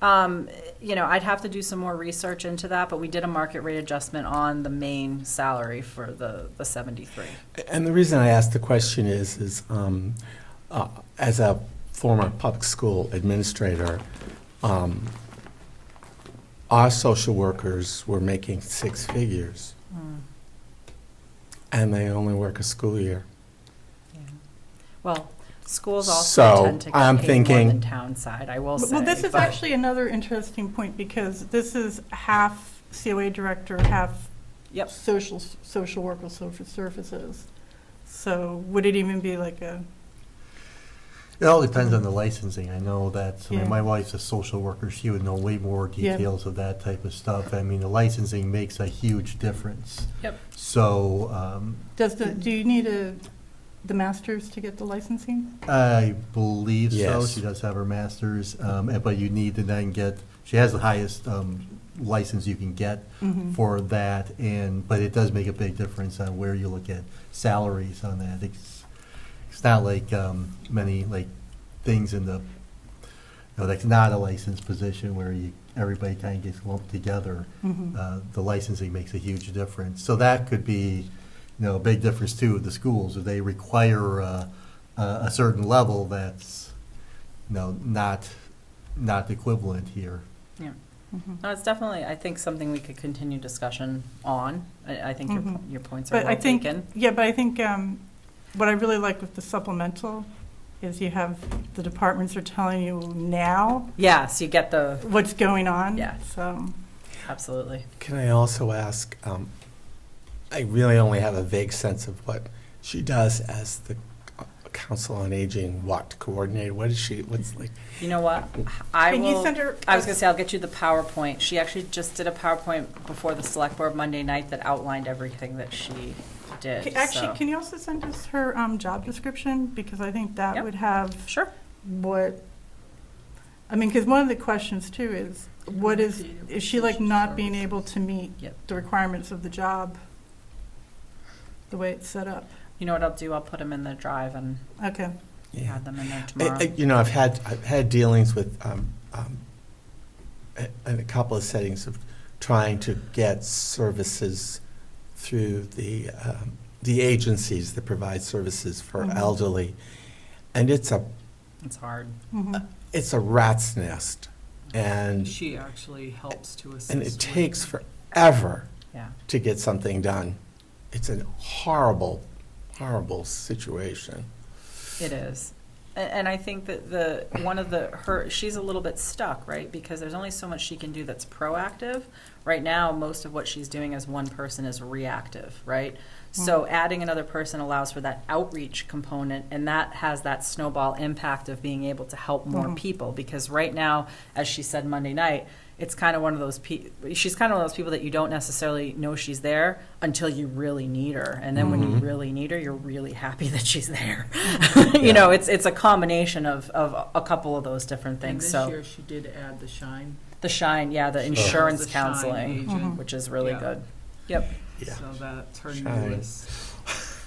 I'd have to do some more research into that, but we did a market rate adjustment on the main salary for the 73.
And the reason I asked the question is as a former public school administrator, our social workers were making six figures, and they only work a school year.
Well, schools also
So,
tend to
I'm
get paid
thinking-
more than town side, I will say.
Well, this is
but-
actually another interesting point, because this is half COA director, half
Yep.
social worker, social services. So would it even be like a,
It all depends on the licensing. I know that,
Yeah.
my wife's a social worker, she would know way more
Yeah.
details of that type of stuff. The licensing makes a huge difference.
Yep.
So,
do you need the masters to get the licensing?
I believe so.
Yes.
She does have her master's, but you need to then she has the highest license you can get
Mhm.
for that, but it does make a big difference on where you look at salaries on that. It's not like many, like things in the, that's not a licensed position where everybody kind of gets lumped together. The licensing makes a huge difference. So that could be, a big difference too with the schools. If they require a certain level that's, not equivalent here.
Yeah. No, it's definitely, I think, something we could continue discussion on. I think your points are
But
well
I think,
taken.
yeah, but I think what I really like with the supplemental is you have, the departments are telling you now
Yeah, so you get the,
what's going on.
Yeah.
So,
absolutely.
Can I also ask, I really only have a vague sense of what she does as the Council on Aging WACT coordinator. What's like?
You know what? I
can you
will,
send her?
I was going to say, I'll get you the PowerPoint. She actually just did a PowerPoint before the select board Monday night that outlined everything that she did.
Actually,
so.
can you also send us her job description? Because I think that
Yep.
would have
Sure.
what, I mean, because one of the questions too is, what is she like not being able to meet
Yep.
the requirements of the job the way it's set up?
You know what I'll do? I'll put them in the drive and
Okay.
Yeah.
add them in there tomorrow.
I've had dealings with in a couple of settings of trying to get services through the agencies that provide services for elderly, and it's a
hard.
it's a rat's nest, and
She actually helps to assist.
it
with-
takes forever
Yeah.
to get something done. It's a horrible situation.
It is. And I think that she's a little bit stuck, right? Because there's only so much she can do that's proactive. Right now, most of what she's doing as one person is reactive, right? So adding another person allows for that outreach component, and that has that snowball impact of being able to help more people. Because right now, as she said Monday night, it's kind of one of those she's kind of one of those people that you don't necessarily know she's there until you really need her. And then when you really need her, you're really happy that she's there. It's a combination of a couple of those different
And
things.
this
So
year, she did add the Shine.
the Shine, the insurance
The Shine
counseling,
agent.
which is really
Yeah.
good. Yep.
Yeah.
So that's her
Shine.
newest.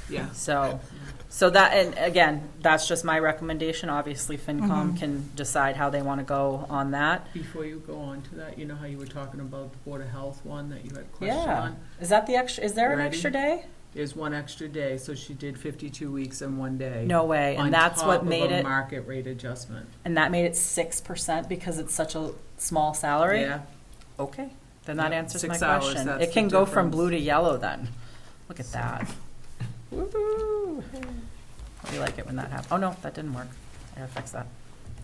Yeah.
So that, and again, that's just my recommendation. Obviously, FinCom can decide how they want to go on that.
Before you go on to that, you know how you were talking about the Board of Health one that you had a question
Yeah.
on?
Is that the extra? Is there an
Ready?
extra day?
There's one extra day, so she did 52 weeks in one day.
No way.
on
And that's
top
what
of
made
a
it.
market rate adjustment.
And that made it 6% because it's such a small salary.
Yeah.
Okay. Then that
Yeah,
answers
6
my
hours,
question.
that's
It can
the
go from
difference.
blue to yellow then. Look at that. Woohoo! We like it when that happens. Oh no, that didn't work. I gotta fix that.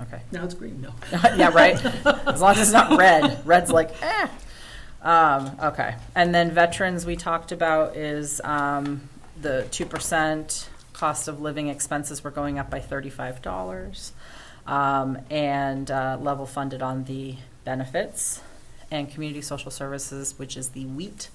Okay.
Now it's green, no.
Yeah, right? As long as it's not red. Red's like, eh. Okay. And then veterans we talked about is the 2% cost of living expenses were going up by $35. And level funded on the benefits. And community social services, which is the WHEAT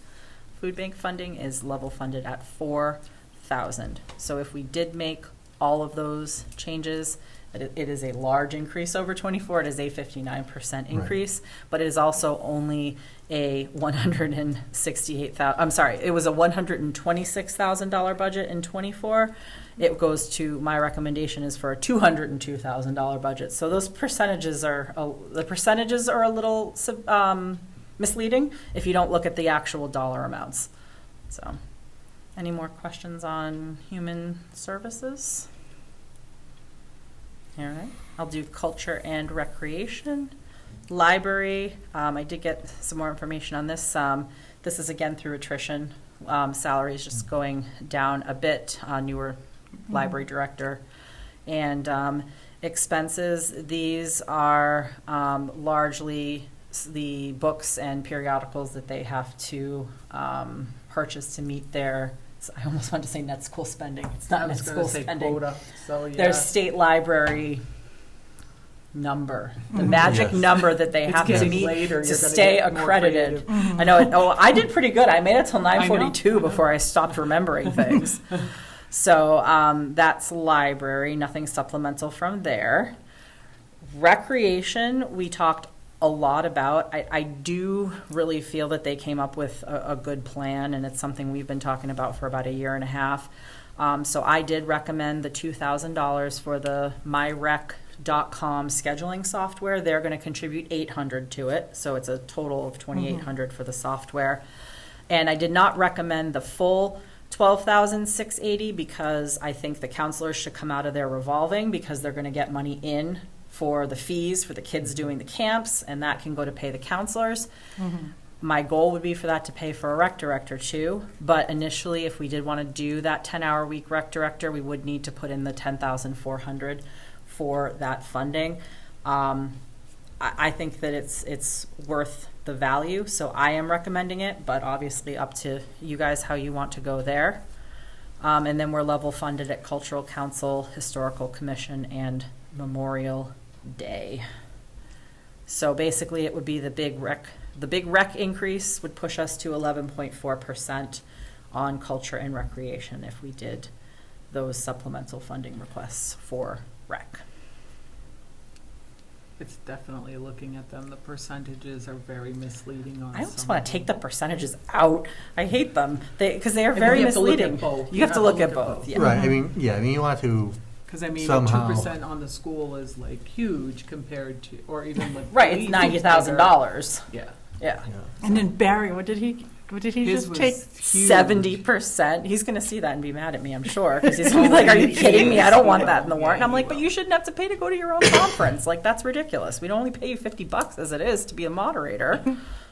food bank funding, is level funded at $4,000. So if we did make all of those changes, it is a large increase over 24. It is a 59% increase, but it is also only a $168,000. I'm sorry, it was a $126,000 budget in 24. It goes to, my recommendation is for a $202,000 budget. So those percentages are a little misleading if you don't look at the actual dollar amounts. So, any more questions on human services? All right, I'll do culture and recreation. Library, I did get some more information on this. This is again through attrition. Salary is just going down a bit, newer library director. And expenses, these are largely the books and periodicals that they have to purchase to meet their, I almost want to say net school spending. It's not
I
net
was
school
gonna say
spending.
quota, so yeah.
Their state library number, the magic
Yes.
number that they
It's
have to
getting
meet
later,
to
you're gonna
stay
get more
accredited.
creative.
I know it. Oh, I did pretty good. I made it till
I know,
9:42 before I stopped remembering things. So that's library. Nothing supplemental from there. Recreation, we talked a lot about. I do really feel that they came up with a good plan, and it's something we've been talking about for about a year and a half. So I did recommend the $2,000 for the My Rec Rec.com scheduling software. They're going to contribute $800 to it, so it's a total of $2,800 for the software. And I did not recommend the full $12,680 because I think the counselors should come out of their revolving because they're going to get money in for the fees for the kids doing the camps, and that can go to pay the counselors. My goal would be for that to pay for a rec director too, but initially, if we did want to do that 10-hour week rec director, we would need to put in the $10,400 for that funding. I think that it's worth the value, so I am recommending it, but obviously up to you guys how you want to go there. And then we're level funded at Cultural Council, Historical Commission, and Memorial Day. So basically, it would be the big rec increase would push us to 11.4% on culture and recreation if we did those supplemental funding requests for rec.
It's definitely looking at them. The percentages are very misleading on
I almost
some
want
of
to take
them.
the percentages out. I hate them because they are
And
very
you have to look at
misleading.
both.
You have to look at both. Yeah.
Right, I mean, you want to,
Because I mean,
Somehow.
2% on the school is like huge compared to, or even like.
Right, it's $90,000.
Yeah.
Yeah.
And then Barry, what did he
His
just
was
take?
huge.
70%. He's going to see that and be mad at me, I'm sure, because he's going to be like, "Are you kidding me? I don't want that in the warrant." And I'm like, "But you shouldn't have to pay to go to your own conference. Like, that's ridiculous. We don't only pay you $50 as it is to be a moderator. I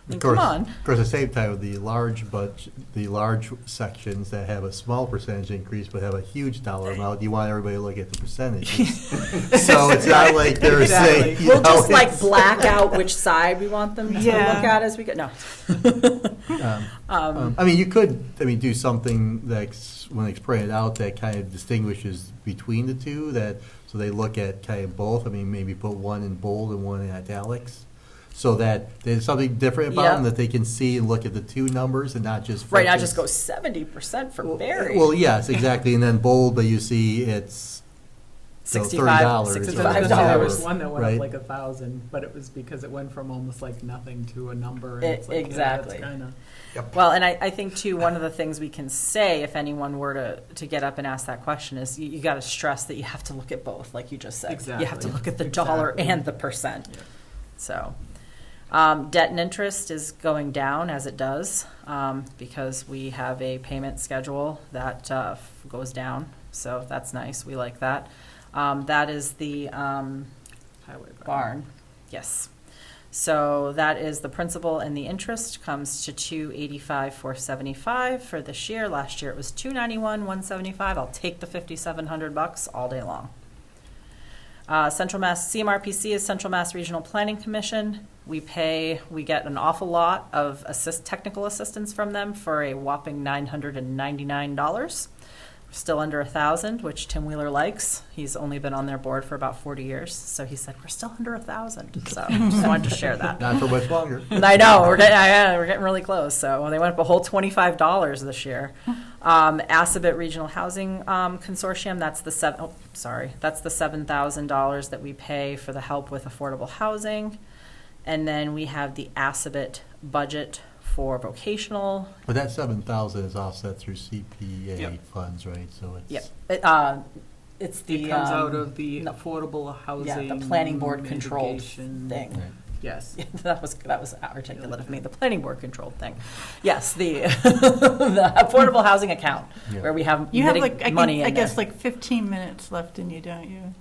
mean,
of course,
come on."
of course, at the same time, the large sections that have a small percentage increase but have a huge dollar amount, you want everybody to look at the percentages. So it's not like they're
Exactly.
saying, you
We'll
know,
just like
it's-
black out which side we want them to
Yeah.
look at as we go. No.
I mean, you could, do something that's, when it's printed out, that kind of distinguishes between the two, so they look at kind of both. I mean, maybe put one in bold and one in italics, so that there's something different about them
Yeah.
that they can see and look at the two numbers and not just.
Right now,
focus-
just go 70% for
Well,
Barry.
Well, yes, exactly, and then bold, but you see it's $30
Because
$65
there was
$65,
one that went
right?
up like 1,000, but it was because it went from almost like nothing to a number. And it's like,
Exactly.
Yeah, that's kind of.
Well, and I think too, one of the things we can say if anyone were to get up and ask that question is you got to stress that you have to look at both, like you just said. You have to
Exactly.
look at the dollar
Exactly.
and the percent.
Yeah.
So, debt and interest is going down as it does because we have a payment schedule that goes down. So that's nice. We like that. That is the
Highway
barn. Yes. So that is the principal and the interest comes to $285,475 for this year. Last year it was $291,175. I'll take the $5,700 all day long. Central Mass CMRPC is Central Mass Regional Planning Commission. We get an awful lot of technical assistance from them for a whopping $999. Still under 1,000, which Tim Wheeler likes. He's only been on their board for about 40 years, so he said we're still under 1,000. So just wanted to share that.
Not for much longer.
I know we're getting really close. So they went up a whole $25 this year. Assabet Regional Housing Consortium. That's the $7,000 that we pay for the help with affordable housing, and then we have the Assabet budget for vocational.
But that 7,000 is offset through CPA
Yep.
funds, right? So it's.
Yep. It's the
It comes out of the
no.
affordable housing.
Yeah, the planning board controlled
mitigation.
thing.
Right.
Yes.
that was articulate of me. The planning board controlled thing. Yes, the the affordable housing account
Yeah.
where we have
You have like,
money in
I guess
there.
like 15 minutes left in you, don't you?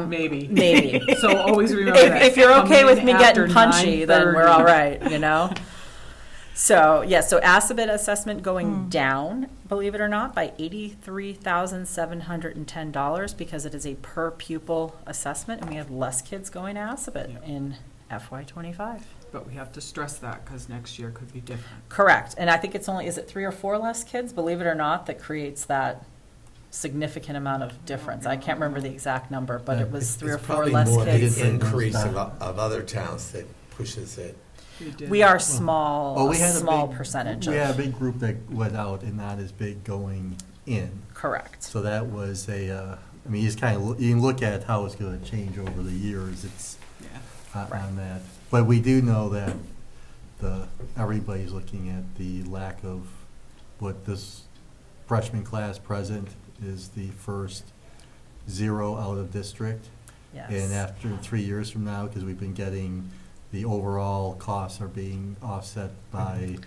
Maybe.
Maybe.
So always remember that.
If you're okay
Come
with
in
me
after
getting punchy, then we're
9:30.
all right, you know? So, so Assabet assessment going down, believe it or not, by $83,710 because it is a per pupil assessment and we have less kids going to Assabet
Yeah.
in FY25.
But we have to stress that because next year could be different.
Correct. And I think it's only, is it 3 or 4 less kids, believe it or not, that creates that significant amount of difference. I can't remember the exact number, but it was 3 or 4 less
It's probably more
kids.
the increase of other towns that pushes it.
We are small,
Well,
a
we had a
small
big-
percentage
We had a
of,
big group that went out and not as big going in.
correct.
So that was you just kind of, you can look at how it's going to change over the years. It's
Yeah.
on that. But we do know that everybody's looking at the lack of what this freshman class present is the first 0 out of district. And
Yes.
after 3 years from now, because we've been getting, the overall costs are being offset by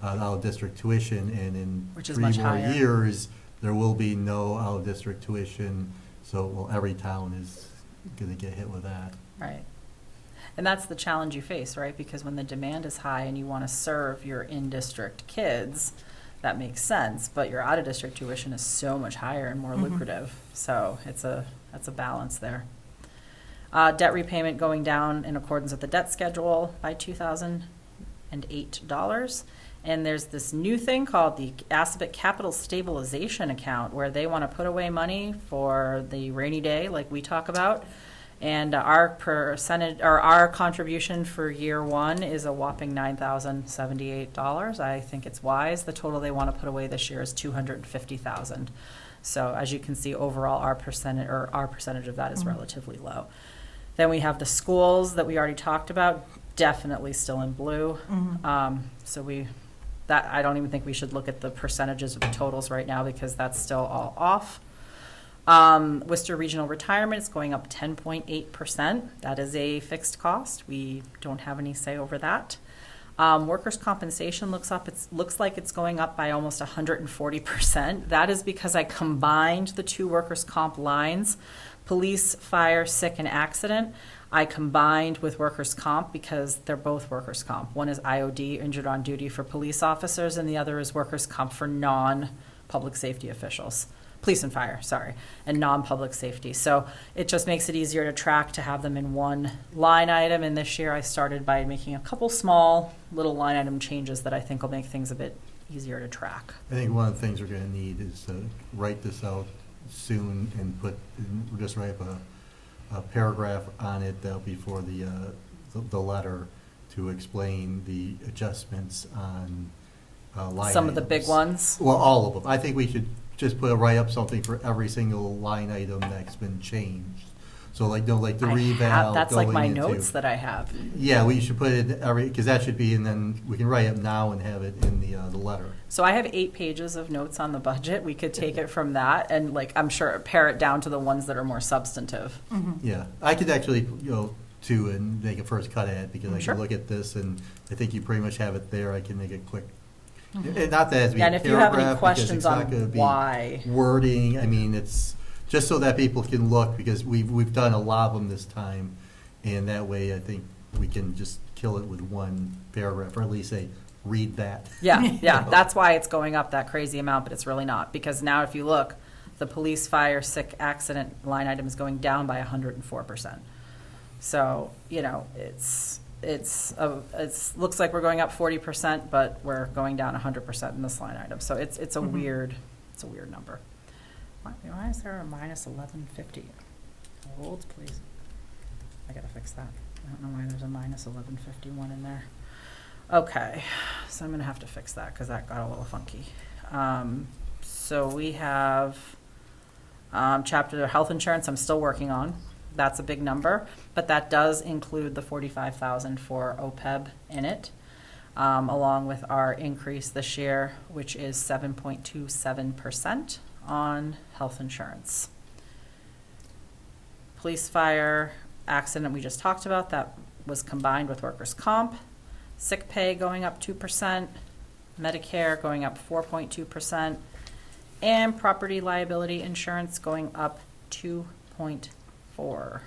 out-of-district tuition, and in
Which is
3
much
more
higher.
years, there will be no out-of-district tuition, so, well, every town is gonna get hit with that.
Right. And that's the challenge you face, right? Because when the demand is high and you want to serve your in-district kids, that makes sense, but your out-of-district tuition is so much higher and more
Mhm.
lucrative. So that's a balance there. Debt repayment going down in accordance with the debt schedule by $2,008. And there's this new thing called the Assabet Capital Stabilization Account, where they want to put away money for the rainy day, like we talk about. And our percentage, or our contribution for year one is a whopping $9,078. I think it's wise. The total they want to put away this year is $250,000. So as you can see, overall, our percentage of that is relatively low. Then we have the schools that we already talked about, definitely still in blue. I don't even think we should look at the percentages of the totals right now, because that's still all off. Worcester Regional Retirement is going up 10.8%. That is a fixed cost. We don't have any say over that. Workers' compensation looks like it's going up by almost 140%. That is because I combined the two workers' comp lines, police, fire, sick, and accident. I combined with workers' comp because they're both workers' comp. One is IOD, injured on duty, for police officers, and the other is workers' comp for non-public safety officials. Police and fire, sorry, and non-public safety. So it just makes it easier to track, to have them in one line item. And this year I started by making a couple small little line item changes that I think will make things a bit easier to track.
I think one of the things we're gonna need is to write this out soon and just write up a paragraph on it that'll be for the letter to explain the adjustments on line
Some of the big
items.
ones.
Well, all of them. I think we should just write up something for every single line item that's been changed. So like the reval.
That's like
going
my
into-
notes that I have.
Yeah, we should put it because that should be, and then we can write it now and have it in the letter.
So I have 8 pages of notes on the budget. We could take it from that and, like, I'm sure pare it down to the ones that are more substantive.
Yeah, I could actually, too, and make a first cut at it, because I
Sure.
can look at this, and I think you pretty much have it there. I can make it quick. And not that it has to be
Yeah,
a
and if you have any
paragraph, because
questions
it's not
on
gonna be
why.
wording. I mean, it's just so that people can look, because we've done a lot of them this time, and that way I think we can just kill it with one paragraph, or at least say, read that.
Yeah, that's why it's going up that crazy amount, but it's really not. Because now if you look, the police, fire, sick, accident line item is going down by 104%. So, looks like we're going up 40%, but we're going down 100% in this line item. So it's a weird number. Why is there a minus 1150? Hold, please. I gotta fix that. I don't know why there's a minus 1151 in there. Okay, so I'm gonna have to fix that because that got a little funky. So we have chapter health insurance. I'm still working on. That's a big number, but that does include the $45,000 for OPEB in it, along with our increase this year, which is 7.27% on health insurance. Police, fire, accident, we just talked about. That was combined with workers' comp. Sick pay going up 2%, Medicare going up 4.2%, and property liability insurance going up 2.4%.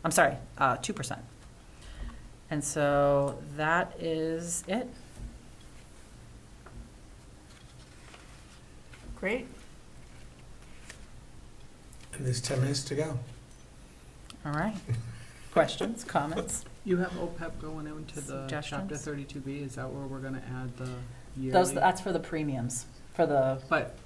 I'm sorry, 2%. And so that is it.
Great.
And there's 10 minutes to go.
All right. Questions, comments?
You have OPEB going into the chapter
Suggestions?
32B, is that where we're gonna add the
Those,
yearly?
that's for the premiums, for the
But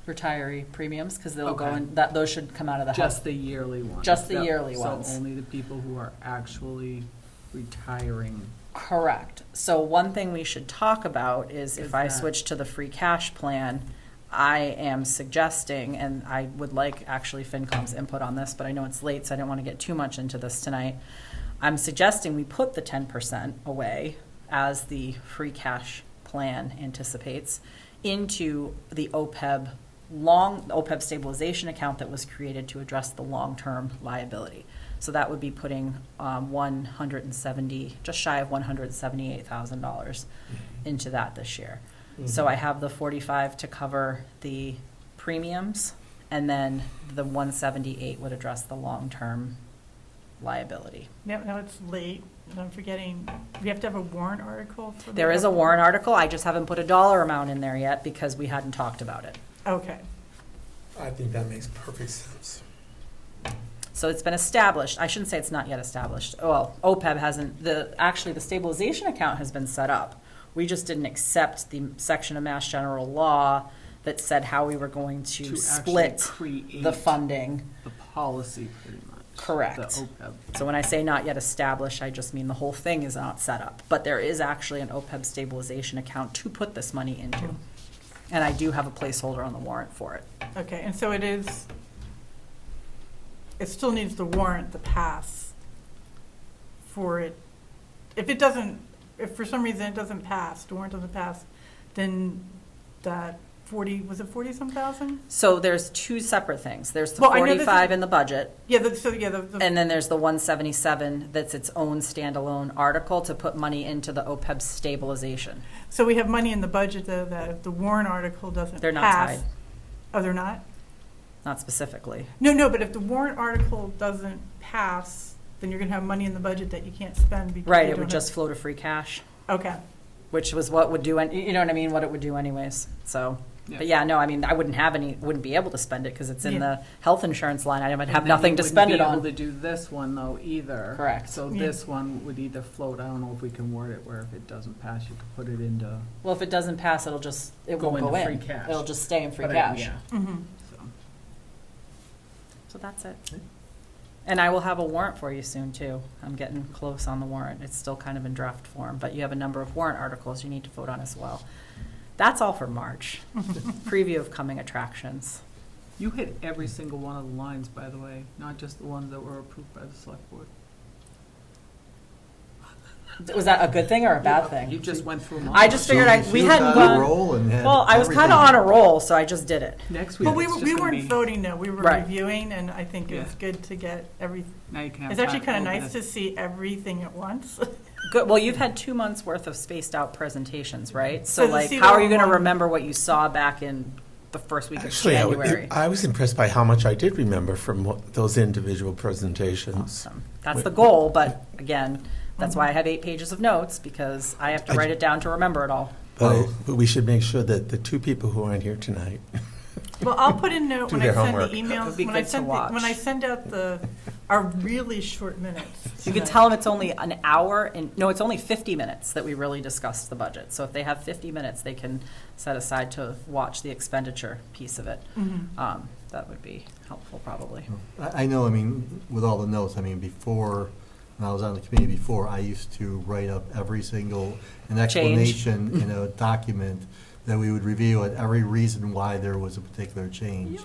retiree premiums, because they'll go
Okay.
in, those should come out of the health.
just the yearly ones?
Just the
That-
yearly ones.
So only the people who are actually retiring.
Correct. So one thing we should talk about is if
Is
I
that-
switch to the free cash plan, I am suggesting, and I would like actually FinCom's input on this, but I know it's late, so I didn't want to get too much into this tonight. I'm suggesting we put the 10% away, as the free cash plan anticipates, into the OPEB OPEB stabilization account that was created to address the long-term liability. So that would be putting 170, just shy of $178,000 into that this year. So I have the 45 to cover the premiums, and then the 178 would address the long-term liability.
Now it's late, and I'm forgetting, we have to have a warrant article for the.
There is a warrant article, I just haven't put a dollar amount in there yet because we hadn't talked about it.
Okay,
I think that makes perfect sense.
So it's been established, I shouldn't say it's not yet established, well, OPEB hasn't, actually the stabilization account has been set up. We just didn't accept the section of Mass General Law that said how we were going to
actually
split
create
the funding.
the policy, pretty much.
Correct.
The OPEB.
So when I say not yet established, I just mean the whole thing is not set up. But there is actually an OPEB stabilization account to put this money into. And I do have a placeholder on the warrant for it.
okay, and so it still needs the warrant to pass for it. If for some reason it doesn't pass, the warrant doesn't pass, then that 40, was it 40-some thousand?
So there's two separate things. There's the
Well, I know this is-
45 in the budget,
Yeah,
and then there's the 177 that's its own standalone article to put money into the OPEB stabilization.
so we have money in the budget, though, that if the warrant article doesn't pass.
They're not tied,
Oh, they're not?
not specifically.
No, but if the warrant article doesn't pass, then you're gonna have money in the budget that you can't spend because.
Right,
you
it would
don't
just flow to free cash,
have- Okay,
which was what would do, you know what I mean, what it would do anyways, so.
Yeah.
But yeah, no, I mean, I wouldn't be able to spend it because it's in
Yeah.
the health insurance line item. I'd have
And then
nothing
you
to spend it
wouldn't
on.
be able to do this one though either.
Correct.
So
Yeah.
this one would either float, I don't know if we can word it where if it doesn't pass, you could put it into,
Well, if it doesn't pass, it
Go
won't go
into
in.
free cash.
It'll just stay in free
but
cash.
yeah,
mm-hmm.
so.
So that's it. And I will have a warrant for you soon too. I'm getting close on the warrant. It's still kind of in draft form, but you have a number of warrant articles you need to vote on as well. That's all for March. Preview of coming attractions.
You hit every single one of the lines, by the way, not just the ones that were approved by the select board.
Was that a good thing or a bad thing?
You just went through them all.
I just figured we
She was
hadn't
on a
gone.
roll and had
Well, I was kind of
everything.
on a roll, so I just did it.
Next week,
But we
it's just
we
gonna
weren't
be,
voting, no, we were
Right.
reviewing, and I think it's
Yeah.
good to get everything.
now you can have.
It's actually
Pat
kind of
over
nice
the-
to see everything at once.
Good. Well, you've had 2 months worth of spaced out presentations, right?
So
So
to
like,
see
how
the
are you going to
one-
remember what you saw back in the first week of
Actually,
January?
I was impressed by how much I did remember from those individual presentations.
Awesome. That's the goal, but again, that's why I have 8 pages of notes, because I have to write it down to remember it all.
But we should make sure that the two people who aren't here tonight,
Well, I'll put in note
Do
when I
their
send
homework.
the
It
emails,
would be
when I
good to
send,
watch.
when I send out our really short minutes.
You can tell them it's only an hour, and no, it's only 50 minutes that we really discussed the budget. So if they have 50 minutes, they can set aside to watch the expenditure piece of it.
Mhm.
That would be helpful, probably.
I know, I mean, with all the notes, I mean, before, when I was on the committee before, I used to write up every single, an explanation in a document that we would review at every reason why there was a particular change.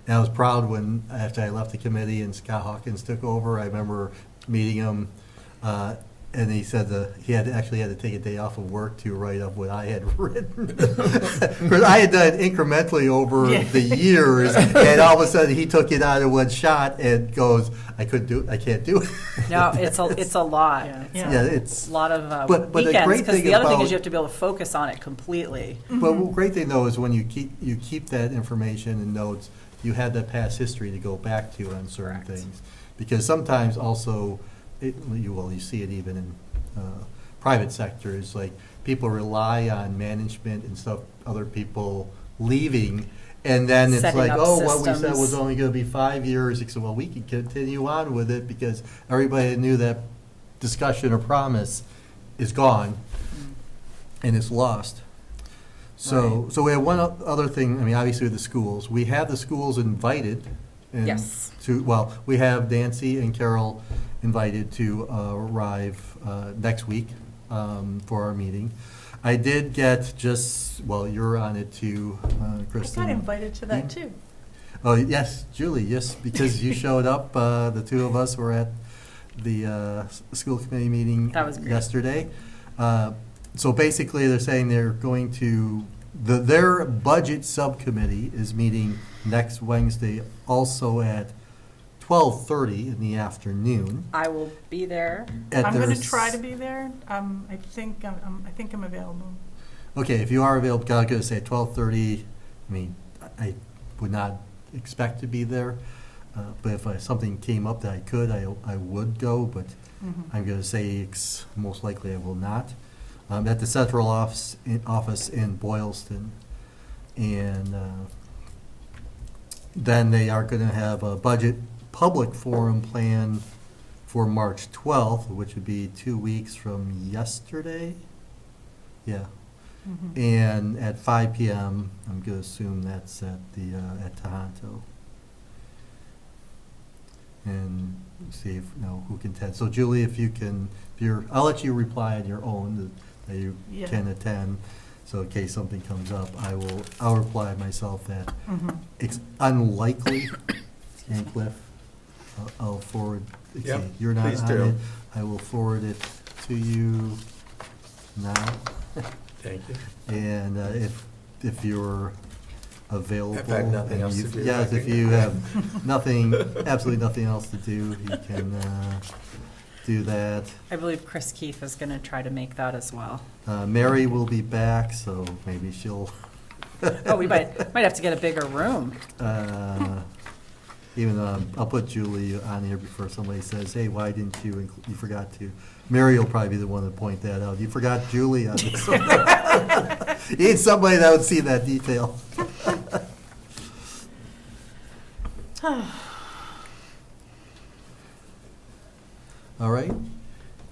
And I was proud when, after I left the committee and Scott Hawkins took over, I remember meeting him, and he said he actually had to take a day off of work to write up what I had written. Because I had done it incrementally over
Yeah.
the years, and all of a sudden he took it out in one shot and goes, I couldn't do it, I can't do it.
No, it's a lot.
Yeah.
It's
Yeah.
Yeah,
a
it's,
lot of
But the
weekends,
great
because
thing
the other thing
about-
is you have to be able to focus on it completely.
but the great thing though is when you keep that information and notes, you have that past history to go back to on certain
Correct.
things. Because sometimes also, you see it even in private sectors, like people rely on management and stuff, other people leaving, and then it's
Setting
like,
up
oh, what we said
systems.
was only gonna be 5 years. So, well, we can continue on with it because everybody knew that discussion or promise is gone and it's lost. So we have one other thing, I mean, obviously with the schools, we have the schools invited. and
Yes.
we have Nancy and Carol invited to arrive next week for our meeting. I did get you're on it too, Kristen.
I got invited to that too.
Oh, yes, Julie, yes, because you showed up, the two of us were at the school committee meeting
That was great.
yesterday. So basically, they're saying they're going to their budget subcommittee is meeting next Wednesday, also at 12:30 in the afternoon.
I will be there.
at
I'm
their
going to try
s-
to be there. I think I'm available.
Okay, if you are available, I was going to say 12:30, I mean, I would not expect to be there, but if something came up that I could, I would go, but
Mhm.
I'm going to say most likely I will not. At the central office in Boylston. And then they are going to have a budget public forum planned for March 12th, which would be 2 weeks from yesterday. Yeah.
Mhm.
And at 5 PM, I'm going to assume that's at at Tohoto. And see if, who can attend. So Julie, if you can, I'll let you reply on your own that you
Yeah.
can attend. So in case something comes up, I'll reply myself that
Mhm.
it's unlikely, Cliff. I'll forward.
Yep,
okay, you're not
please
on
do.
it. I will forward it to you now.
Thank you.
And if you're available.
If I have nothing
and
else to
you-
do,
Yes,
I
if
can-
you have nothing, absolutely nothing else to do, you can do that.
I believe Chris Keefe is going to try to make that as well.
Mary will be back, so maybe she'll.
Oh, we might have to get a bigger room.
Even though I'll put Julie on here before somebody says, hey, why didn't you forgot to. Mary will probably be the one to point that out. You forgot Julie on this one. You need somebody that would see that detail. All right,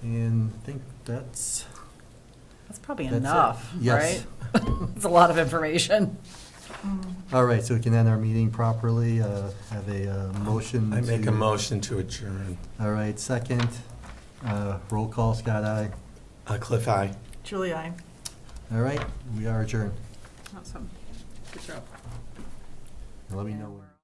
and I think that's
That's
it.
enough,
Yes.
right? It's a lot of information.
All right, so we can end our meeting properly, have a motion.
I make a
to-
motion to adjourn.
All right, second, roll call, Scott, aye.
Cliff, aye.
Julie, I.
All right, we are adjourned.
Awesome. Good job.
Let me know when.